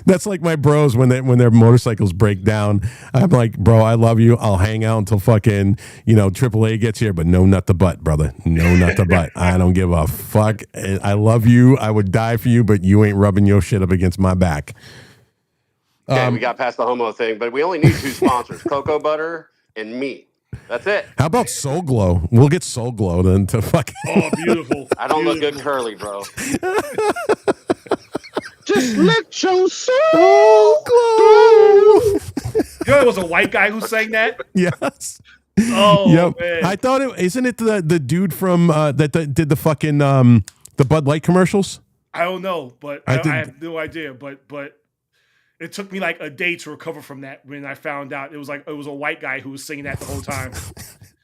That's like my bros when their motorcycles break down. I'm like, bro, I love you. I'll hang out until fucking AAA gets here, but no nut the butt, brother. No nut the butt. I don't give a fuck. I love you. I would die for you, but you ain't rubbing your shit up against my back. Okay, we got past the homo thing, but we only need 2 sponsors: cocoa butter and me. That's it. How about Soul Glow? We'll get Soul Glow then to fucking. Oh, beautiful. I don't look good curly, bro. Just let your soul glow. It was a white guy who sang that? Yes. Oh, yep. Man. I thought isn't it the dude from that did the fucking the Bud Light commercials? I don't know, but I have no idea. But it took me like a day to recover from that when I found out it was a white guy who was singing that the whole time.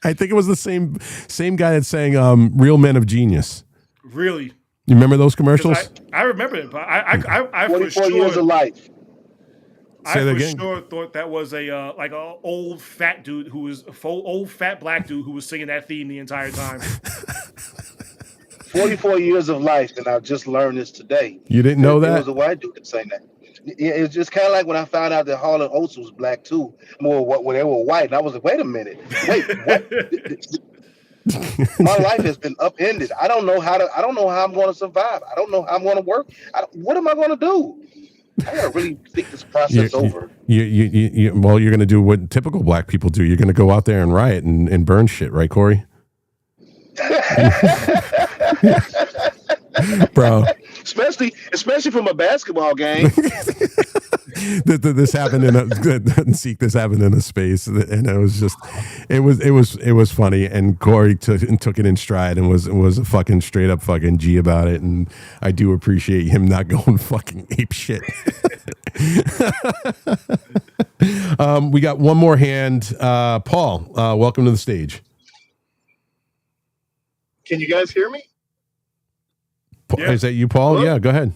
I think it was the same guy that sang "Real Men of Genius." Really? You remember those commercials? I remember it, but I 44 for sure, years of life. Sure thought that was a old fat dude who was old fat black dude who was singing that theme the entire time. 44 years of life, and I just learned this today. You didn't know that? It was a white dude that sang that. Yeah, it's just kind of like when I found out that Hall & Oates was black too. When they were white, and I was like, wait a minute, what? My life has been upended. I don't know how I'm going to survive. I don't know how I'm going to work. What am I going to do? I got to really think this process over. Well, you're going to do what typical black people do. You're going to go out there and riot and burn shit, right, Corey? Bro, especially from a basketball game. This happened in a space, and it was funny. And Corey took it in stride and was a fucking straight up fucking G about it. And I do appreciate him not going fucking ape shit. We got one more hand. Paul, welcome to the stage. Can you guys hear me? Yeah. Is that you, Paul? Hello? Yeah, go ahead.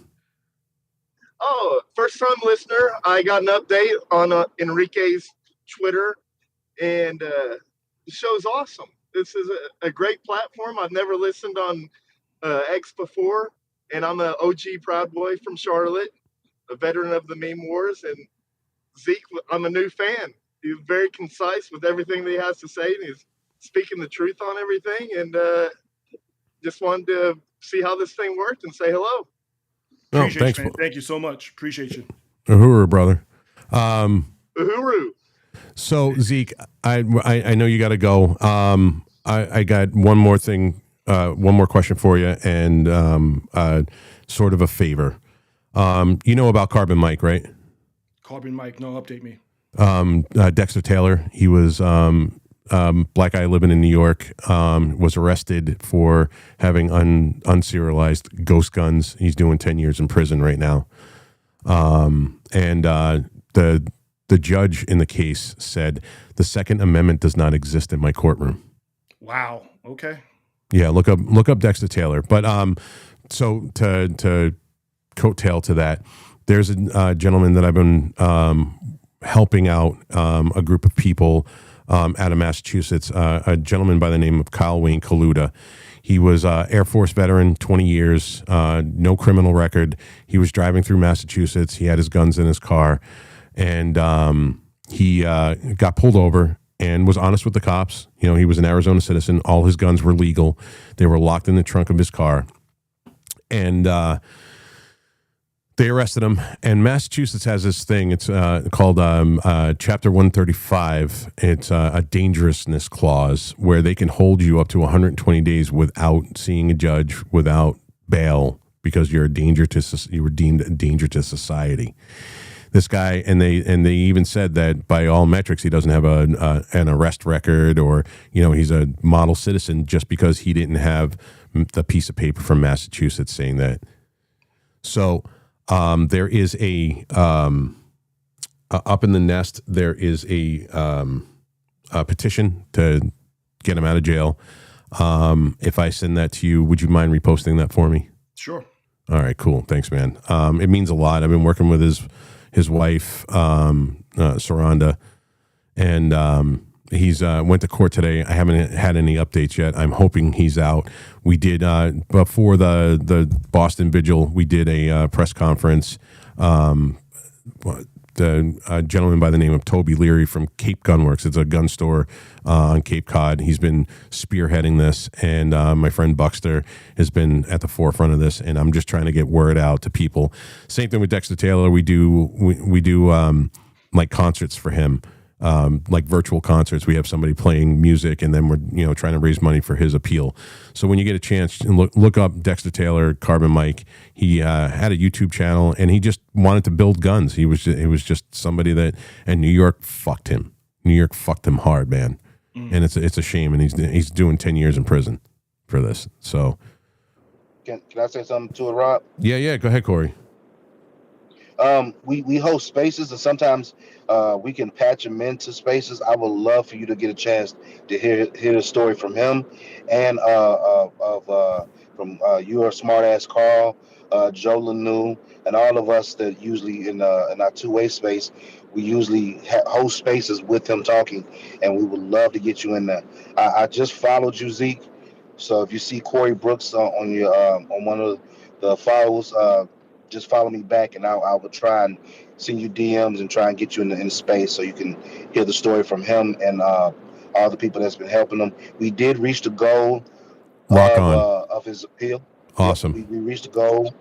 Oh, first time listener. I got an update on Enrique's Twitter, and the show's awesome. This is a great platform. I've never listened on X before, and I'm an OG Proud Boy from Charlotte, a veteran of the meme wars. And Zeke, I'm a new fan. He's very concise with everything that he has to say, and he's speaking the truth on everything. And just wanted to see how this thing worked and say hello. Appreciate you, man. Thank you so much. Appreciate you. Uhuru, brother. Uhuru. So Zeke, I know you got to go. I got one more thing, one more question for you, and sort of a favor. You know about Carbon Mike, right? Carbon Mike, no, update me. Dexter Taylor. He was black guy living in New York. Was arrested for having unserialized ghost guns. He's doing 10 years in prison right now. And the judge in the case said the Second Amendment does not exist in my courtroom. Wow. Okay. Yeah, look up Dexter Taylor. But so to coattail to that, there's a gentleman that I've been helping out, a group of people out of Massachusetts, a gentleman by the name of Kyle Wayne Kaluta. He was Air Force veteran, 20 years, no criminal record. He was driving through Massachusetts. He had his guns in his car, and he got pulled over and was honest with the cops. You know, he was an Arizona citizen. All his guns were legal. They were locked in the trunk of his car. And They arrested him, and Massachusetts has this thing. It's called Chapter 135. It's a dangerousness clause where they can hold you up to 120 days without seeing a judge, without bail, because you're a danger to you were deemed a danger to society. This guy, and they even said that by all metrics, he doesn't have an arrest record, or he's a model citizen just because he didn't have the piece of paper from Massachusetts saying that. So. There is up in the nest. There is a petition to get him out of jail. If I send that to you, would you mind reposting that for me? Sure. All right, cool. Thanks, man. It means a lot. I've been working with his wife, Saranda, and he's went to court today. I haven't had any updates yet. I'm hoping he's out. We did before the Boston Vigil. We did a press conference. The gentleman by the name of Toby Leary from Cape Gunworks. It's a gun store on Cape Cod. He's been spearheading this, and my friend Buxter has been at the forefront of this. And I'm just trying to get word out to people. Same thing with Dexter Taylor. We do like concerts for him. Like virtual concerts. We have somebody playing music, and then we're trying to raise money for his appeal. So when you get a chance, look up Dexter Taylor, Carbon Mike. He had a YouTube channel, and he just wanted to build guns. It was just somebody and New York fucked him. New York fucked him hard, man. And it's a shame. And he's doing 10 years in prison for this. So Can I say something to it, Rob? Yeah. Go ahead, Corey. We host spaces, and sometimes we can patch him into spaces. I would love for you to get a chance to hear the story from him, and from your smart ass Carl, Joe Lanu, and all of us that usually in our two-way space, we usually host spaces with him talking, and we would love to get you in there. I just followed you, Zeke, so if you see Corey Brooks on your on one of the follows, just follow me back, and I will try and send you DMs and try and get you in the space so you can hear the story from him and all the people that's been helping him. We did reach the goal of his appeal. Awesome. We reached the goal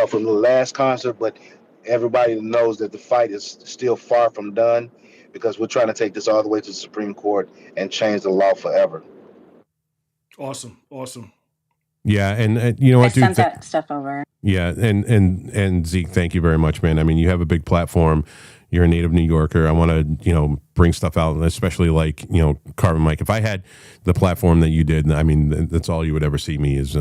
from the last concert, but everybody knows that the fight is still far from done, because we're trying to take this all the way to the Supreme Court and change the law forever. Awesome. Yeah, and you know what, dude? I sent that stuff over. Yeah, and Zeke, thank you very much, man. I mean, you have a big platform. You're a native New Yorker. I want to, bring stuff out, especially like, Carbon Mike. If I had the platform that you did, I mean, that's all you would ever see me is,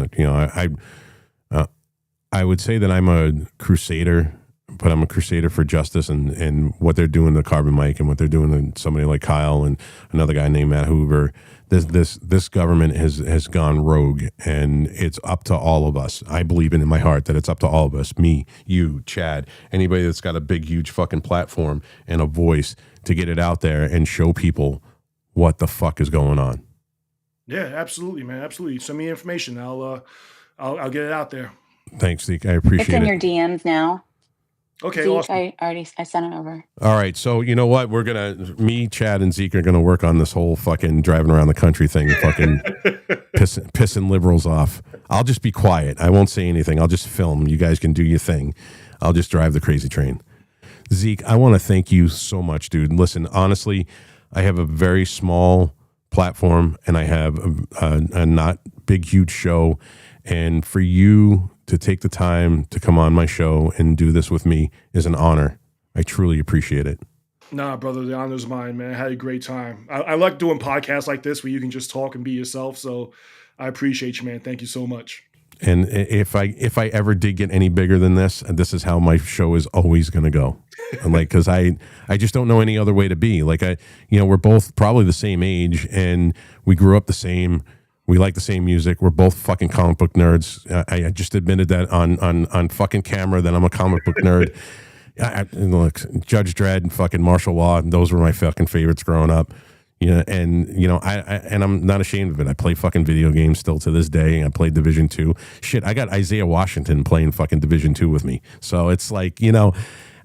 I would say that I'm a crusader, but I'm a crusader for justice, and what they're doing to Carbon Mike and what they're doing to somebody like Kyle and another guy named Matt Hoover. This government has gone rogue, and it's up to all of us. I believe in my heart that it's up to all of us, me, you, Chad, anybody that's got a big, huge fucking platform and a voice to get it out there and show people what the fuck is going on. Yeah, absolutely, man. Absolutely. Send me information. I'll get it out there. Thanks, Zeke. I appreciate it. It's in your DMs now. Okay, Zeke, awesome. I sent it over. All right, so you know what? Me, Chad, and Zeke are gonna work on this whole fucking driving around the country thing, fucking pissing liberals off. I'll just be quiet. I won't say anything. I'll just film. You guys can do your thing. I'll just drive the crazy train. Zeke, I want to thank you so much, dude. Listen, honestly, I have a very small platform, and I have a not big, huge show, and for you to take the time to come on my show and do this with me is an honor. I truly appreciate it. Nah, brother, the honor's mine, man. I had a great time. I like doing podcasts like this where you can just talk and be yourself. So I appreciate you, man. Thank you so much. And if I ever did get any bigger than this is how my show is always going to go. Because I just don't know any other way to be. We're both probably the same age, and we grew up the same. We like the same music. We're both fucking comic book nerds. I just admitted that on fucking camera that I'm a comic book nerd. Look, Judge Dredd and fucking martial law, those were my fucking favorites growing up. I'm not ashamed of it. I play fucking video games still to this day. I played Division 2. Shit, I got Isaiah Washington playing fucking Division 2 with me. So it's like, I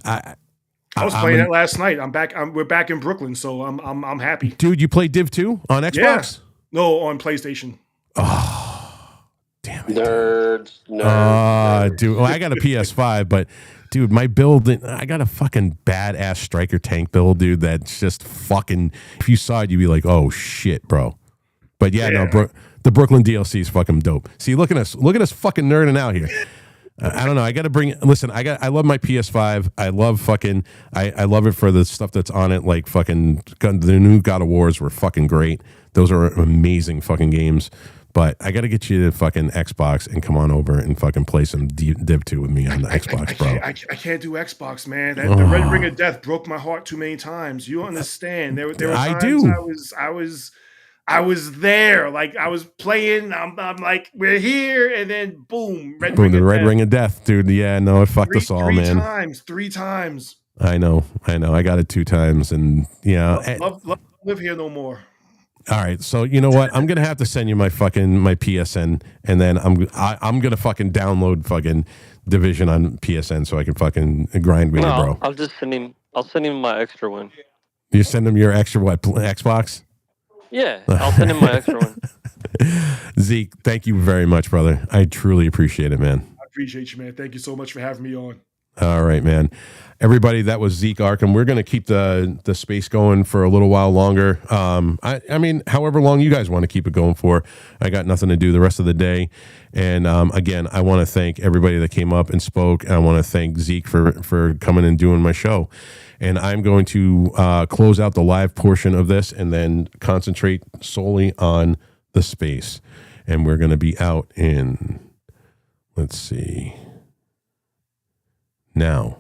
was playing that last night. I'm back. We're back in Brooklyn, so I'm happy. Dude, you play Div 2 on Xbox? Yeah. No, on PlayStation. Oh, damn Nerds. Dude, well, I got a PS5, but dude, my build, I got a fucking badass striker tank build, dude. That's just fucking. If you saw it, you'd be like, "Oh shit, bro." But yeah, no, the Brooklyn DLC is fucking dope. See, look at us fucking nerding out here. I don't know. I got to bring. Listen, I love my PS5. I love fucking. I love it for the stuff that's on it. Like fucking the new God of Wars were fucking great. Those are amazing fucking games. But I got to get you to fucking Xbox and come on over and fucking play some Div 2 with me on the Xbox, bro. I can't do Xbox, man. The Red Ring of Death broke my heart too many times. You understand? There were times I was there, like I was playing. I'm like, we're here, and then boom, Red Ring of Death, dude. Yeah, no, it fucked us all, man. Three times. I know. I got it 2 times, and yeah, love live here no more. All right, so you know what? I'm gonna have to send you my PSN, and then I'm gonna fucking download fucking Division on PSN so I can fucking grind with you, bro. I'll just send him. I'll send him my extra one. You send him your extra Xbox? Yeah, I'll send him my extra one. Zeke, thank you very much, brother. I truly appreciate it, man. I appreciate you, man. Thank you so much for having me on. All right, man. Everybody, that was Zeek Arkham. We're going to keep the space going for a little while longer. I mean, however long you guys want to keep it going for. I got nothing to do the rest of the day. And again, I want to thank everybody that came up and spoke. And I want to thank Zeek for coming and doing my show. And I'm going to close out the live portion of this and then concentrate solely on the space. And we're going to be out in, let's see, now.